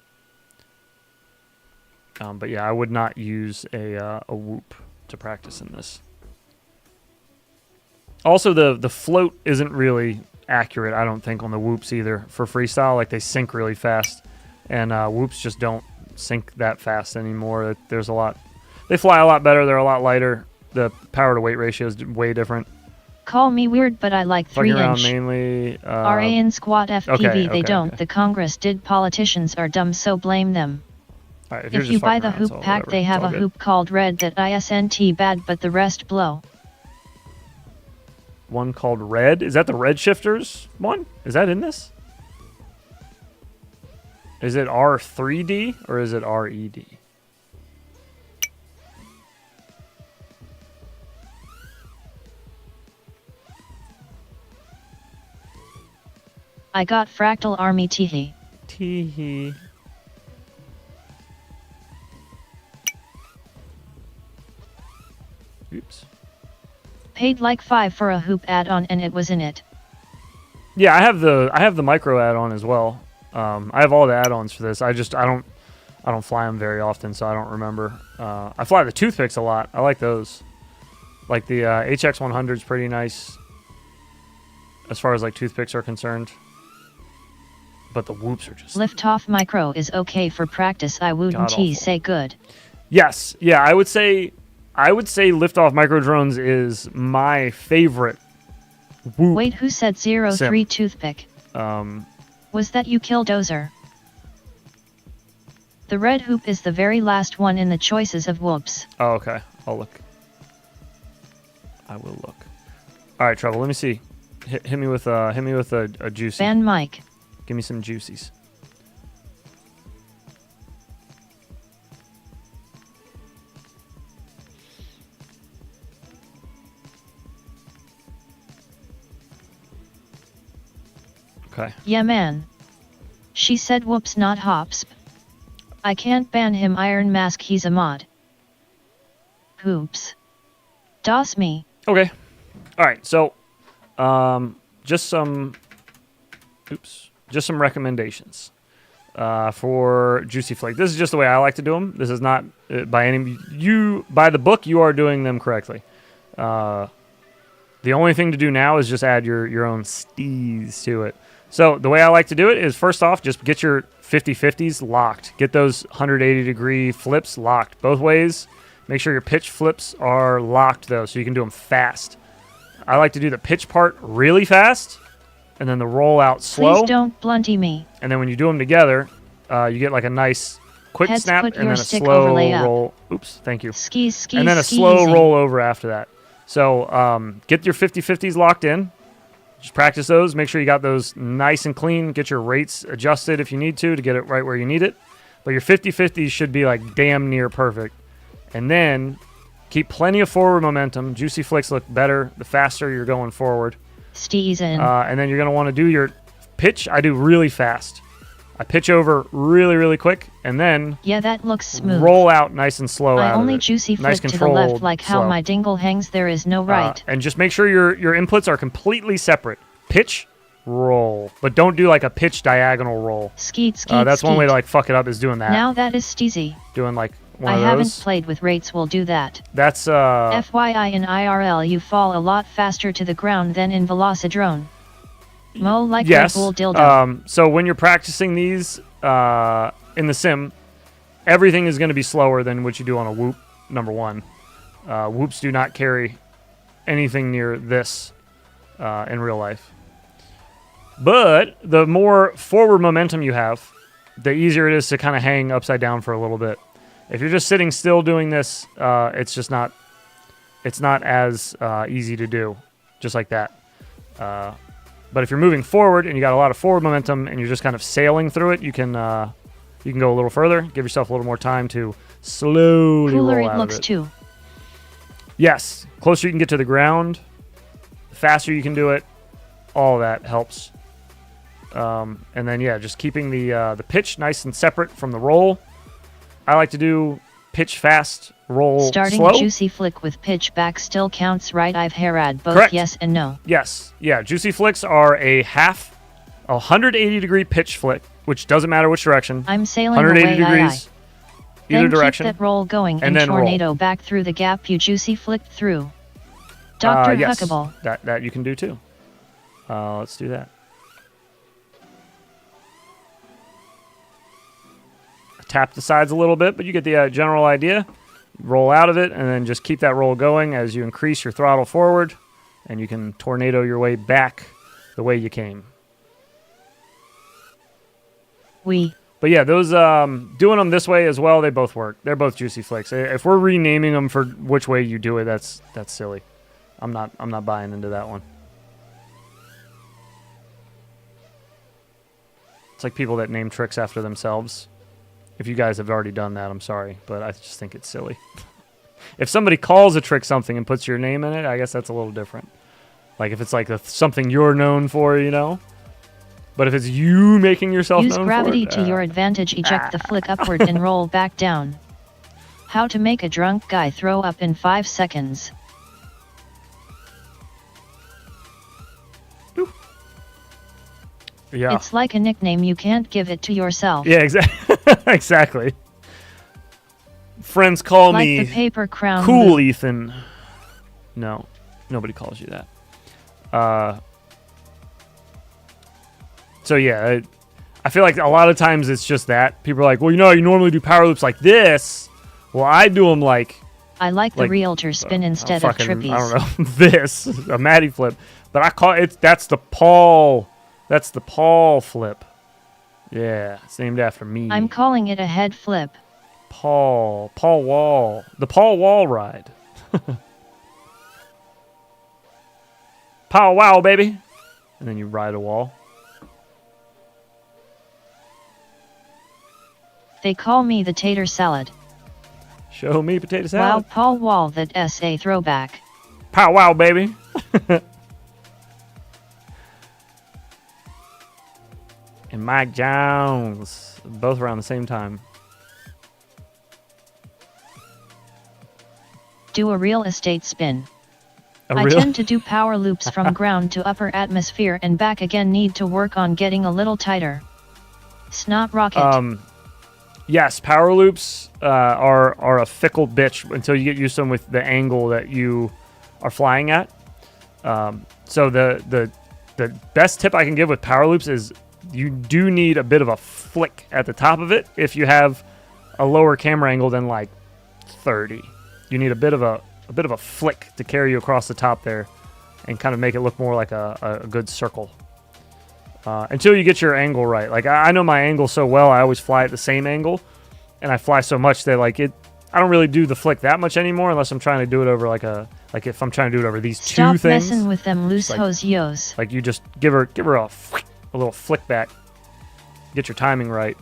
But yeah, I would not use a whoop to practice in this. Also, the float isn't really accurate, I don't think, on the whoops either for freestyle. Like, they sink really fast, and whoops just don't sink that fast anymore. There's a lot. They fly a lot better. They're a lot lighter. The power to weight ratio is way different. Call me weird, but I like Fucking around 3-inch. mainly. RA in squat FPV, okay, they don't. okay. The Congress did. Politicians are dumb, so blame them. All right, If you buy the hoop pack, they have a hoop called Red that isn't bad, but the rest blow. One called Red. Is that the Red Shifters one? Is that in this? Is it R3D or is it RED? I got Fractal Army Teehee. Teehee. Oops. Paid like $5 for a hoop add-on and it was in it. Yeah, I have the micro add-on as well. I have all the add-ons for this. I don't fly them very often, so I don't remember. I fly the toothpicks a lot. I like those. Like the HX100 is pretty nice as far as like toothpicks are concerned. But the whoops are just Liftoff micro is okay for practice. I wouldn't say good. Yes, yeah, I would say liftoff micro drones is my favorite. Whoop. Wait, who said 03 Sim. toothpick? Was that you, Killdozer? The red hoop is the very last one in the choices of whoops. Oh, okay. I'll look. I will look. All right, Trouble. Let me see. Hit me with a juicy. Ban Mike. Give me some juicies. Okay. Yeah, man. She said whoops, not hops. I can't ban him. Iron Mask, he's a mod. Hoops. DOS me. Okay. All right. So, just some recommendations. for Juicy Flick. This is just the way I like to do them. This is not by the book. You are doing them correctly. The only thing to do now is just add your own steez to it. So the way I like to do it is, first off, just get your 50-50s locked. Get those 180-degree flips locked both ways. Make sure your pitch flips are locked, though, so you can do them fast. I like to do the pitch part really fast, and then the roll out slow. Please don't blunty me. And then when you do them together, you get like a nice quick Heads snap put and your then a stick slow overlay up. roll. Oops, thank you. Skis, and then a slow roll over after that. So get your 50-50s locked in. Just practice those. Make sure you got those nice and clean. Get your rates adjusted if you need to get it right where you need it. But your 50-50s should be like damn near perfect. And then keep plenty of forward momentum. Juicy Flicks look better the faster you're going forward. Steez in. And then you're going to want to do your pitch. I do really fast. I pitch over really, really quick, and then yeah, that looks smooth. Roll out nice and slow I out only of it. Juicy Nice flick to the left like how slow. my dingle hangs. There is no right. And just make sure your inputs are completely separate. Pitch, roll. But don't do like a pitch diagonal roll. Skeet, skeet, That's one skeet. way to like fuck it up, is doing that. Now that is steezy. Doing like one I of haven't those. played with rates. Will do that. That's FYI, in IRL you fall a lot faster to the ground than in Velocidrone. Mo like yes. a bull dildo. So when you're practicing these in the sim, everything is going to be slower than what you do on a whoop, number one. Whoops do not carry anything near this in real life. But the more forward momentum you have, the easier it is to kind of hang upside down for a little bit. If you're just sitting still doing this, it's just not as easy to do, just like that. But if you're moving forward and you got a lot of forward momentum and you're just kind of sailing through it, you can go a little further, give yourself a little more time to slowly Cooler roll it out looks of it. too. Yes, closer you can get to the ground, the faster you can do it. All of that helps. And then yeah, just keeping the pitch nice and separate from the roll. I like to do pitch fast, roll Starting slow. Juicy Flick with pitch back still counts, right? I've herad both Correct. yes and no. Yes. Yeah, Juicy Flicks are a 180-degree pitch flick, which doesn't matter which direction. I'm sailing 180 away, degrees, either then direction. Keep that roll going and and then tornado roll. back through the gap you Juicy flicked through. Dr. Yes, Huckable. that you can do too. Let's do that. Tap the sides a little bit, but you get the general idea. Roll out of it, and then just keep that roll going as you increase your throttle forward, and you can tornado your way back the way you came. But yeah, those doing them this way as well, they both work. They're both Juicy Flicks. If we're renaming them for which way you do it, that's silly. I'm not buying into that one. It's like people that name tricks after themselves. If you guys have already done that, I'm sorry, but I just think it's silly. If somebody calls a trick something and puts your name in it, I guess that's a little different. Like if it's like something you're known for, you know? But if it's you making yourself Use known gravity for it, to your advantage. Eject the flick upward and roll back down. How to make a drunk guy throw up in 5 seconds. Yeah. It's like a nickname, you can't give it to yourself. Yeah, exactly. Exactly. Friends call like me the paper crown Cool loop. Ethan. No, nobody calls you that. So yeah, I feel like a lot of times it's just that. People are like, well, you know, you normally do power loops like this. Well, I do them like... I like the realtor spin instead of trippies. I don't know, this, a Matty flip. But I call it, that's the Paul flip. Yeah, it's named after me. I'm calling it a head flip. Paul Wall. The Paul Wall ride. Pow wow, baby. And then you ride a wall. They call me the tater salad. Show me potato Wow, salad. Paul Wall, that SA throwback. Pow wow, baby. And Mike Jones. Both around the same time. Do a real estate spin. I real- tend to do power loops from ground to upper atmosphere and back again. Need to work on getting a little tighter. Snot rocket. Yes, power loops are a fickle bitch until you get used to them with the angle that you are flying at. So the best tip I can give with power loops is you do need a bit of a flick at the top of it if you have a lower camera angle than like 30. You need a bit of a flick to carry you across the top there and kind of make it look more like a good circle. Until you get your angle right. Like I know my angle so well, I always fly at the same angle, and I fly so much that like I don't really do the flick that much anymore unless I'm trying to do it over like if I'm trying to do it over these two things. Stop messing with them loose hose yos. Like you just give her a little flick back, get your timing right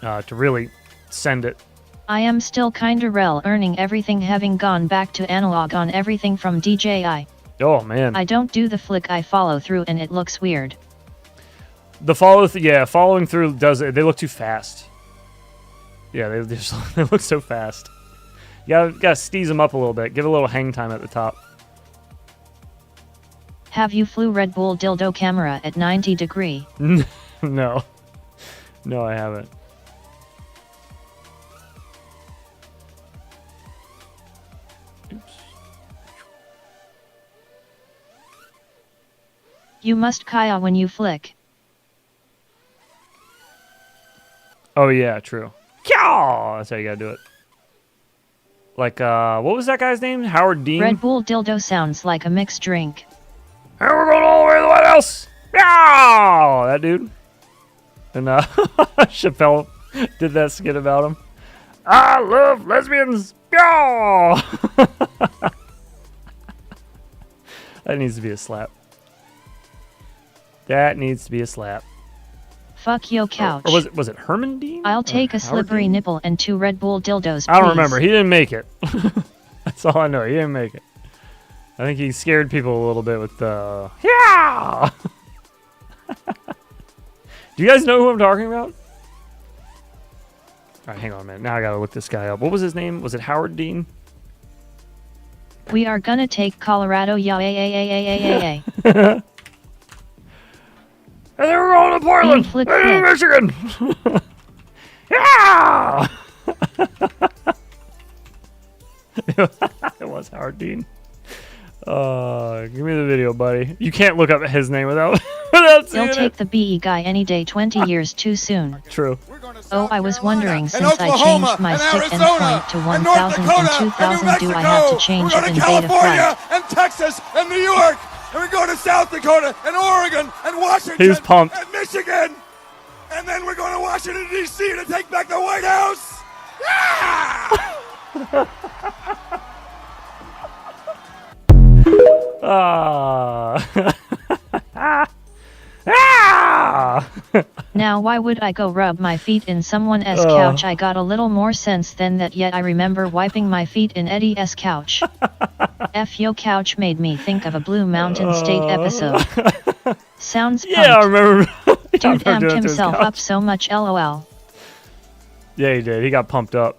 to really send it. I am still kinda learning everything, having gone back to analog on everything from DJI. Oh man. I don't do the flick, I follow through and it looks weird. The following through does it. They look too fast. Yeah, they look so fast. You gotta steeze them up a little bit. Give it a little hang time at the top. Have you flew Red Bull dildo camera at 90 degree? No. No, I haven't. Oops. You must kaya when you flick. Oh yeah, true. Kyaw! That's how you gotta do it. Like, what was that guy's name? Howard Dean? Red Bull dildo sounds like a mixed drink. And we're going all the way to the White House! Yeah! That dude. And Chappelle did that skit about him. I love lesbians! Yeah! That needs to be a slap. That needs to be a slap. Fuck yo couch. Or was it Herman Dean? I'll take a slippery nipple and 2 Red Bull dildos, please. I don't remember. He didn't make it. That's all I know. He didn't make it. I think he scared people a little bit with the yeah. Do you guys know who I'm talking about? All right, hang on a minute. Now I gotta look this guy up. What was his name? Was it Howard Dean? We are gonna take Colorado, yeah. And then we're going to Portland, and Michigan. Yeah! It was Howard Dean. Give me the video, buddy. You can't look up his name without seeing You'll take the BE guy any day. 20 years too soon. True. Oh, I was wondering, since I changed my stick endpoint to 1000 and 2000, do I have to change it in beta flight? And Texas and New York. And we're going to South Dakota and Oregon and Washington. He was pumped. And Michigan. And then we're going to Washington, D.C. to take back the White House. Now why would I go rub my feet in someone's couch? I got a little more sense than that, yet I remember wiping my feet in Eddie's couch. F yo couch made me think of a Blue Mountain State episode. Sounds pumped. Yeah, I remember. Dude amped himself up so much, lol. Yeah, he did. He got pumped up.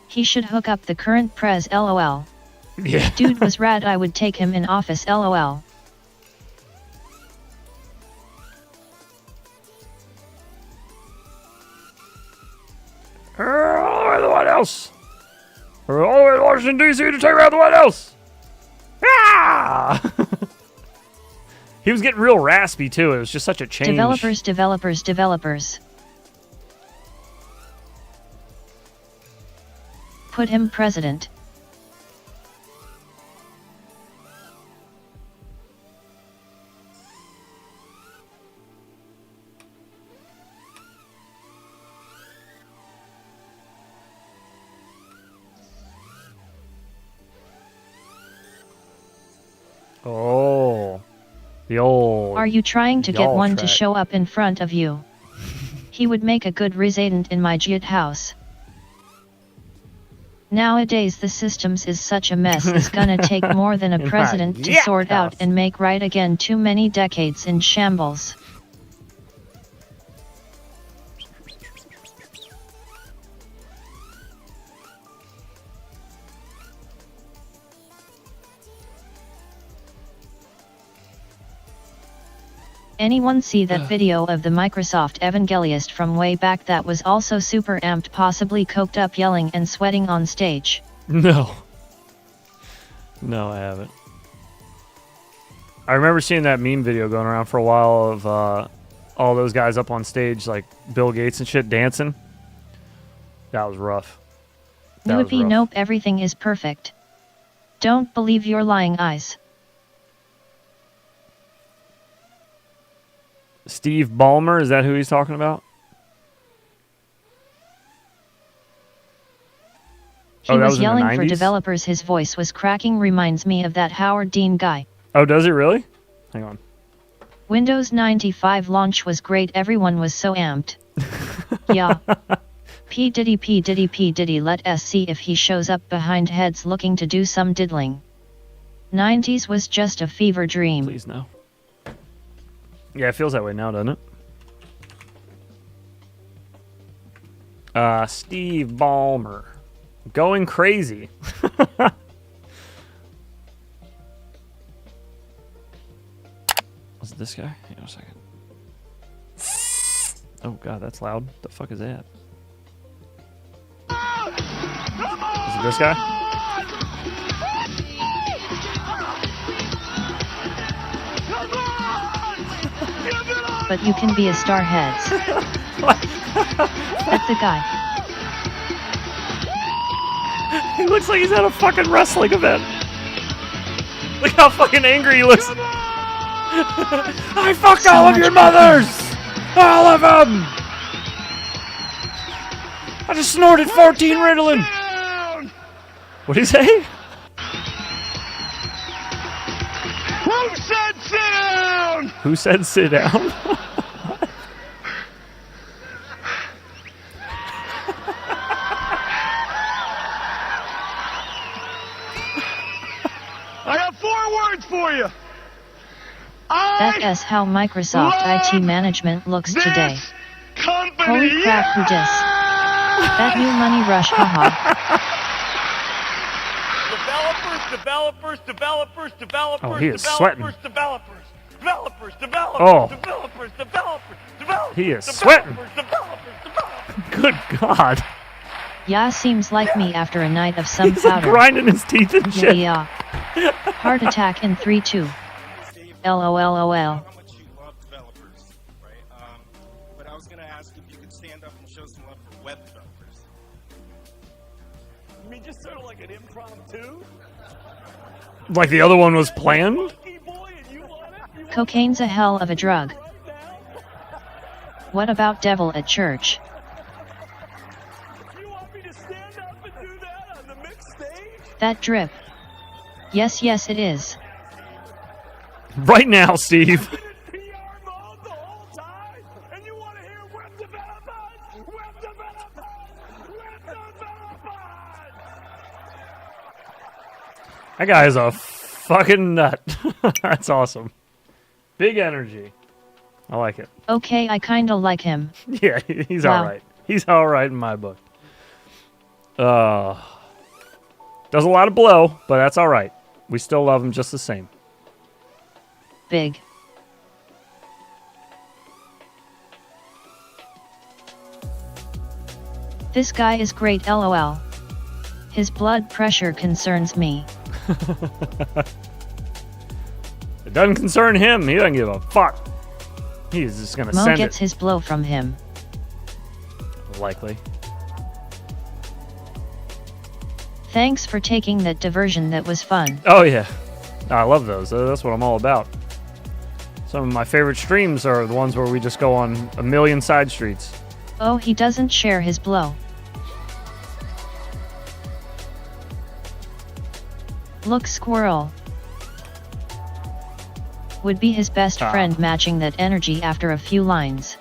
He should hook up the current prez, lol. Yeah. Dude was rad, I would take him in office, lol. All the way to the White House. We're all the way to Washington, D.C. to take out the White House. Yeah! He was getting real raspy, too. It was just such a change. Developers. Put him president. Oh, the old. Are you trying to get y'all one track. to show up in front of you? He would make a good resident in my JIT house. Nowadays the systems is such a mess, it's gonna take more than a In my president to JIT sort out house. and make right again. Too many decades in shambles. Anyone see that video of the Microsoft Evangelist from way back that was also super amped, possibly coked up, yelling and sweating on stage? No. No, I haven't. I remember seeing that meme video going around for a while of all those guys up on stage, like Bill Gates and shit, dancing. That was rough. Noopy, nope, everything is perfect. Don't believe your lying eyes. Steve Ballmer, is that who he's talking about? He was yelling for developers. His voice was cracking. Reminds me of that Howard Dean guy. Oh, does it really? Hang on. Windows 95 launch was great. Everyone was so amped. Yeah. P. Diddy, let us see if he shows up behind heads looking to do some diddling. 90s was just a fever dream. Please no. Yeah, it feels that way now, doesn't it? Steve Ballmer. Going crazy. Was it this guy? Hang on a second. Oh god, that's loud. The fuck is that? Is it this guy? But you can be a star, heads. That's the guy. He looks like he's at a fucking wrestling event. Look how fucking angry he looks. I fucked all of your mothers! All of them! I just snorted 14 Ritalin! What'd he say? Who said sit down? Who said sit down? I got 4 words for you. That's how Microsoft IT management looks today. Holy crap, who dis? That new money rush, haha. Oh, he is sweating. He is sweating. Good God. Yeah, seems like me after a night of some powder. Grinding his teeth and shit. Yeah. Heart attack in 3-2. LOLOL. But I was going to ask if you could stand up and show some love for web developers. You mean just sort of like an impromptu? Like the other one was planned? Cocaine's a hell of a drug. What about devil at church? You want me to stand up and do that on the mixed stage? That drip. Yes, yes it is. Right now, Steve. That guy is a fucking nut. That's awesome. Big energy. I like it. Okay, I kinda like him. Yeah, he's Wow. alright. He's alright in my book. Does a lot of blow, but that's alright. We still love him just the same. Big. This guy is great, lol. His blood pressure concerns me. It doesn't concern him. He doesn't give a fuck. He's just gonna Mo send gets it. his blow from him. Likely. Thanks for taking that diversion, that was fun. Oh yeah. I love those. That's what I'm all about. Some of my favorite streams are the ones where we just go on a million side streets. Oh, he doesn't share his blow. Look, squirrel. Would be his best friend, matching that energy after a few lines.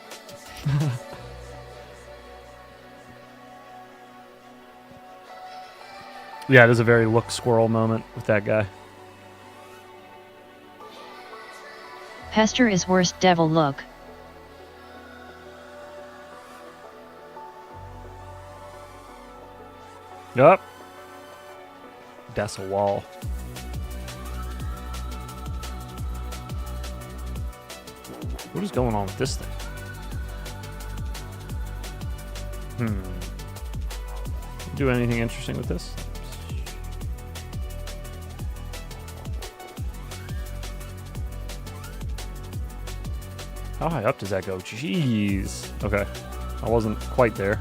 Yeah, it is a very look squirrel moment with that guy. Pester is worst devil look. Yup. That's a wall. What is going on with this thing? Do anything interesting with this? How high up does that go? Jeez. Okay. I wasn't quite there.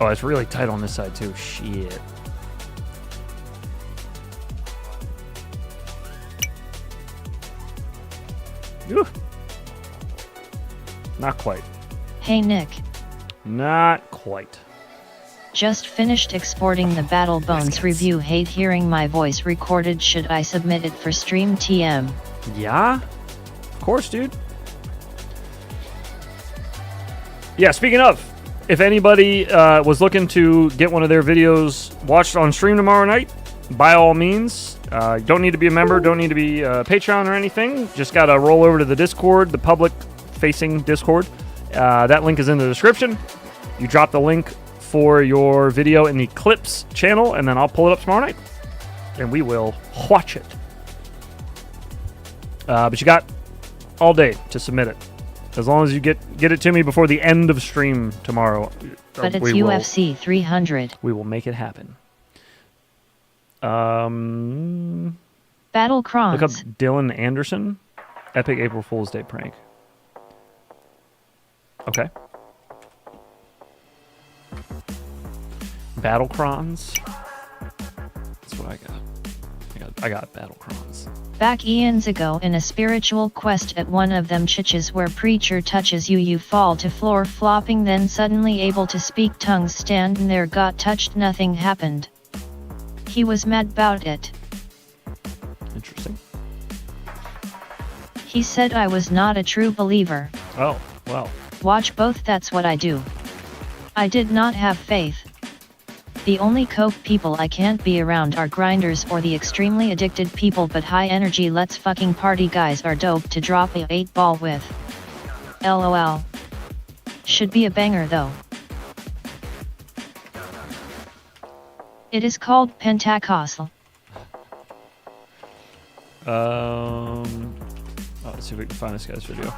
Oh, it's really tight on this side too. Shit. Ooh. Not quite. Hey Nick. Not quite. Just finished exporting the Battle Bones review. Hate hearing my voice recorded. Should I submit it for stream TM? Yeah? Of course, dude. Yeah, speaking of, if anybody was looking to get one of their videos watched on stream tomorrow night, by all means, don't need to be a member, don't need to be a Patreon or anything. Just got to roll over to the Discord, the public-facing Discord. That link is in the description. You drop the link for your video in the Clips channel, and then I'll pull it up tomorrow night, and we will watch it. But you got all day to submit it. As long as you get it to me before the end of stream tomorrow. But it's UFC 300. We will make it happen. Battle Crons. Look up Dylan Anderson. Epic April Fool's Day prank. Okay. Battle Crons. That's what I got. I got Battle Crons. Back eons ago in a spiritual quest at one of them chiches where preacher touches you fall to floor flopping, then suddenly able to speak tongues, standing there got touched, nothing happened. He was mad about it. Interesting. He said I was not a true believer. Oh, well. Watch both, that's what I do. I did not have faith. The only coke people I can't be around are grinders or the extremely addicted people, but high energy let's fucking party guys are dope to drop a 8-ball with. LOL. Should be a banger though. It is called Pentecostal. Let's see if we can find this guy's video.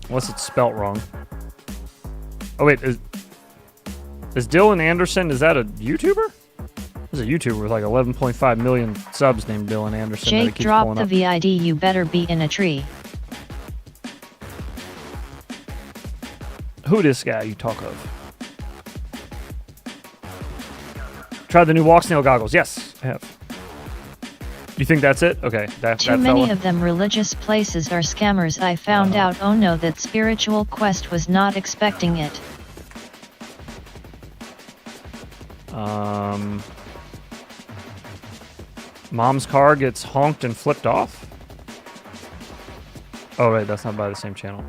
Unless it's spelt wrong. Oh wait, is Dylan Anderson, is that a YouTuber? There's a YouTuber with like 11.5 million subs named Dylan Anderson. Jake dropped the VID, you better be in a tree. Who this guy you talk of? Tried the new walk snail goggles. Yes, I have. You think that's it? Okay, Too many of them religious places are scammers. I found out, oh no, that spiritual quest was not expecting it. Mom's car gets honked and flipped off? Oh right, that's not by the same channel.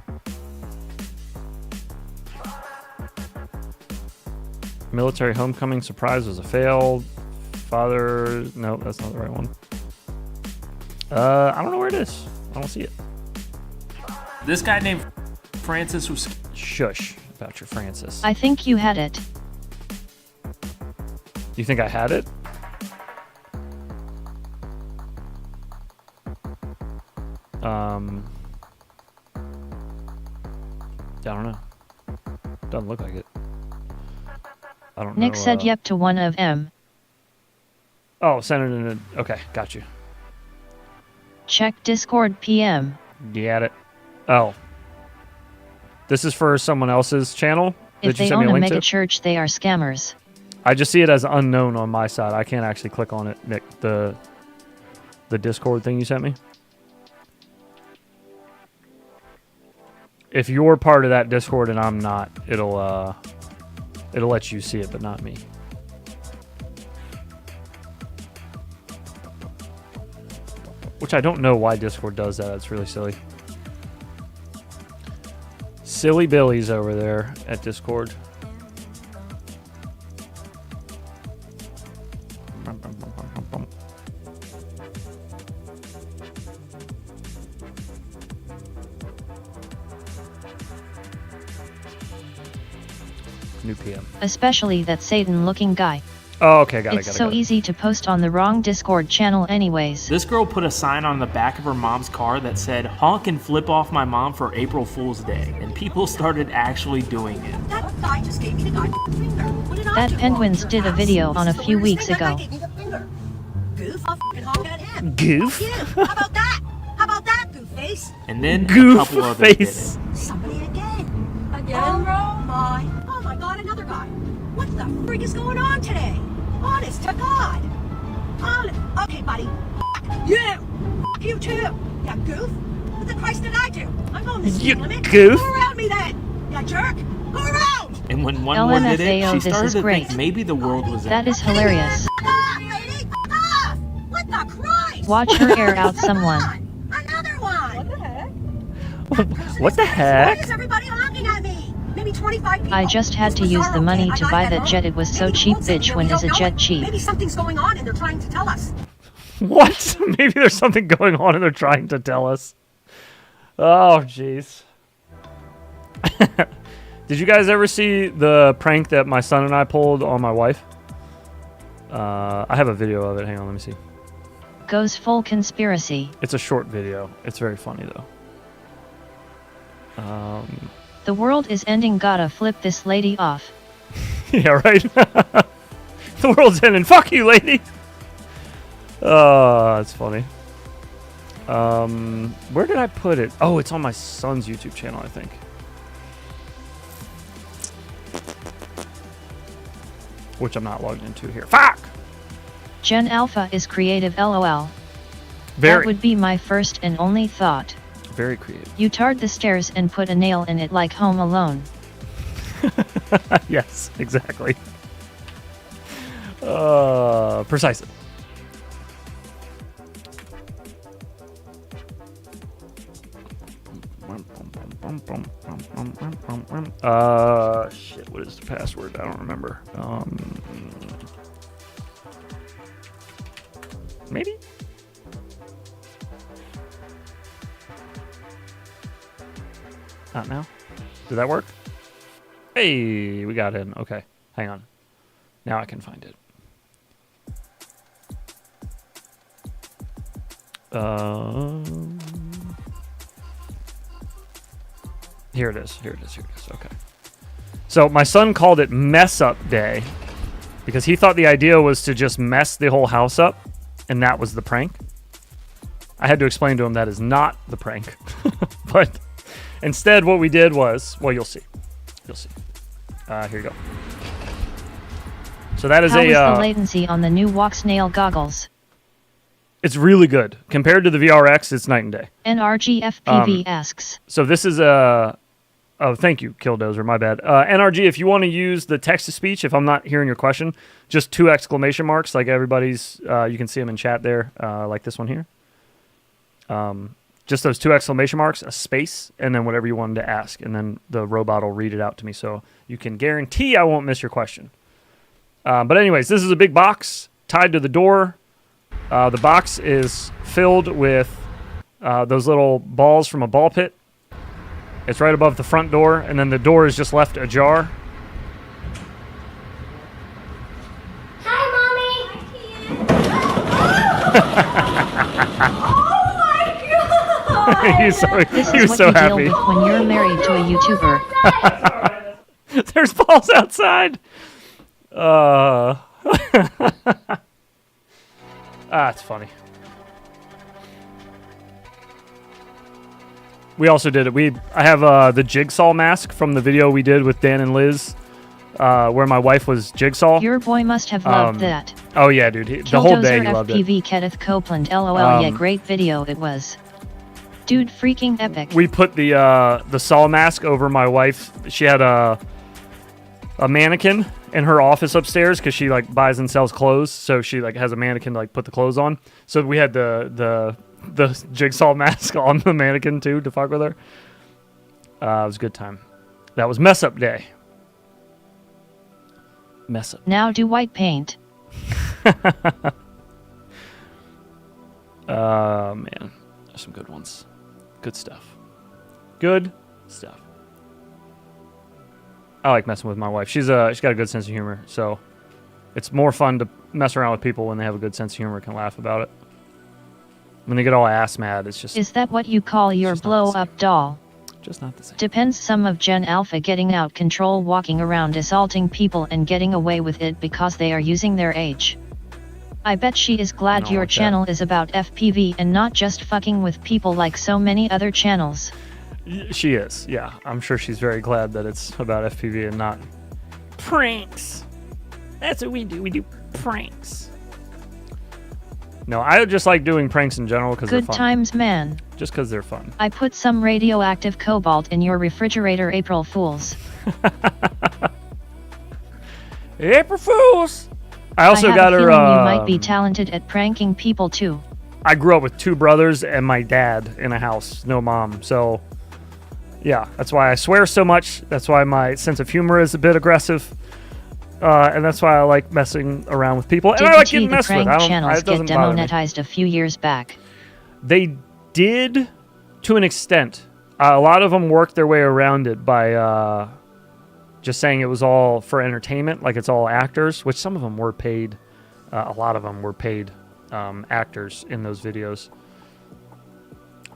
Military homecoming surprise was a fail. Father, no, that's not the right one. I don't know where it is. I don't see it. This guy named Francis was... Shush about your Francis. I think you had it. You think I had it? I don't know. Doesn't look like it. I don't know. Nick said yep to one of them. Oh, send it in a... Okay, got you. Check Discord PM. Get it. Oh. This is for someone else's channel? If they own a mega church, they are scammers. I just see it as unknown on my side. I can't actually click on it, Nick. The Discord thing you sent me. If you're part of that Discord and I'm not, it'll let you see it, but not me. Which I don't know why Discord does that. It's really silly. Silly Billy's over there at Discord. New PM. Especially that Satan-looking guy. Oh, okay, got it. It's so easy to post on the wrong Discord channel anyways. This girl put a sign on the back of her mom's car that said, "Honk and flip off my mom for April Fool's Day," and people started actually doing it. That guy just gave me the finger. What did I That do? Penguins did a video on a few weeks ago. Goof, I'll f***ing honk at him. Goof? You. How about that? How about that, goof face? And then a Goof couple others did it. face. Somebody again. Again? Oh my God, another guy. What the frig is going on today? Honest to God. Okay, buddy. F*** you. F*** you too. Yeah, goof. What the Christ did I do? I'm going the speed limit. Goof. Go around me then. Yeah, jerk. Go around. And when one more did it, LMFAO, she this started is to great. think maybe the world was That ending. is hilarious. What the Christ? Watch her air out someone. Another one. What the heck? What the Why heck? is everybody honking at me? Maybe 25 people. I just had to use the money to buy that jet. It was so cheap, bitch. When is a jet cheap? Maybe something's going on and they're trying to tell us. What? Maybe there's something going on and they're trying to tell us. Oh, jeez. Did you guys ever see the prank that my son and I pulled on my wife? I have a video of it. Hang on, let me see. Goes full conspiracy. It's a short video. It's very funny, though. The world is ending. Gotta flip this lady off. Yeah, right? The world's ending. Fuck you, lady! That's funny. Where did I put it? Oh, it's on my son's YouTube channel, I think. Which I'm not logged into here. Fuck! Gen Alpha is creative, lol. Very. That would be my first and only thought. Very creative. You tarred the stairs and put a nail in it like Home Alone. Yes, exactly. Precisely. Shit, what is the password? I don't remember. Maybe? Not now. Did that work? Hey, we got in. Okay, hang on. Now I can find it. Here it is. Here it is. Here it is. Okay. So my son called it mess up day because he thought the idea was to just mess the whole house up, and that was the prank. I had to explain to him that is not the prank. But instead what we did was, well, you'll see. You'll see. Here you go. So that is How is the latency on the new Walk Snail goggles? It's really good. Compared to the VRX, it's night and day. NRGFPV asks. So this is a... Oh, thank you, Killdozer. My bad. NRG, if you want to use the text-to-speech, if I'm not hearing your question, just 2 exclamation marks, like everybody's... you can see them in chat there, like this one here. Just those 2 exclamation marks, a space, and then whatever you wanted to ask. And then the robot will read it out to me. So you can guarantee I won't miss your question. But anyways, this is a big box tied to the door. The box is filled with those little balls from a ball pit. It's right above the front door, and then the door is just left ajar. Hi, Mommy. Oh my God. He was so What you happy. deal with when you're married to a YouTuber. There's balls outside. It's funny. We also did it. I have the jigsaw mask from the video we did with Dan and Liz, where my wife was Jigsaw. Your boy must have loved that. Oh yeah, dude. The whole day he loved it. FPV Kenneth Copeland, lol. Yeah, great video it was. Dude, freaking epic. We put the saw mask over my wife. She had a mannequin in her office upstairs because she like buys and sells clothes, so she like has a mannequin to like put the clothes on. So we had the jigsaw mask on the mannequin too to fuck with her. It was a good time. That was mess up day. Mess up. Now do white paint. Man, there's some good ones. Good stuff. Good stuff. I like messing with my wife. She's got a good sense of humor, so it's more fun to mess around with people when they have a good sense of humor and can laugh about it. When they get all ass mad, it's just... Is that what you call your blow-up doll? Just not the same. Depends. Some of Gen Alpha getting out control, walking around assaulting people and getting away with it because they are using their age. I bet she is glad your channel is about FPV and not just fucking with people like so many other channels. She is, yeah. I'm sure she's very glad that it's about FPV and not pranks. That's what we do. We do pranks. No, I just like doing pranks in general because they're fun. Good times, man. Just because they're fun. I put some radioactive cobalt in your refrigerator, April Fools. April Fools! I also got her. You might be talented at pranking people too. I grew up with 2 brothers and my dad in a house, no mom. So, yeah, that's why I swear so much. That's why my sense of humor is a bit aggressive. And that's why I like messing around with people. And I like getting messed with. Did the channels get demonetized a few years back? They did, to an extent. A lot of them worked their way around it by just saying it was all for entertainment, like it's all actors, which some of them were paid. A lot of them were paid actors in those videos.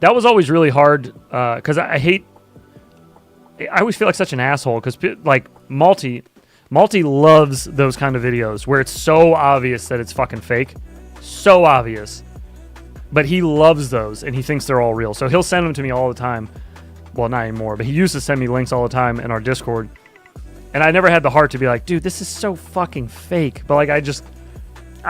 That was always really hard because I always feel like such an asshole because like Malty loves those kind of videos where it's so obvious that it's fucking fake. So obvious. But he loves those, and he thinks they're all real. So he'll send them to me all the time. Well, not anymore, but he used to send me links all the time in our Discord. And I never had the heart to be like, dude, this is so fucking fake. But, like, I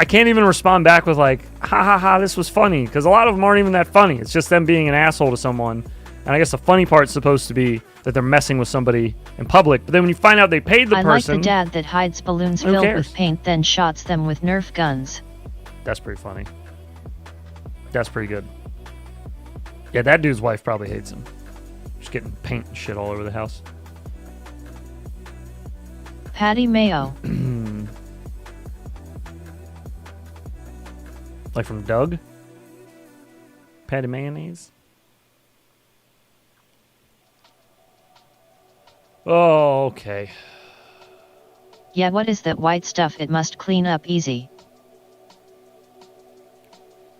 can't even respond back with, like, ha ha ha, this was funny. Because a lot of them aren't even that funny. It's just them being an asshole to someone. And I guess the funny part's supposed to be that they're messing with somebody in public. But then when you find out they paid the person... I like the dad that hides balloons filled with paint, then shots them with Nerf guns. That's pretty funny. That's pretty good. Yeah, that dude's wife probably hates him. Just getting paint and shit all over the house. Patty Mayo. Like from Doug? Patty Mayonnaise? Oh, okay. Yeah, what is that white stuff? It must clean up easy.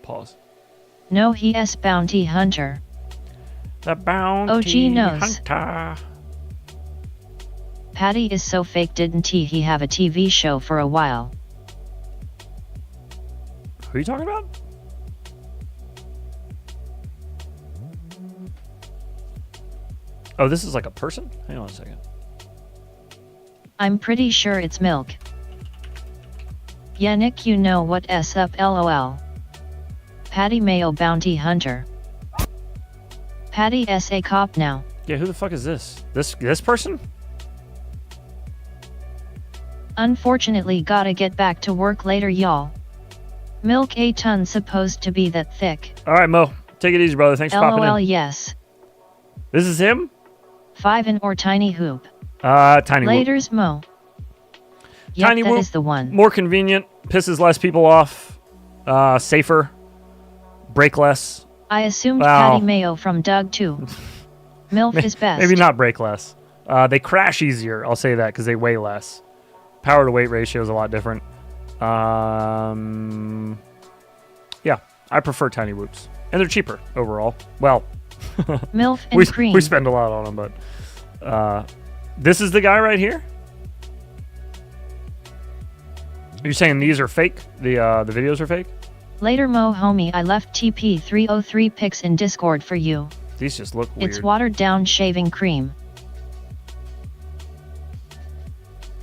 Pause. No, he is bounty hunter. The bounty knows. hunter. Patty is so fake. Didn't he have a TV show for a while? Who are you talking about? Oh, this is like a person? Hang on a second. I'm pretty sure it's Milk. Yeah, Nick, you know what's up, lol. Patty Mayo bounty hunter. Patty is a cop now. Yeah, who the fuck is this? This person? Unfortunately, gotta get back to work later, y'all. Milk a ton supposed to be that thick. Alright, Mo. Take it easy, brother. Thanks for popping in. LOL, yes. This is him? 5 and or Tiny Hoop. Tiny Whoop. Laters, Mo. Yep, Tiny Whoop is the one. More convenient. Pisses less people off. Safer. Break less. I assumed Patty Mayo from Doug too. MILF is best. Maybe not break less. They crash easier. I'll say that because they weigh less. Power to weight ratio is a lot different. Yeah, I prefer Tiny Whoops. And they're cheaper overall. Well, MILF and cream. We spend a lot on them, but this is the guy right here? You're saying these are fake? The videos are fake? Later, Mo homie, I left TP303 pics in Discord for you. These just look weird. It's watered down shaving cream.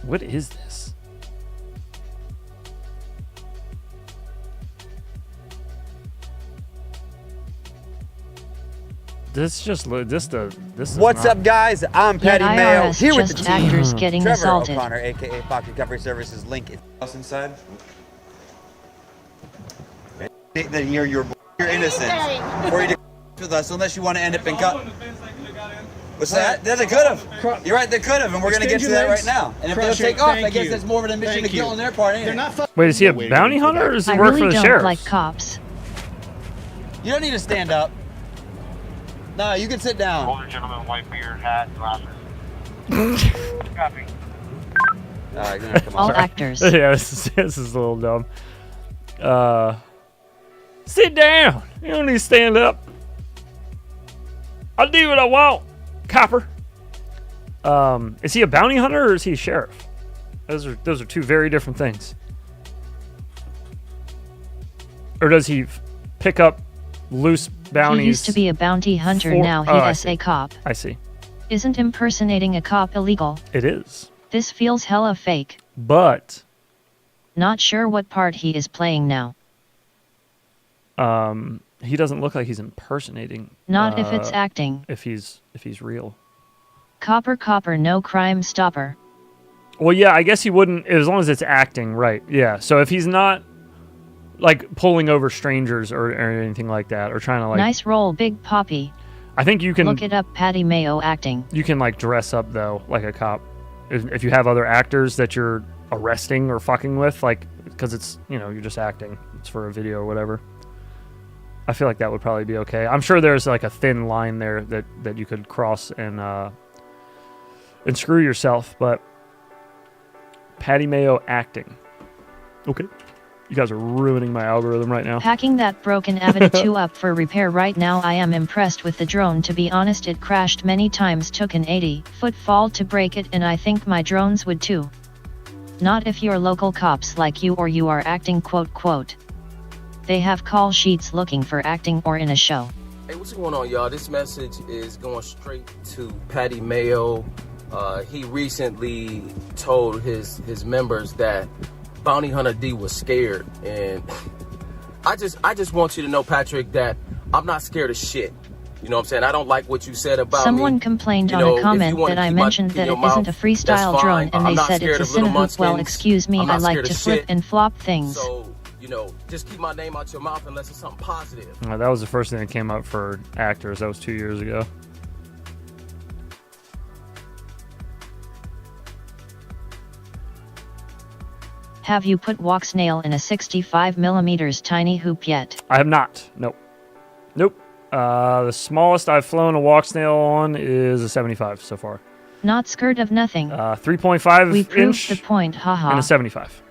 What is this? This just this is What's up, guys? I'm Patty Mayo here with the just team. actors getting Trevor assaulted. O'Connor, aka Fox Recovery Services. Link is inside. That you're innocent. Or you with us unless you want to end up in cut. What's that? They could have. You're right, they could have, and we're gonna get to that right now. And if they'll take off, I guess that's more of an admission to guilt on their part, ain't it? Wait, is he a bounty hunter or does he work for the sheriff? I really don't like cops. You don't need to stand up. No, you can sit down. Older gentleman, white beard, hat, glasses. Copy. All actors. Yeah, this is a little dumb. Sit down. You don't need to stand up. I'll do what I want, copper. Is he a bounty hunter or is he a sheriff? Those are two very different things. Or does he pick up loose bounties? He used to be a bounty hunter, now he is a cop. I see. Isn't impersonating a cop illegal? It is. This feels hella fake. But not sure what part he is playing now. He doesn't look like he's impersonating. Not if it's acting. If he's real. Copper, no crime stopper. Well, yeah, I guess he wouldn't, as long as it's acting, right? Yeah. So if he's not like pulling over strangers or anything like that, or trying to like. Nice roll, Big Poppy. I think you can look it up. Patty Mayo acting. You can like dress up though, like a cop, if you have other actors that you're arresting or fucking with, like, because it's, you know, you're just acting. It's for a video or whatever. I feel like that would probably be okay. I'm sure there's like a thin line there that you could cross and screw yourself, but Patty Mayo acting. Okay. You guys are ruining my algorithm right now. Packing that broken Avita 2 up for repair right now. I am impressed with the drone. To be honest, it crashed many times, took an 80-foot fall to break it, and I think my drones would too. Not if you're local cops like you or you are acting, quote, quote. They have call sheets looking for acting or in a show. Hey, what's going on, y'all? This message is going straight to Patty Mayo. He recently told his members that Bounty Hunter D was scared, and I just want you to know, Patrick, that I'm not scared of shit. You know what I'm saying? I don't like what you said about Someone me. complained on a comment that I mentioned that it isn't a freestyle drone, and they said it's a tinywhoop. Well, excuse me, I like to flip and flop things. So, you know, just keep my name out your mouth unless it's something positive. That was the first thing that came up for actors. That was 2 years ago. Have you put walk snail in a 65mm tiny hoop yet? I have not. Nope. Nope. The smallest I've flown a walk snail on is a 75 so far. Not scared of nothing. 3.5 we inch proved the point, haha. and a 75.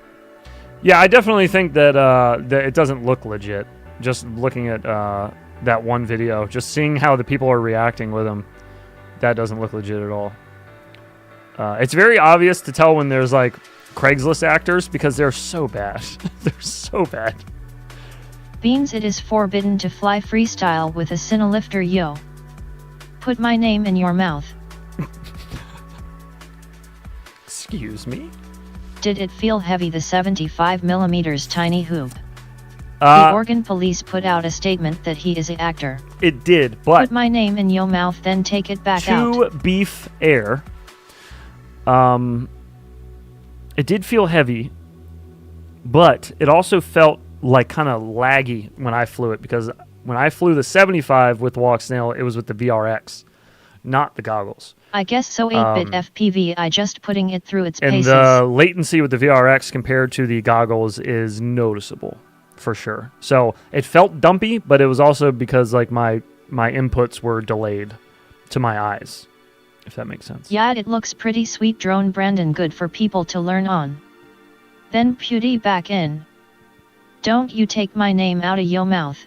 Yeah, I definitely think that that it doesn't look legit. Just looking at that one video, just seeing how the people are reacting with them, that doesn't look legit at all. It's very obvious to tell when there's like Craigslist actors because they're so bad. They're so bad. Beans, it is forbidden to fly freestyle with a cinelifter, yo. Put my name in your mouth. Excuse me? Did it feel heavy, the 75mm tiny hoop? The Oregon police put out a statement that he is an actor. It did, but... Put my name in your mouth, then take it back out. To be fair, it did feel heavy, but it also felt like kind of laggy when I flew it, because when I flew the 75 with Walk Snail, it was with the VRX, not the goggles. I guess so. 8-bit FPV, I just putting it through its paces. And the latency with the VRX compared to the goggles is noticeable, for sure. So it felt dumpy, but it was also because like my inputs were delayed to my eyes, if that makes sense. Yeah, it looks pretty sweet drone, Brandon, good for people to learn on. Then Pewdie back in. Don't you take my name out of your mouth.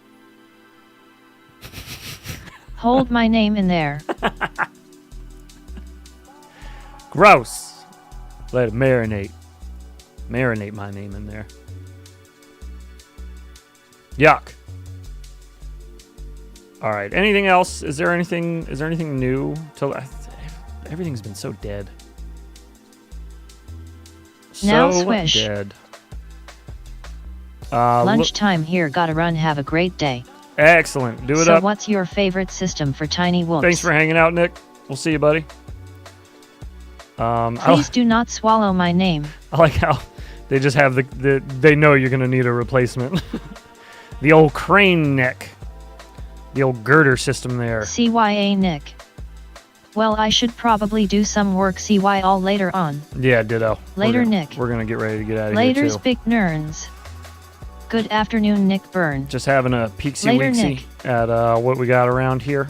Hold my name in there. Gross. Let it marinate. Marinate my name in there. Yuck. All right. Anything else? Is there anything new? Everything's been so dead. Now so swish. Dead. Lunchtime here. Gotta run. Have a great day. Excellent. Do it so up. What's your favorite system for tiny whoops? Thanks for hanging out, Nick. We'll see you, buddy. Please do not swallow my name. I like how they just have they know you're going to need a replacement. The old crane neck. The old girder system there. CYA Nick. Well, I should probably do some work CY all later on. Yeah, ditto. Later, Nick. We're going to get ready to get out of here, too. Later's big nerds. Good afternoon, Nick Byrne. Just having a peeksy-weeksy at what we got around here.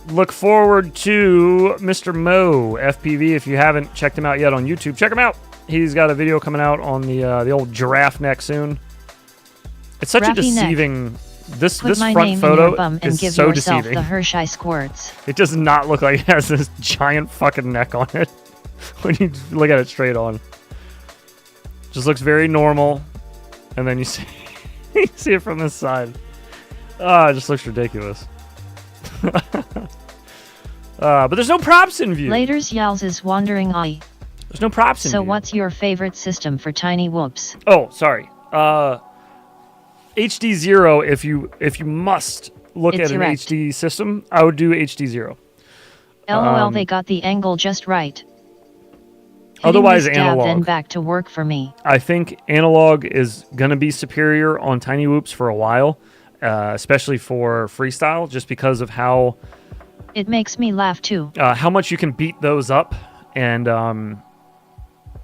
look forward to Mr. Mo FPV. If you haven't checked him out yet on YouTube, check him out. He's got a video coming out on the old giraffe neck soon. It's such a deceiving. This front photo is so deceiving. The Hershey squirts. It does not look like it has this giant fucking neck on it when you look at it straight on. Just looks very normal, and then you see you see it from this side. It just looks ridiculous. But there's no props in view. Laters Yals is wandering eye. There's no props in view. So what's your favorite system for tiny whoops? Oh, sorry. HD0, if you must look at an HD system, I would do HD0. LOL, they got the angle just right. Otherwise, analog. Then back to work for me. I think analog is going to be superior on tiny whoops for a while, especially for freestyle, just because of how... It makes me laugh too. How much you can beat those up, and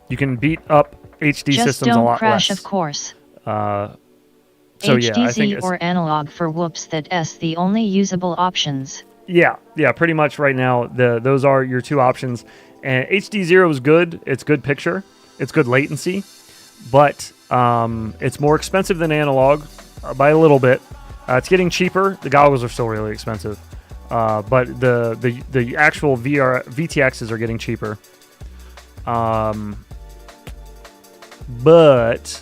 you can beat up HD systems a lot less. Just don't crash, of course. So HDZ yeah, I think or analog for whoops, that's the only usable options. Yeah, pretty much right now, those are your two options. And HD0 is good. It's good picture. It's good latency. But it's more expensive than analog by a little bit. It's getting cheaper. The goggles are still really expensive. But the actual VTXs are getting cheaper. But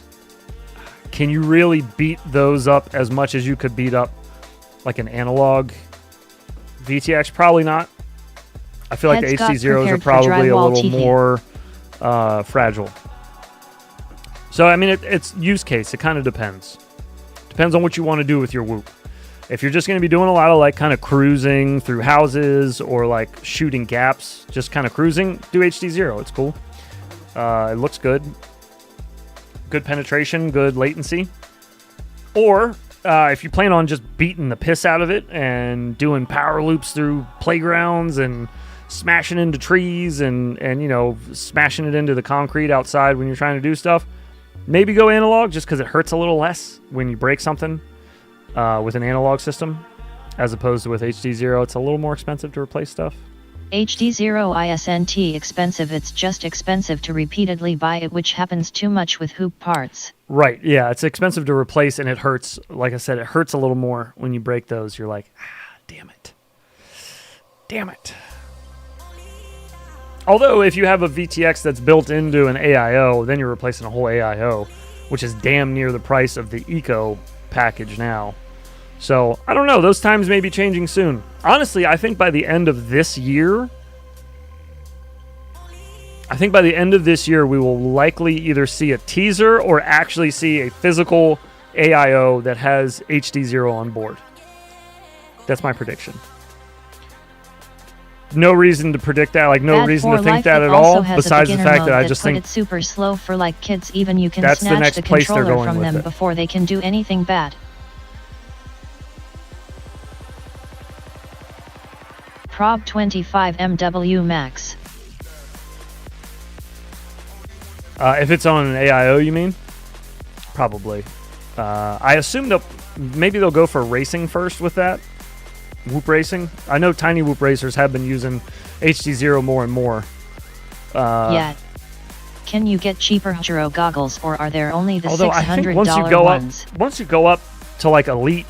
can you really beat those up as much as you could beat up like an analog VTX? Probably not. I feel like the HD0s are probably a little more fragile. So, I mean, it's use case. It kind of depends. Depends on what you want to do with your whoop. If you're just going to be doing a lot of like kind of cruising through houses or like shooting gaps, just kind of cruising, do HD0. It's cool. It looks good. Good penetration, good latency. Or if you plan on just beating the piss out of it and doing power loops through playgrounds and smashing into trees and you know, smashing it into the concrete outside when you're trying to do stuff, maybe go analog just because it hurts a little less when you break something with an analog system as opposed to with HD0. It's a little more expensive to replace stuff. HD0 isn't expensive, it's just expensive to repeatedly buy it, which happens too much with hoop parts. Right, yeah, it's expensive to replace and it hurts. Like I said, it hurts a little more when you break those. You're like, damn it. Damn it. Although if you have a VTX that's built into an AIO, then you're replacing a whole AIO, which is damn near the price of the Eco package now. So, I don't know. Those times may be changing soon. Honestly, I think by the end of this year, we will likely either see a teaser or actually see a physical AIO that has HD0 on board. That's my prediction. No reason to predict that, like no reason to think that at all, besides the fact that I just think it's super slow for like kids, even you can snatch the controller from them before they can do anything bad. Prob 25 MW max. If it's on an AIO, you mean? Probably. I assume maybe they'll go for racing first with that. Whoop racing. I know tiny whoop racers have been using HD0 more and more. Yeah. Can you get cheaper Hero goggles, or are there only the $600 I think ones? Once you go up to like Elite,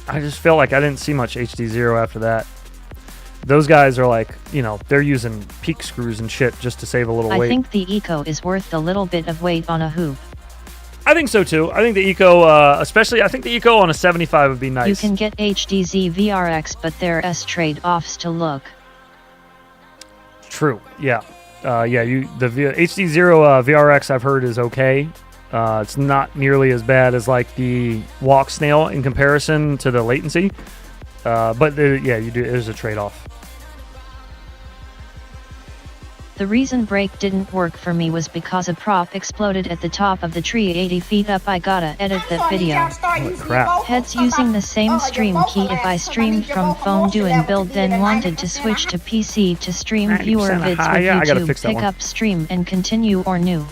I just feel like I didn't see much HD0 after that. Those guys are like, you know, they're using peak screws and shit just to save a little weight. I think the Eco is worth the little bit of weight on a hoop. I think so too. I think the Eco, I think the Eco on a 75 would be nice. You can get HDZ VRX, but there are trade-offs to look. True. Yeah. HD0 VRX I've heard is okay. It's not nearly as bad as like the Walk Snail in comparison to the latency. But there's a trade-off. The reason brake didn't work for me was because a prop exploded at the top of the tree 80 feet up. I gotta edit that video. Holy crap. Heads using the same stream key. If I streamed from phone doing build, then wanted to switch to PC to stream viewer vids with YouTube, pick up stream and continue or new.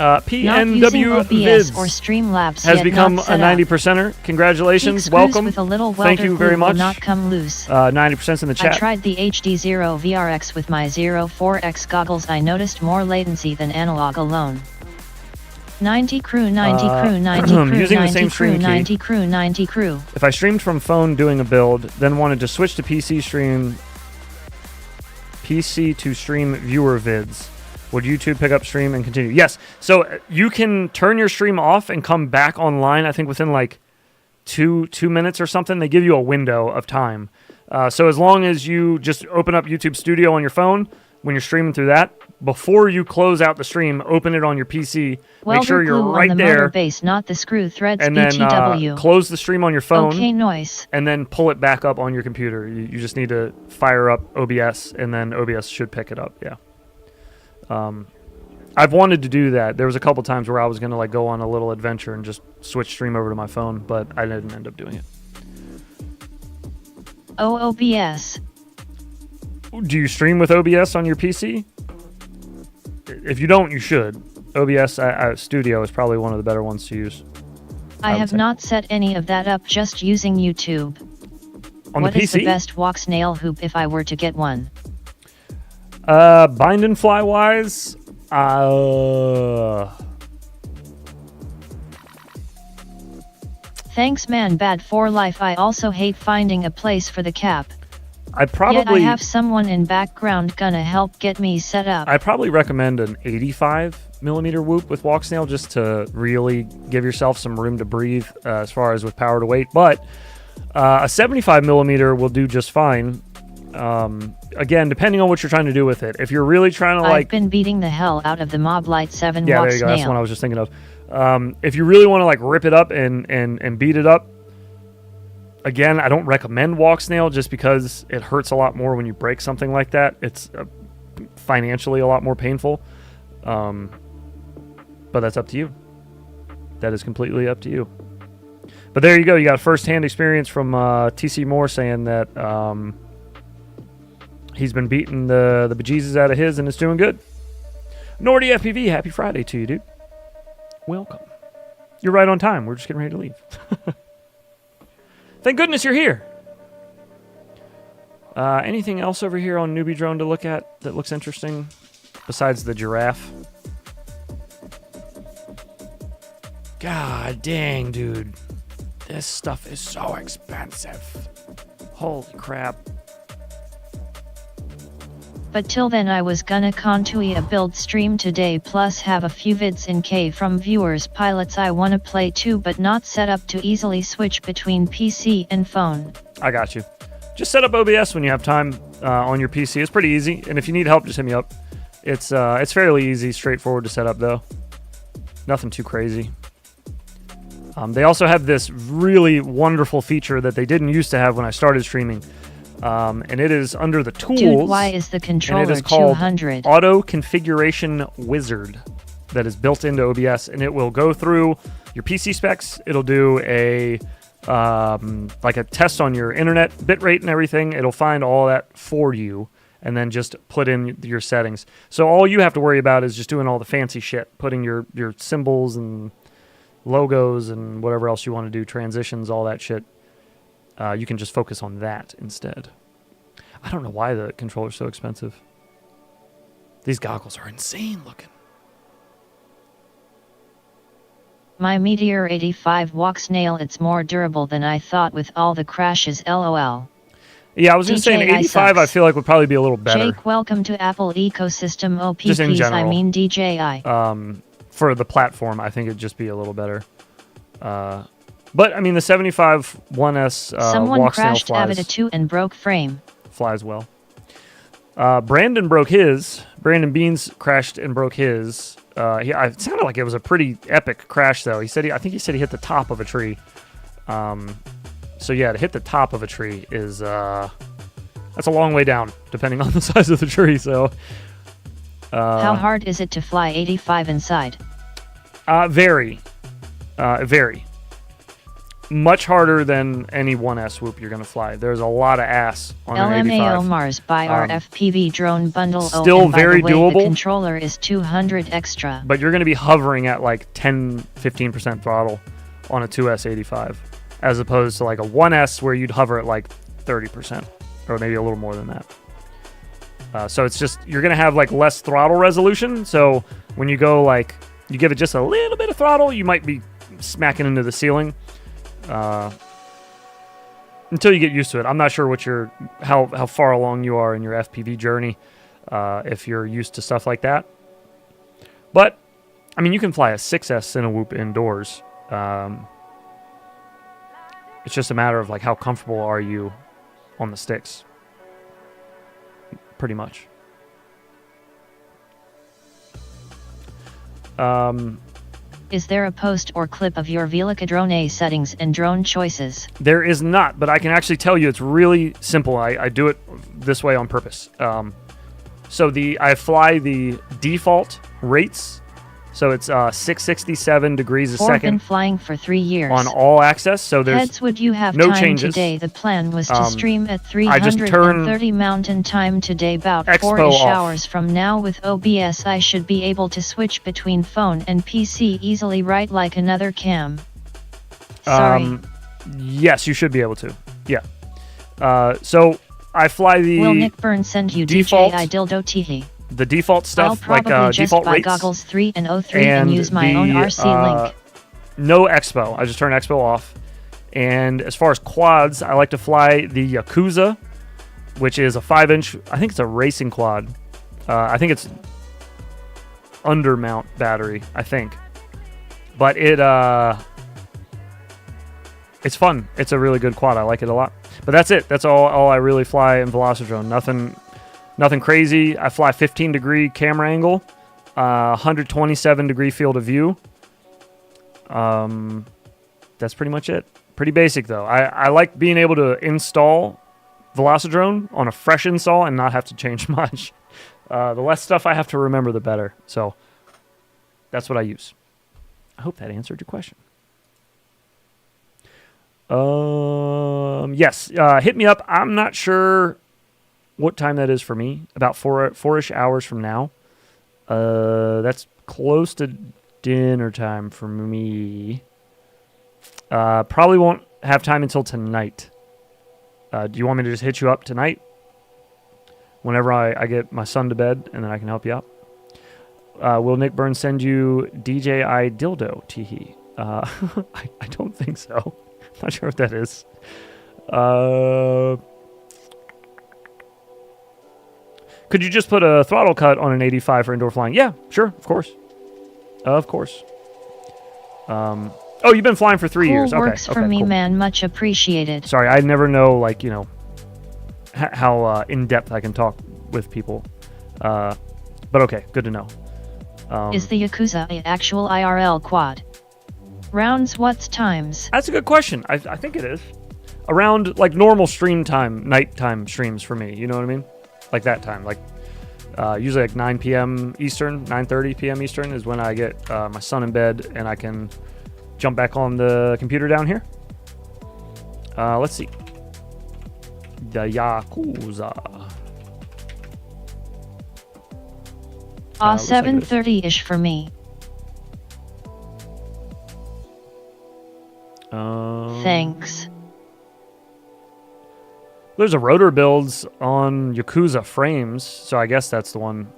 PNW Vids or Streamlabs has yet become not a set up. 90%er. Congratulations, Peak screws welcome. With a little Thank welder you very glue will much. not come loose. 90%'s in the chat. I tried the HD0 VRX with my 04X goggles. I noticed more latency than analog alone. 90 crew, 90 crew, 90 crew, using the 90 same crew, stream key. 90 crew, 90 crew. If I streamed from phone doing a build, then wanted to switch to PC to stream viewer vids, would YouTube pick up stream and continue? Yes. So you can turn your stream off and come back online, I think within like two minutes or something. They give you a window of time. So as long as you just open up YouTube Studio on your phone, when you're streaming through that, before you close out the stream, open it on your PC. Make sure you're glue right on the there. motor base, not the screw threads. And then BTW. close the stream on your phone. Okay, noise. And then pull it back up on your computer. You just need to fire up OBS, and then OBS should pick it up. Yeah. I've wanted to do that. There was a couple times where I was going to like go on a little adventure and just switch stream over to my phone, but I didn't end up doing it. OBS. Do you stream with OBS on your PC? If you don't, you should. OBS Studio is probably one of the better ones to use. I have not set any of that up, just using YouTube. On What the PC? is the best walk snail hoop if I were to get one? Bind and fly wise, Thanks man, bad for life. I also hate finding a place for the cap. I probably Yet I have someone in background gonna help get me set up. I probably recommend an 85mm whoop with walk snail just to really give yourself some room to breathe as far as with power to weight. But a 75mm will do just fine. Again, depending on what you're trying to do with it. If you're really trying to I've been beating the hell out of the Mob Light 7 yeah, walk there you go. snail. That's what I was just thinking of. If you really want to like rip it up and beat it up, again, I don't recommend walk snail just because it hurts a lot more when you break something like that. It's financially a lot more painful. But that's up to you. That is completely up to you. But there you go. You got first-hand experience from TC Moore saying that he's been beating the bejesus out of his and it's doing good. Nordy FPV, happy Friday to you, dude. Welcome. You're right on time. We're just getting ready to leave. Thank goodness you're here. Anything else over here on Newbie Drone to look at that looks interesting besides the giraffe? God dang, dude. This stuff is so expensive. Holy crap. But till then I was gonna continue a build stream today plus have a few vids in K from viewers pilots I wanna play too but not set up to easily switch between PC and phone. I got you. Just set up OBS when you have time on your PC. It's pretty easy, and if you need help, just hit me up. It's fairly easy, straightforward to set up though. Nothing too crazy. They also have this really wonderful feature that they didn't used to have when I started streaming. And it is under the tools. Dude, why is the controller and it is called 200? Auto Configuration Wizard that is built into OBS, and it will go through your PC specs. It'll do a like a test on your internet bitrate and everything. It'll find all that for you and then just put in your settings. So all you have to worry about is just doing all the fancy shit, putting your symbols and logos and whatever else you want to do, transitions, all that shit. You can just focus on that instead. I don't know why the controller's so expensive. These goggles are insane looking. My Meteor 85 walk snail, it's more durable than I thought with all the crashes, lol. Yeah, I was going to say an 85 I feel like would probably be a little better. Jake, welcome to Apple ecosystem OPPs, Just in general. I mean DJI. For the platform, I think it'd just be a little better. But, I mean, the 75 1S Someone walk snail crashed flies. Avita 2 and broke frame. Flies well. Brandon broke his. Brandon Beans crashed and broke his. It sounded like it was a pretty epic crash, though. I think he said he hit the top of a tree. So, yeah, to hit the top of a tree is... that's a long way down, depending on the size of the tree, so... How hard is it to fly 85 inside? Very. much harder than any 1S whoop you're going to fly. There's a lot of ass on an LMAO 85. Mars by our FPV drone bundle. Still and by very the way, doable. The controller is 200 extra. But you're going to be hovering at like 10-15% throttle on a 2S 85, as opposed to like a 1S where you'd hover at like 30% or maybe a little more than that. So it's just, you're going to have like less throttle resolution. So when you go like, you give it just a little bit of throttle, you might be smacking into the ceiling until you get used to it. I'm not sure what how far along you are in your FPV journey if you're used to stuff like that. But I mean, you can fly a 6S Cinewhoop indoors. It's just a matter of like how comfortable are you on the sticks, pretty much. Is there a post or clip of your Velica Drone A settings and drone choices? There is not, but I can actually tell you it's really simple. I do it this way on purpose. So I fly the default rates. So it's 667 degrees a second. Been flying for 3 years. On all access, so there's Heads, would you have no time changes. Today? The plan was to stream at I just 330 Mountain Time today, about Expo 4-ish off. hours from now. With OBS, I should be able to switch between phone and PC easily, right? Like another cam. Sorry. Yes, you should be able to. Yeah. So I fly the Will Nick Burns send you default, DJI Dildo Teehee? The default stuff, I'll like probably just default buy rates. goggles 3 and 03 and use my own RC link. No Expo. I just turn Expo off. And as far as quads, I like to fly the Yakuza, which is a 5-inch. I think it's a racing quad. I think it's undermount battery. I think, but it's fun. It's a really good quad. I like it a lot. But that's it. That's all I really fly in Velocidrone. Nothing crazy. I fly 15-degree camera angle, 127-degree field of view. That's pretty much it. Pretty basic, though. I like being able to install Velocidrone on a fresh install and not have to change much. The less stuff I have to remember, the better. So that's what I use. I hope that answered your question. Yes. Hit me up. I'm not sure what time that is for me. About 4-ish hours from now. That's close to dinner time for me. Probably won't have time until tonight. Do you want me to just hit you up tonight? Whenever I get my son to bed, and then I can help you out. Will Nick Burns send you DJI Dildo Teehee? I don't think so. Not sure what that is. Could you just put a throttle cut on an 85 for indoor flying? Yeah, sure, of course. Of course. Oh, you've been flying for 3 years. Okay, Works for me, cool. man. Much appreciated. Sorry, I never know, like, how in-depth I can talk with people. But okay, good to know. Is the Yakuza an actual IRL quad? Rounds, what's times? That's a good question. I think it is. Around, like, normal stream time, nighttime streams for me. You know what I mean? Like that time. Like, usually like 9 p.m. Eastern, 9:30 p.m. Eastern is when I get my son in bed and I can jump back on the computer down here. Let's see. The Yakuza. 7:30-ish for me. Thanks. There's a rotor builds on Yakuza frames, so I guess that's the one.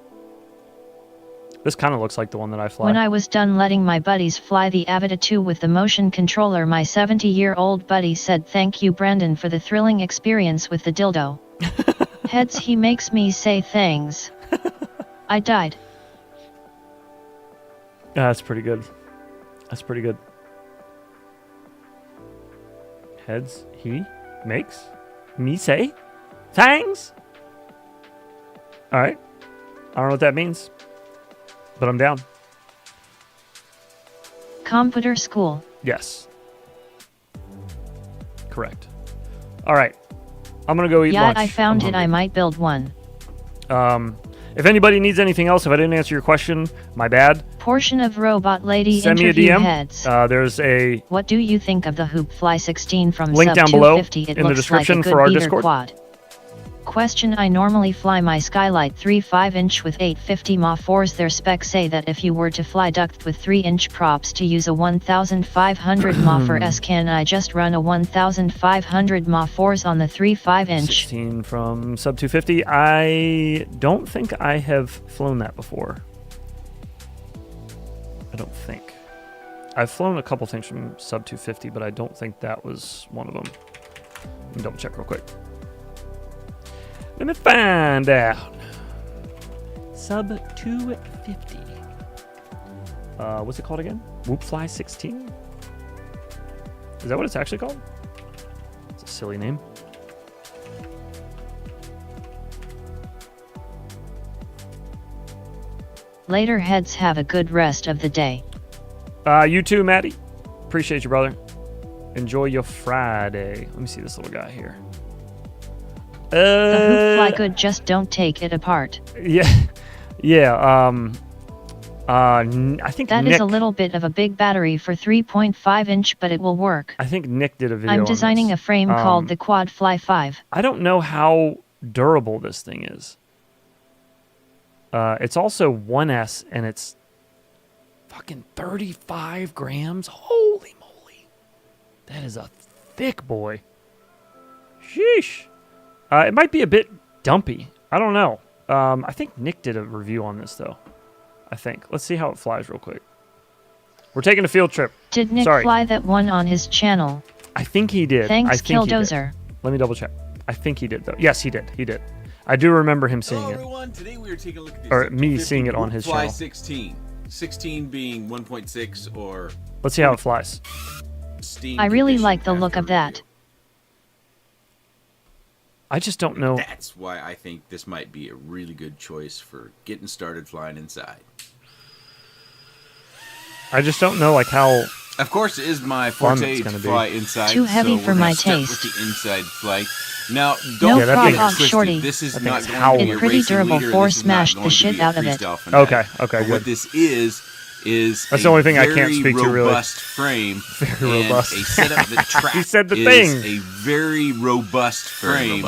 This kind of looks like the one that I fly. When I was done letting my buddies fly the Avita 2 with the motion controller, my 70-year-old buddy said, "Thank you, Brandon, for the thrilling experience with the dildo." Heads, he makes me say things. I died. Yeah, that's pretty good. That's pretty good. Heads, he makes me say thanks. All right. I don't know what that means, but I'm down. Computer school. Yes. Correct. All right. I'm going to go eat Yeah, lunch. I found it. I might build one. If anybody needs anything else, if I didn't answer your question, my bad. Portion of Robot Lady Send me a interview DM. heads. There's a What do you think of the Hoop Fly 16 from link sub down below 250? It in the looks description like a for good our beater Discord. quad. Question: I normally fly my Skylight 3.5-inch with 850 mAh 4s. Their specs say that if you were to fly duct with 3-inch props to use a 1500 mAh 4s, can I just run a 1500 mAh 4s on the 3.5-inch? 16 from sub 250. I don't think I have flown that before. I don't think. I've flown a couple things from sub 250, but I don't think that was one of them. Let me double check real quick. Let me find out. Sub 250. What's it called again? Whoop Fly 16? Is that what it's actually called? It's a silly name. Later heads, have a good rest of the day. You too, Maddie. Appreciate you, brother. Enjoy your Friday. Let me see this little guy here. The Hoop Fly good, just don't take it apart. Yeah. I think that Nick, is a little bit of a big battery for 3.5-inch, but it will work. I think Nick did a video. I'm designing a frame called the Quad Fly 5. I don't know how durable this thing is. It's also 1S, and it's fucking 35 grams. Holy moly. That is a thick boy. Sheesh. It might be a bit dumpy. I don't know. I think Nick did a review on this, though. I think. Let's see how it flies real quick. We're taking a field trip. Did Nick fly that one on his channel? I think he did. Thanks, Killdozer. Let me double check. I think he did, though. Yes, he did. He did. I do remember him seeing it. Everyone. Today we are taking a look at this Or me seeing it on his Fly channel. 16. 16 being 1.6 or... Let's see how it flies. I really like the look of that. I just don't know. That's why I think this might be a really good choice for getting started flying inside. I just don't know, like, how... Of course, it is my forte to fly inside. Too heavy for my taste. With the inside flight. Now, don't no get it off, twisted. shorty. This is not going to be a pretty racing durable leader. force This is not smashed going the to shit be a out of it. freestyle fanatic. Okay, But what this is that's the only thing I can't speak to, really. Robust frame. Very robust. A setup that tracks. He said the is thing. A very robust frame.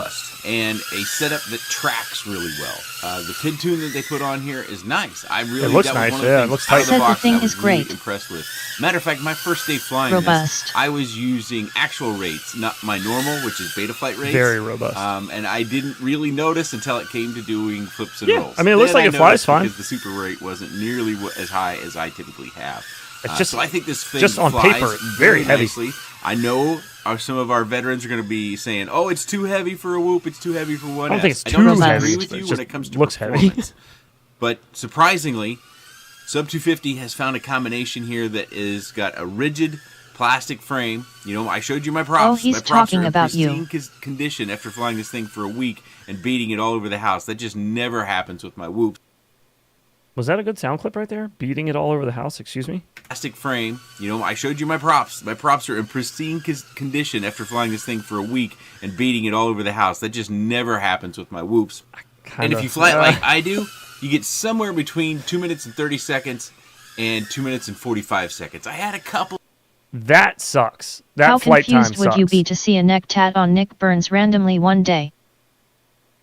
And a setup that tracks really well. The kid tune that they put on here is nice. I really it looks that nice. was one of Yeah, the it looks things tight. out of the box The thing I was is great. really impressed with. Matter of fact, my first day flying Robust. this, I was using actual rates, not my normal, which is beta flight rates. Very robust. And I didn't really notice until it came to doing flips and Yeah, rolls. I mean, it looks like it flies fine. Because the super rate wasn't nearly as high as I typically have. It's just, so I think this thing just on flies paper, it's very heavy. nicely. I know some of our veterans are going to be saying, "Oh, it's too heavy for a whoop. It's too heavy for one." I don't think it's I don't too disagree heavy, with but you it when just it comes to looks heavy. performance. But surprisingly, Sub 250 has found a combination here that is got a rigid plastic frame. You know, I showed you my props. Oh, he's my props talking are in about you. pristine condition after flying this thing for a week and beating it all over the house. That just never happens with my whoops. Was that a good sound clip right there? Beating it all over the house, excuse me? Plastic frame. You know, I showed you my props. My props are in pristine condition after flying this thing for a week and beating it all over the house. That just never happens with my whoops. And if you fly it like I do, you get somewhere between 2 minutes and 30 seconds and 2 minutes and 45 seconds. I had a couple. That sucks. That How flight time confused would sucks. you be to see a neck tat on Nick Burns randomly one day?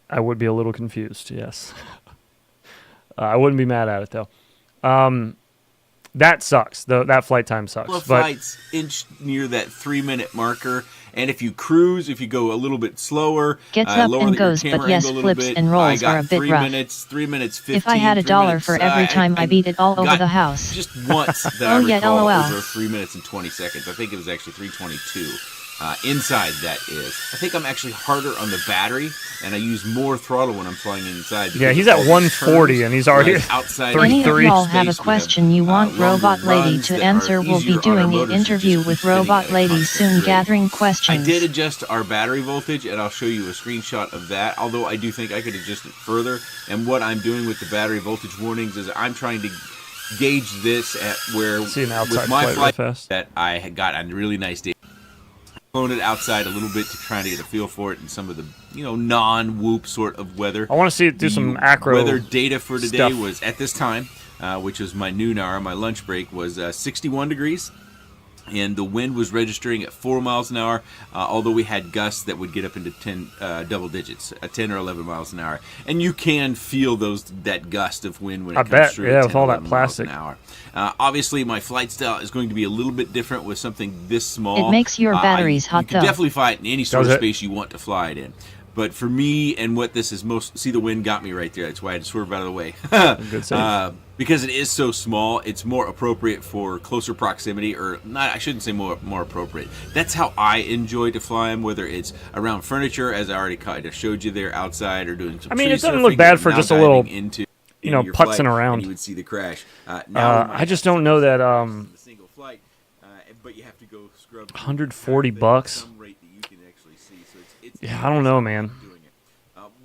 I would be a little confused, yes. I wouldn't be mad at it, though. That sucks. That flight time sucks. Couple of flights inch near that 3-minute marker, and if you cruise, if you go a little bit slower, Gets up lower and your goes, camera but yes, angle a little flips bit, and I rolls got are a bit 3 rough. minutes, 3 minutes 15. If I had a 3 dollar minutes, for every time I beat it all over got the house. Just once that Oh, I yeah, recall, LOL. over 3 minutes and 20 seconds. I think it was actually 3:22. Inside, that is. I think I'm actually harder on the battery, and I use more throttle when I'm flying inside. Yeah, he's at 140, and he's already outside. Any of y'all have a question you want Robot Lady to answer, we'll be doing an interview with Robot Lady soon, gathering I questions. did adjust our battery voltage, and I'll show you a screenshot of that, although I do think I could adjust it further. And what I'm doing with the battery voltage warnings is I'm trying to gauge this at where, See an outside with my flight flight real fast. that I had got a really nice day. flown it outside a little bit to try to get a feel for it in some of the non-whoop sort of weather. I want to see it do some acro weather data for today stuff. was at this time, which was my noon hour, my lunch break, was 61 degrees. And the wind was registering at 4 miles an hour, although we had gusts that would get up into 10 double digits, 10 or 11 miles an hour. And you can feel that gust of wind when it comes through. Yeah, with all that plastic. Obviously, my flight style is going to be a little bit different with something this small. It makes your batteries hot, You can definitely fly it in any sort of space you want to fly it in. But for me, and what this is most... See, the wind got me right there. That's why I had to swerve out of the way. Good save. Because it is so small, it's more appropriate for closer proximity, or not. I shouldn't say more appropriate. That's how I enjoy to fly them, whether it's around furniture, as I already kind of showed you there outside, or doing some. I mean, tree it doesn't surfing, look bad for now just a little, into your putzing flight, around. And you would see the crash. I just don't know that. Single flight, but you have to go scrub. $140. Yeah, I don't know, man.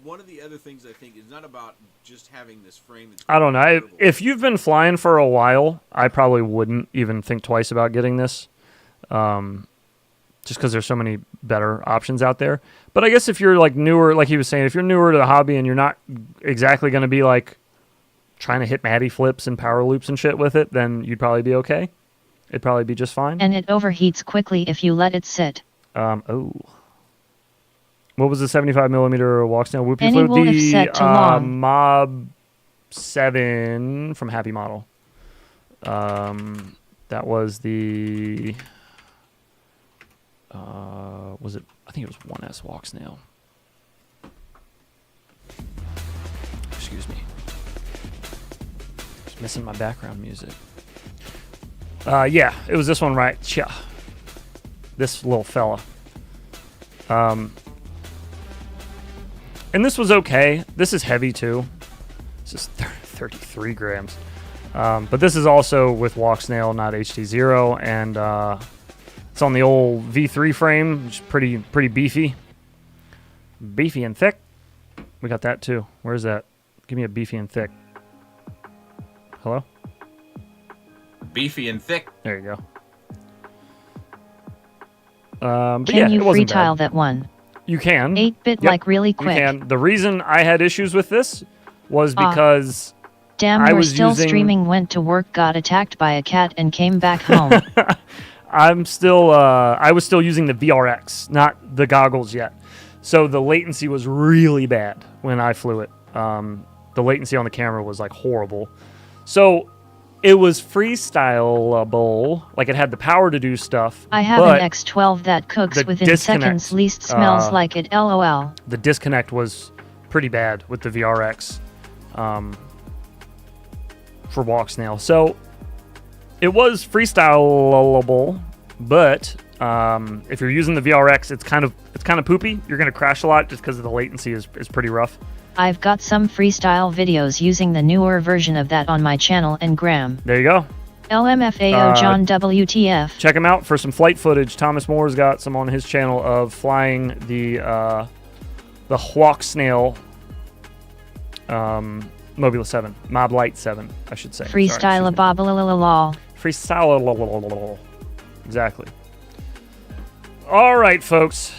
One of the other things I think is not about just having this frame. I don't know. If you've been flying for a while, I probably wouldn't even think twice about getting this, just because there's so many better options out there. But I guess if you're like newer, like he was saying, if you're newer to the hobby and you're not exactly going to be like trying to hit Matty flips and power loops and shit with it, then you'd probably be okay. It'd probably be just fine. And it overheats quickly if you let it sit. What was the 75 millimeter walk snail whoopie Any fluid? if set too long. Mob 7 from Happy Model. That was the was it? I think it was 1S walk snail. Excuse me. Just missing my background music. Yeah, it was this one, right? Yeah. This little fella. And this was okay. This is heavy too. This is 33 grams. But this is also with walk snail, not HT0, and it's on the old V3 frame, which is pretty beefy. Beefy and thick. We got that too. Where's that? Give me a beefy and thick. Hello? Beefy and thick. There you go. Can you free tile that one? You can. 8-bit like really quick. You can. The reason I had issues with this was because damn, I we're was still using... streaming, went to work, got attacked by a cat, and came back home. I was still using the VRX, not the goggles yet. So the latency was really bad when I flew it. The latency on the camera was like horrible. So it was freestyleable, like it had the power to do stuff. I have an X12 that cooks within seconds, least smells like it, LOL. The disconnect was pretty bad with the VRX for walk snail. So it was freestyleable, but if you're using the VRX, it's kind of poopy. You're gonna crash a lot just because the latency is pretty rough. I've got some freestyle videos using the newer version of that on my channel and Gram. There you go. LMFAO John WTF. Check him out for some flight footage. Thomas Moore's got some on his channel of flying the Hawk Snail Mobula 7. Mob Light 7, I should say. Freestyle bobblalalaw. Freestyle. Exactly. All right, folks.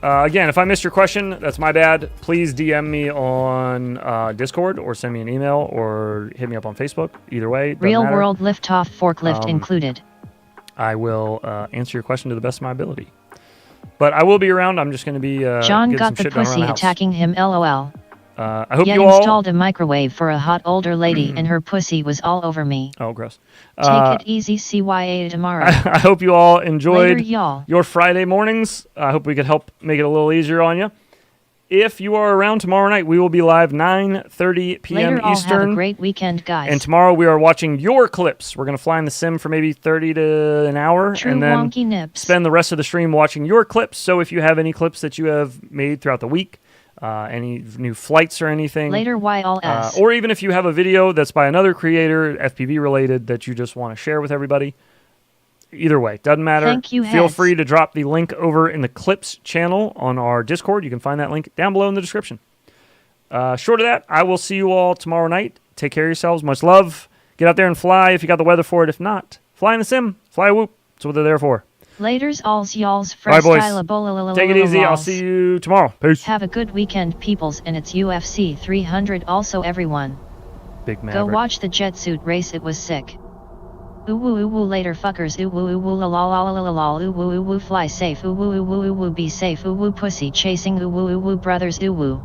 Again, if I missed your question, that's my bad. Please DM me on Discord or send me an email or hit me up on Facebook. Either way, Real world liftoff forklift included. I will answer your question to the best of my ability. But I will be around. I'm just going to be John got the pussy attacking him, LOL. I hope you all installed a microwave for a hot older lady and her pussy was all over me. Oh, gross. Take it easy, CYA tomorrow. I hope you all enjoyed Later, your Friday mornings. I hope we could help make it a little easier on you. If you are around tomorrow night, we will be live 9:30 p.m. Later, Eastern. Have a great weekend, guys. And tomorrow we are watching your clips. We're going to fly in the sim for maybe 30 to an hour. True and then wonky nips. Spend the rest of the stream watching your clips. So if you have any clips that you have made throughout the week, any new flights or anything. Later, YLS. Or even if you have a video that's by another creator, FPV related, that you just want to share with everybody. Either way, doesn't matter. Thank you, Feel heads. free to drop the link over in the Clips channel on our Discord. You can find that link down below in the description. Short of that, I will see you all tomorrow night. Take care of yourselves. Much love. Get out there and fly if you got the weather for it. If not, fly in the sim. Fly a whoop. That's what they're there for. Laters alls y'alls All right, boys. freestyle Take it easy. I'll see you tomorrow. Peace. Have a good weekend, peoples, and it's UFC 300 also everyone. Big Go Maverick. watch the jet suit race, it was sick. Ooh woo later fuckers, ooh woo la la la la la la, ooh woo fly safe, ooh woo be safe, ooh woo pussy chasing, ooh woo brothers, ooh woo.